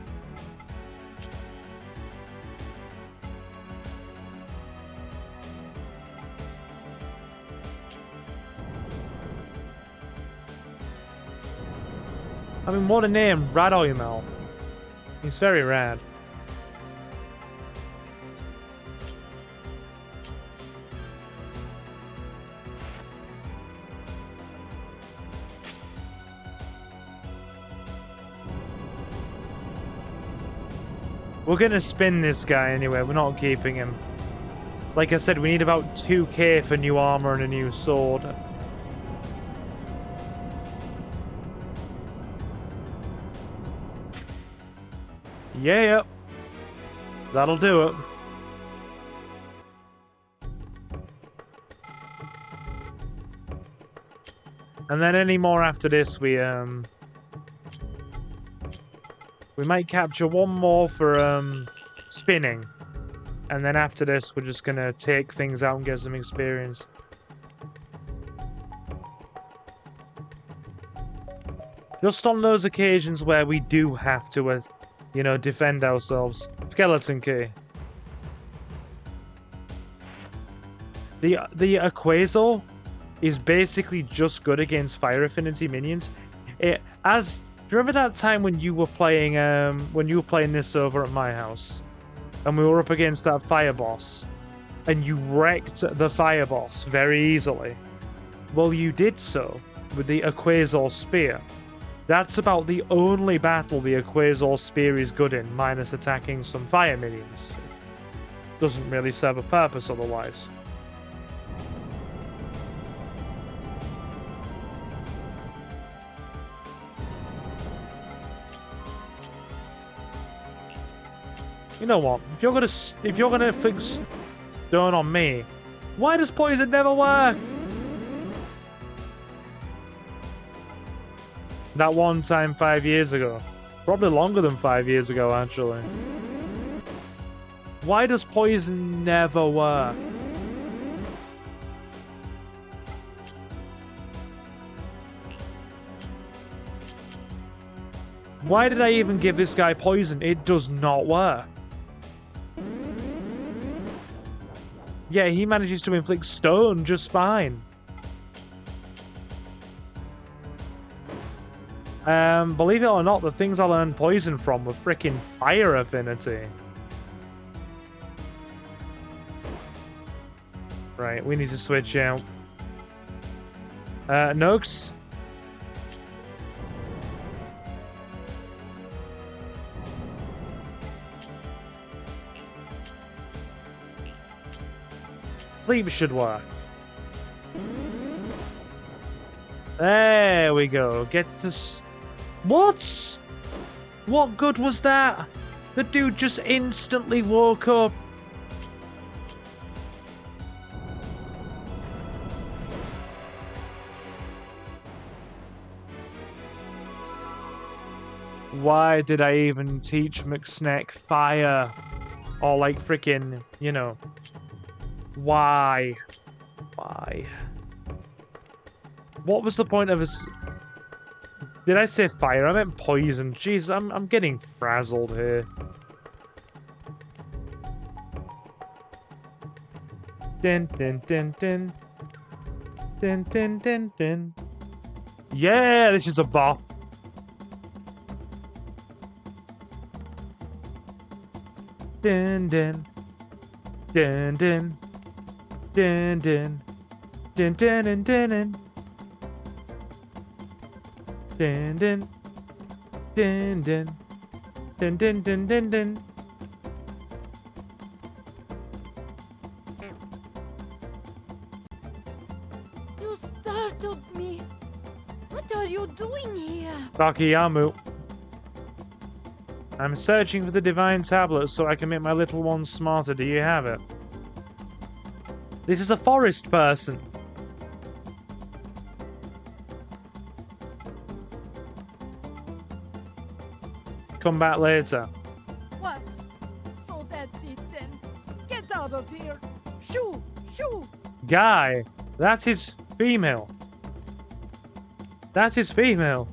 I mean, what a name, Radoymel. He's very rad. We're gonna spin this guy anyway. We're not keeping him. Like I said, we need about 2k for new armor and a new sword. Yeah, that'll do it. And then any more after this, we might capture one more for spinning. And then after this, we're just gonna take things out and get some experience. Just on those occasions where we do have to, you know, defend ourselves. Skeleton key. The Aquazor is basically just good against fire affinity minions. Do you remember that time when you were playing this over at my house? And we were up against that fire boss, and you wrecked the fire boss very easily. Well, you did so with the Aquazor Spear. That's about the only battle the Aquazor Spear is good in, minus attacking some fire minions. Doesn't really serve a purpose otherwise. You know what? If you're gonna fix stone on me, why does poison never work? That one time 5 years ago. Probably longer than 5 years ago, actually. Why does poison never work? Why did I even give this guy poison? It does not work. Yeah, he manages to inflict stone just fine. Believe it or not, the things I learned poison from were freaking fire affinity. Right, we need to switch out. Nooks? Sleep should work. There we go. Get to... What? What good was that? The dude just instantly woke up. Why did I even teach McSnack fire? Or like freaking, you know... Why? Why? What was the point of us? Did I say fire? I meant poison. Jeez, I'm getting frazzled here. Din din din din. Din din din din. Yeah, this is a bop. Din din. Din din. Din din. Din din din din din. Din din. Din din. Din din din din din.
You startled me. What are you doing here?
Takiyamu. I'm searching for the divine tablet so I can make my little one smarter. Do you have it? This is a forest person. Come back later.
What? So that's it then. Get out of here. Shoo! Shoo!
Guy, that's his female. That's his female.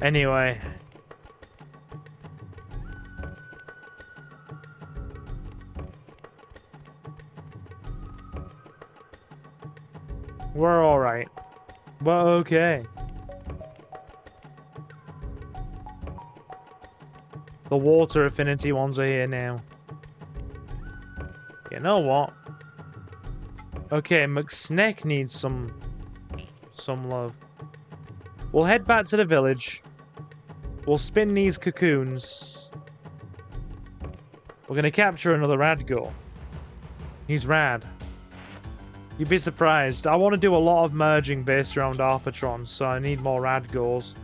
Anyway. We're alright. We're okay. The water affinity ones are here now. You know what? Okay, McSnack needs some love. We'll head back to the village. We'll spin these cocoons. We're gonna capture another Radgor. He's rad. You'd be surprised. I want to do a lot of merging based around Arpatron, so I need more Radgors.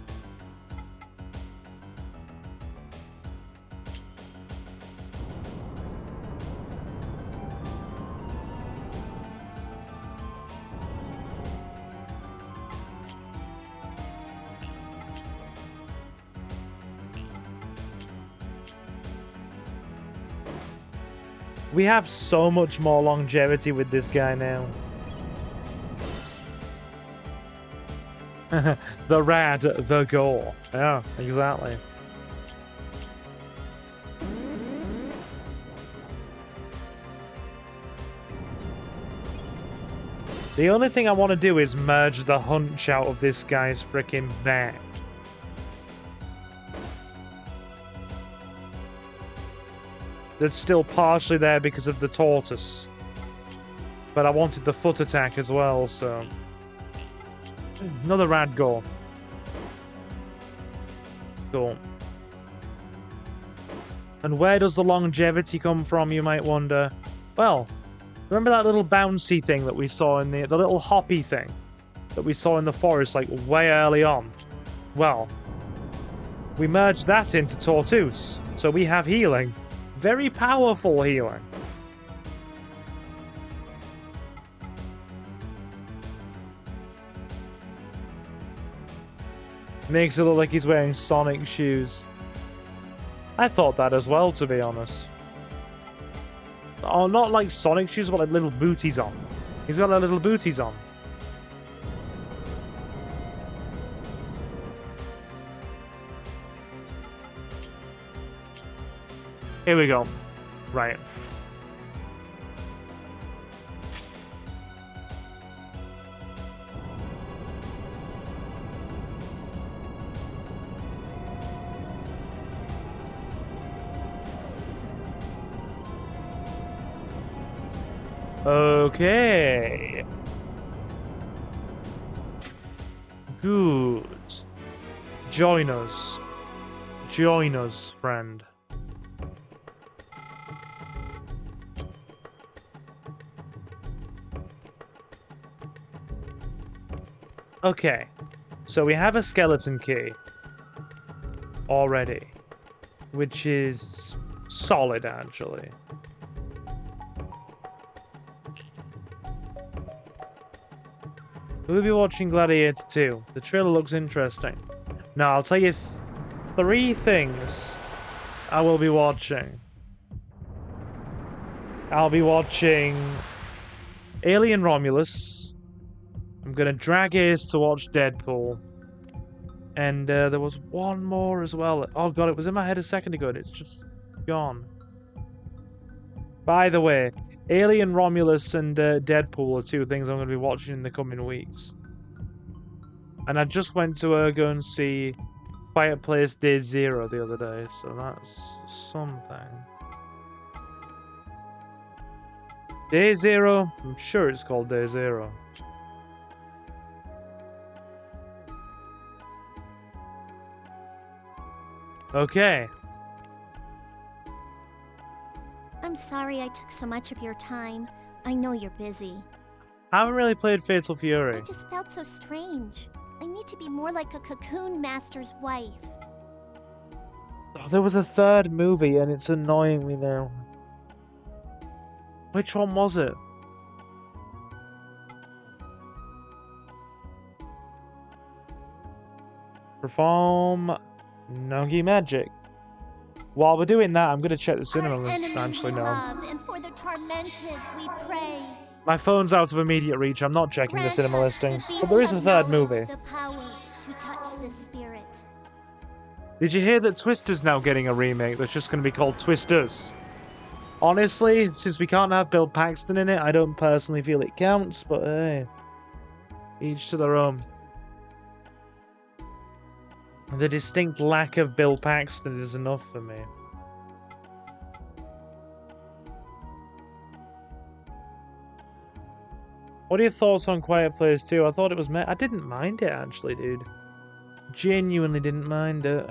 We have so much more longevity with this guy now. The rad, the gore. Yeah, exactly. The only thing I want to do is merge the hunch out of this guy's freaking back. That's still partially there because of the tortoise. But I wanted the foot attack as well, so... Another Radgor. Cool. And where does the longevity come from, you might wonder? Well, remember that little bouncy thing that we saw in the little hoppy thing that we saw in the forest, like, way early on? Well, we merged that into Tortoise, so we have healing. Very powerful healing. Makes it look like he's wearing Sonic shoes. I thought that as well, to be honest. Oh, not like Sonic shoes, but like little booties on. He's got like little booties on. Here we go. Right. Okay. Good. Join us. Join us, friend. Okay, so we have a skeleton key already, which is solid, actually. We'll be watching Gladiator 2. The trailer looks interesting. Now, I'll tell you 3 things I will be watching. I'll be watching Alien Romulus. I'm gonna drag Ace to watch Deadpool. And there was one more as well. Oh god, it was in my head a second ago and it's just gone. By the way, Alien Romulus and Deadpool are 2 things I'm gonna be watching in the coming weeks. And I just went to go and see Quiet Place Day Zero the other day, so that's something. Day Zero? I'm sure it's called Day Zero. Okay.
I'm sorry I took so much of your time. I know you're busy.
I haven't really played Fatal Fury.
It just felt so strange. I need to be more like a cocoon master's wife.
Oh, there was a 3rd movie and it's annoying me now. Which one was it? Perform Nogi Magic. While we're doing that, I'm gonna check the cinema list. Actually, no.
And for the tormented, we pray.
My phone's out of immediate reach. I'm not checking the cinema listings. But there is a 3rd movie.
The power to touch the spirit.
Did you hear that Twister's now getting a remake that's just gonna be called Twisters? Honestly, since we can't have Bill Paxton in it, I don't personally feel it counts, but hey. Each to their own. The distinct lack of Bill Paxton is enough for me. What are your thoughts on Quiet Place 2? I thought it was... I didn't mind it, actually, dude. Genuinely didn't mind it.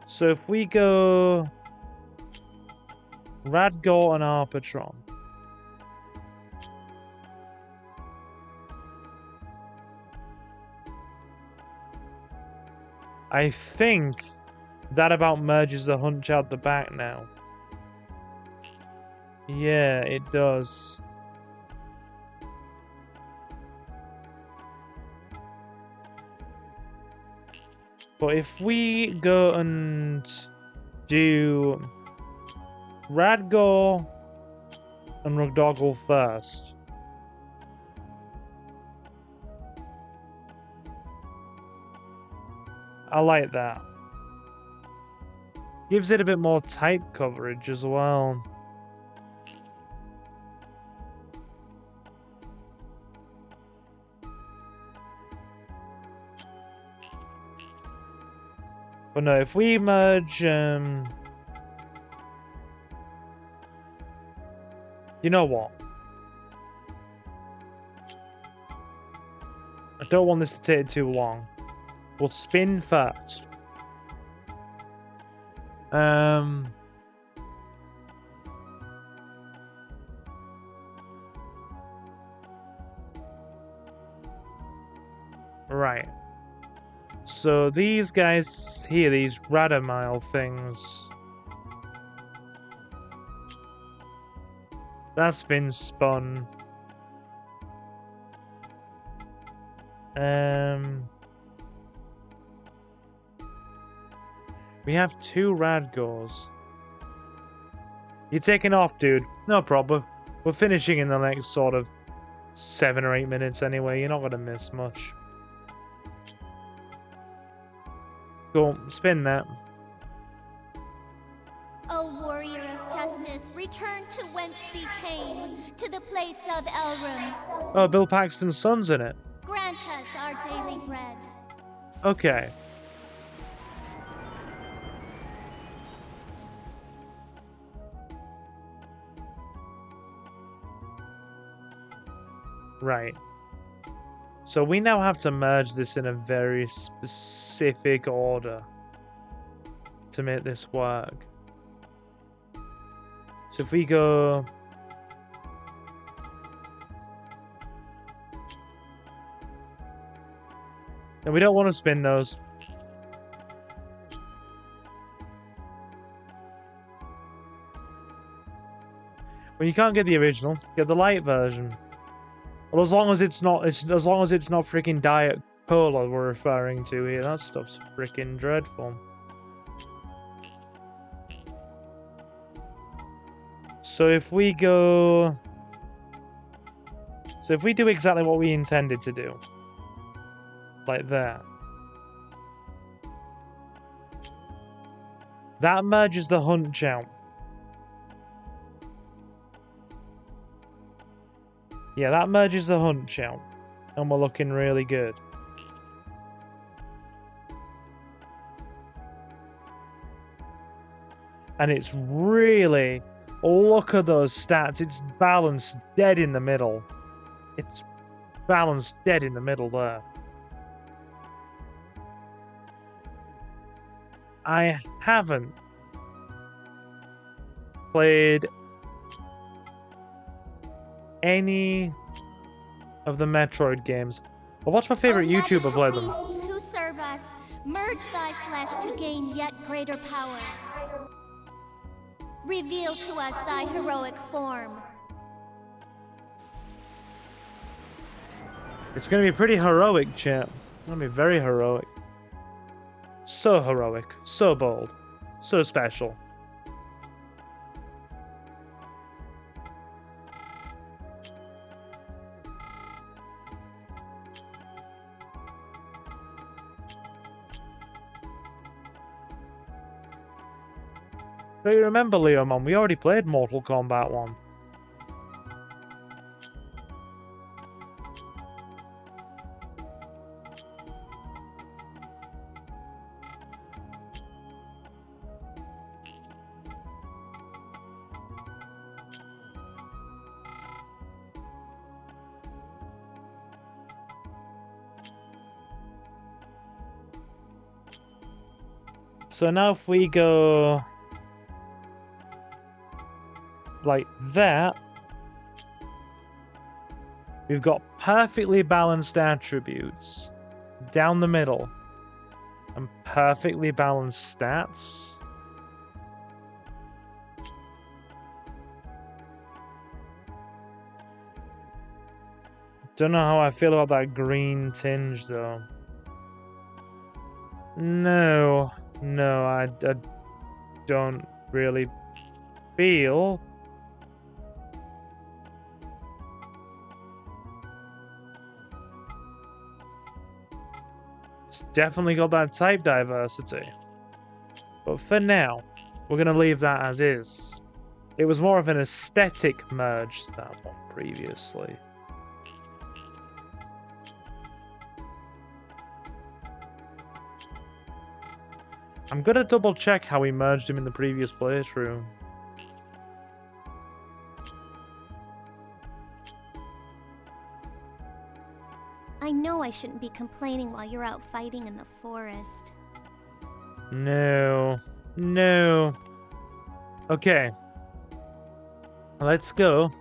So if we go... Radgor and Arpatron. I think that about merges the hunch out the back now. Yeah, it does. But if we go and do Radgor and Rugdoggle first. I like that. Gives it a bit more type coverage as well. But no, if we merge, you know what? I don't want this to take too long. We'll spin first. Right. So these guys here, these Radamile things. That's been spun. We have 2 Radgors. You're taking off, dude. No problem. We're finishing in the next sort of 7 or 8 minutes anyway. You're not going to miss much. Go, spin that.
O warrior of justice, return to whence thee came, to the place of Elrum.
Oh, Bill Paxton's son's in it.
Grant us our daily bread.
Okay. Right. So we now have to merge this in a very specific order to make this work. So if we go... And we don't want to spin those. When you can't get the original, get the light version. Well, as long as it's not freaking Diet Cola we're referring to here, that stuff's freaking dreadful. So if we go... So if we do exactly what we intended to do, like that, that merges the hunch out. Yeah, that merges the hunch out, and we're looking really good. And it's really... Look at those stats. It's balanced dead in the middle. It's balanced dead in the middle there. I haven't played any of the Metroid games. But what's my favorite YouTuber play them?
Beasts who serve us, merge thy flesh to gain yet greater power. Reveal to us thy heroic form.
It's gonna be pretty heroic, champ. It's gonna be very heroic. So heroic, so bold, so special. But you remember, Leomon, we already played Mortal Kombat 1. So now if we go like that, we've got perfectly balanced attributes down the middle and perfectly balanced stats. Don't know how I feel about that green tinge though. No, I don't really feel. It's definitely got that type diversity. But for now, we're going to leave that as is. It was more of an aesthetic merge to that one previously. I'm gonna double check how we merged him in the previous playthrough.
I know I shouldn't be complaining while you're out fighting in the forest.
No. Okay. Let's go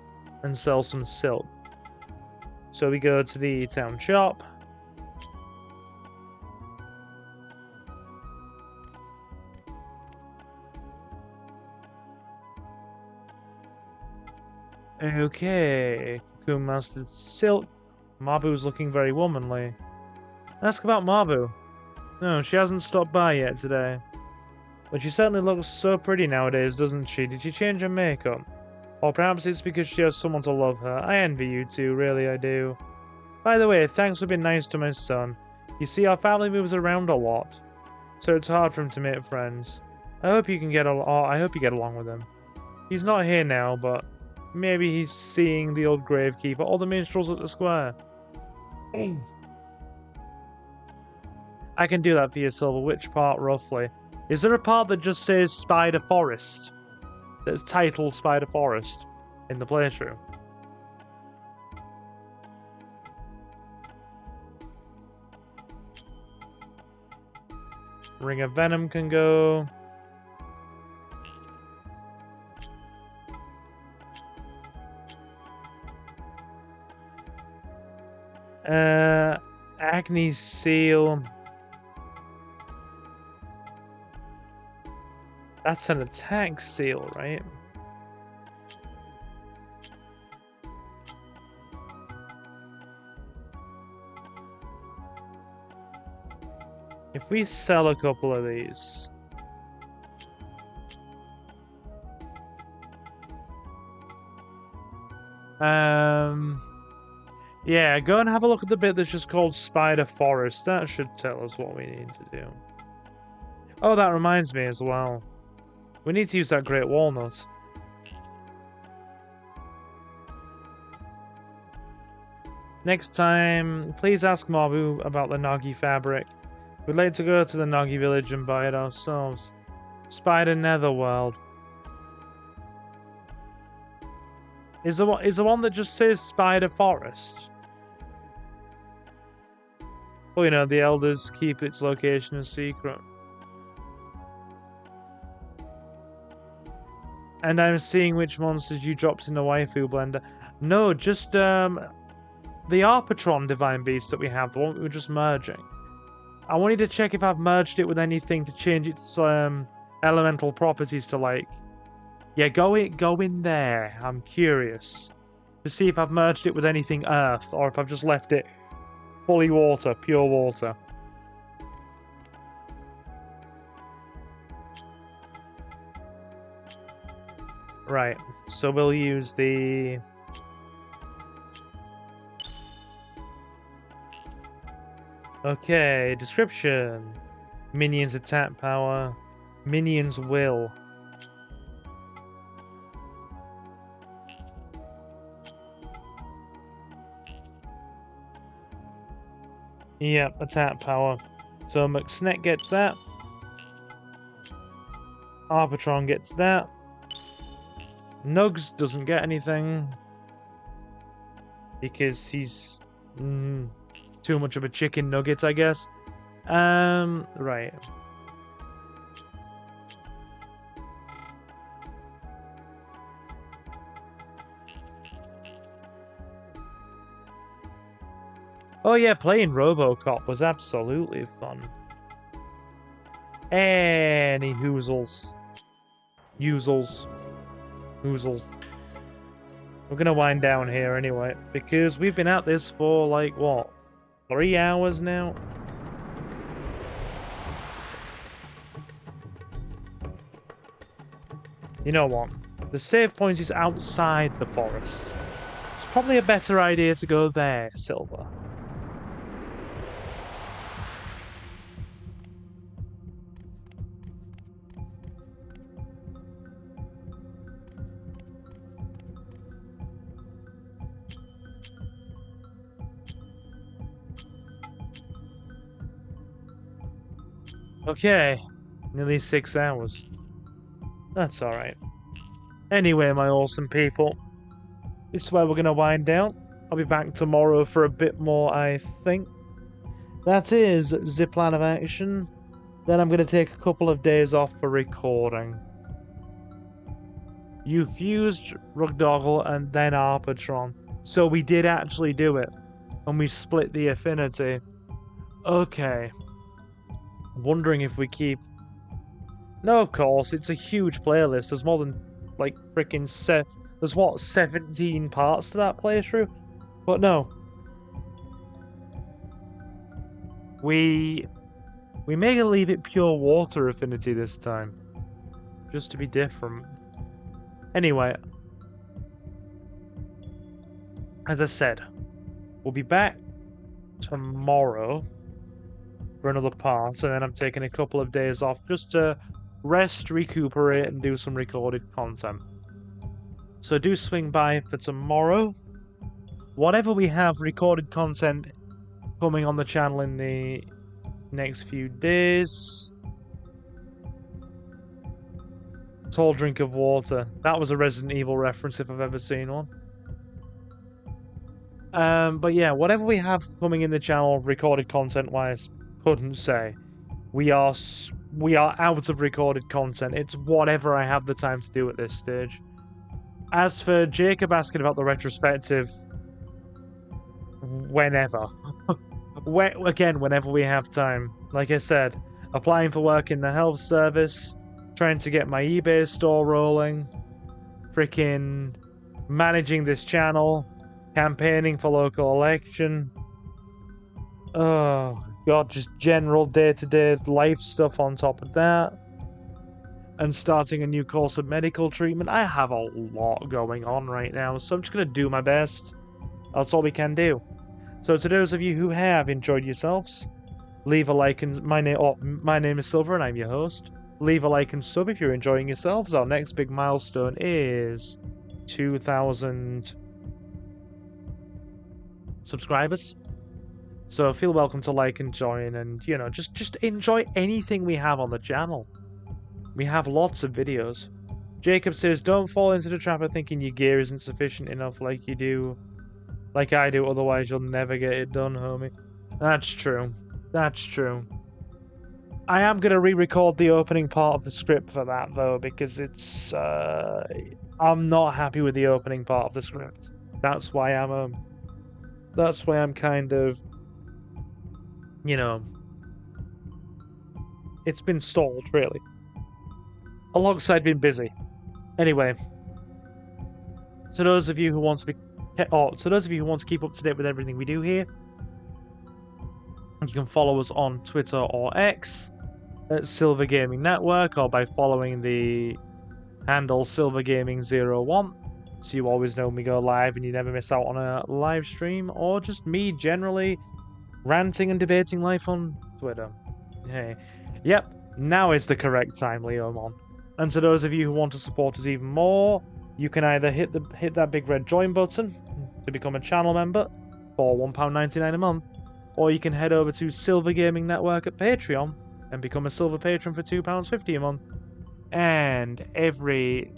and sell some silk. So we go to the town shop. Okay, Cocoon mastered silk. Mabu's looking very womanly. Ask about Mabu. No, she hasn't stopped by yet today. But she certainly looks so pretty nowadays, doesn't she? Did she change her makeup? Or perhaps it's because she has someone to love her. I envy you two, really I do. By the way, thanks for being nice to my son. You see, our family moves around a lot, so it's hard for him to make friends. I hope you get along with him. He's not here now, but maybe he's seeing the old gravekeeper or the minstrels at the square. I can do that for you, Silver. Which part, roughly? Is there a part that just says Spider Forest? That's titled Spider Forest in the playthrough? Ring of Venom can go. Agni Seal. That's an attack seal, right? If we sell a couple of these. Yeah, go and have a look at the bit that's just called Spider Forest. That should tell us what we need to do. Oh, that reminds me as well. We need to use that Great Walnut. Next time, please ask Mabu about the Nagi fabric. We'd like to go to the Nagi village and buy it ourselves. Spider Netherworld. Is the one that just says Spider Forest? Oh, you know, the elders keep its location a secret. And I'm seeing which monsters you dropped in the waifu blender. No, just the Arpatron Divine Beast that we have, the one we were just merging. I wanted to check if I've merged it with anything to change its elemental properties to, like... Yeah, go in there. I'm curious to see if I've merged it with anything earth, or if I've just left it fully water, pure water. Right, so we'll use the... Okay, description. Minions attack power. Minions will. Yep, attack power. So McSneck gets that. Arbitron gets that. Nugs doesn't get anything. Because he's too much of a chicken nugget, I guess. Right. Oh yeah, playing RoboCop was absolutely fun. Any hoozles. Hoozles. Hoozles. We're gonna wind down here anyway, because we've been at this for like, what? 3 hours now? You know what? The save point is outside the forest. It's probably a better idea to go there, Silver. Okay, nearly 6 hours. That's alright. Anyway, my awesome people, this is where we're going to wind down. I'll be back tomorrow for a bit more, I think. That is the plan of action. Then I'm going to take a couple of days off for recording. You fused Rugdoggle and then Arbitron. So we did actually do it. And we split the affinity. Okay. Wondering if we keep... No, of course, it's a huge playlist. There's more than, like, freaking there's, what, 17 parts to that playthrough? But no. We may leave it pure water affinity this time. Just to be different. Anyway. As I said, we'll be back tomorrow for another part, and then I'm taking a couple of days off just to rest, recuperate, and do some recorded content. So do swing by for tomorrow. Whatever we have recorded content coming on the channel in the next few days. Tall drink of water. That was a Resident Evil reference if I've ever seen one. But yeah, whatever we have coming in the channel recorded content-wise, couldn't say. We are out of recorded content. It's whatever I have the time to do at this stage. As for Jacob asking about the retrospective, whenever. Again, whenever we have time. Like I said, applying for work in the health service, trying to get my eBay store rolling, freaking managing this channel, campaigning for local election. Oh god, just general day-to-day life stuff on top of that. And starting a new course of medical treatment. I have a lot going on right now, so I'm just going to do my best. That's all we can do. So to those of you who have enjoyed yourselves, leave a like and my name is Silver and I'm your host. Leave a like and sub if you're enjoying yourselves. Our next big milestone is 2,000 subscribers. So feel welcome to like and join, and you know, just enjoy anything we have on the channel. We have lots of videos. Jacob says, don't fall into the trap of thinking your gear isn't sufficient enough like you do. Like I do, otherwise you'll never get it done, homie. That's true. That's true. I am going to re-record the opening part of the script for that, though, because it's... I'm not happy with the opening part of the script. That's why I'm kind of... You know... It's been stalled, really. Alongside being busy. Anyway. To those of you who want to be... to those of you who want to keep up to date with everything we do here, you can follow us on Twitter or X at Silver Gaming Network, or by following the handle SilverGaming01, so you always know when we go live and you never miss out on a live stream, or just me generally ranting and debating life on Twitter. Hey, yep, now is the correct time, Leomon. And to those of you who want to support us even more, you can either hit that big red join button to become a channel member for £1.99 a month, or you can head over to Silver Gaming Network at Patreon and become a silver patron for £2.50 a month. And every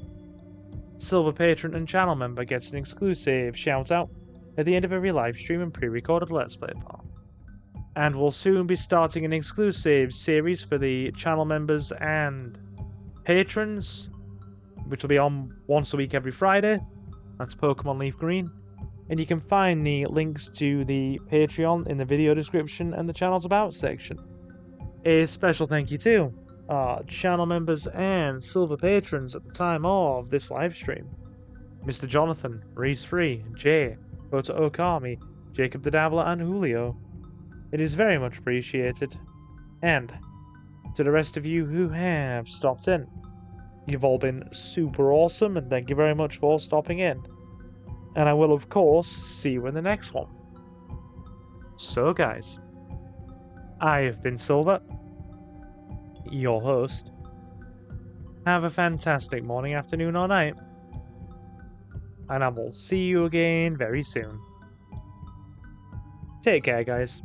silver patron and channel member gets an exclusive shout out at the end of every live stream and pre-recorded Let's Play part. And we'll soon be starting an exclusive series for the channel members and patrons, which will be on once a week every Friday. That's Pokemon Leaf Green. And you can find the links to the Patreon in the video description and the channel's about section. A special thank you to our channel members and silver patrons at the time of this live stream. Mr. Jonathan, Reese Free, Jay, Kota Okami, Jacob the Dabbler, and Julio. It is very much appreciated. And to the rest of you who have stopped in, you've all been super awesome, and thank you very much for stopping in. And I will, of course, see you in the next one. So, guys, I have been Silver, your host. Have a fantastic morning, afternoon, or night. And I will see you again very soon. Take care, guys.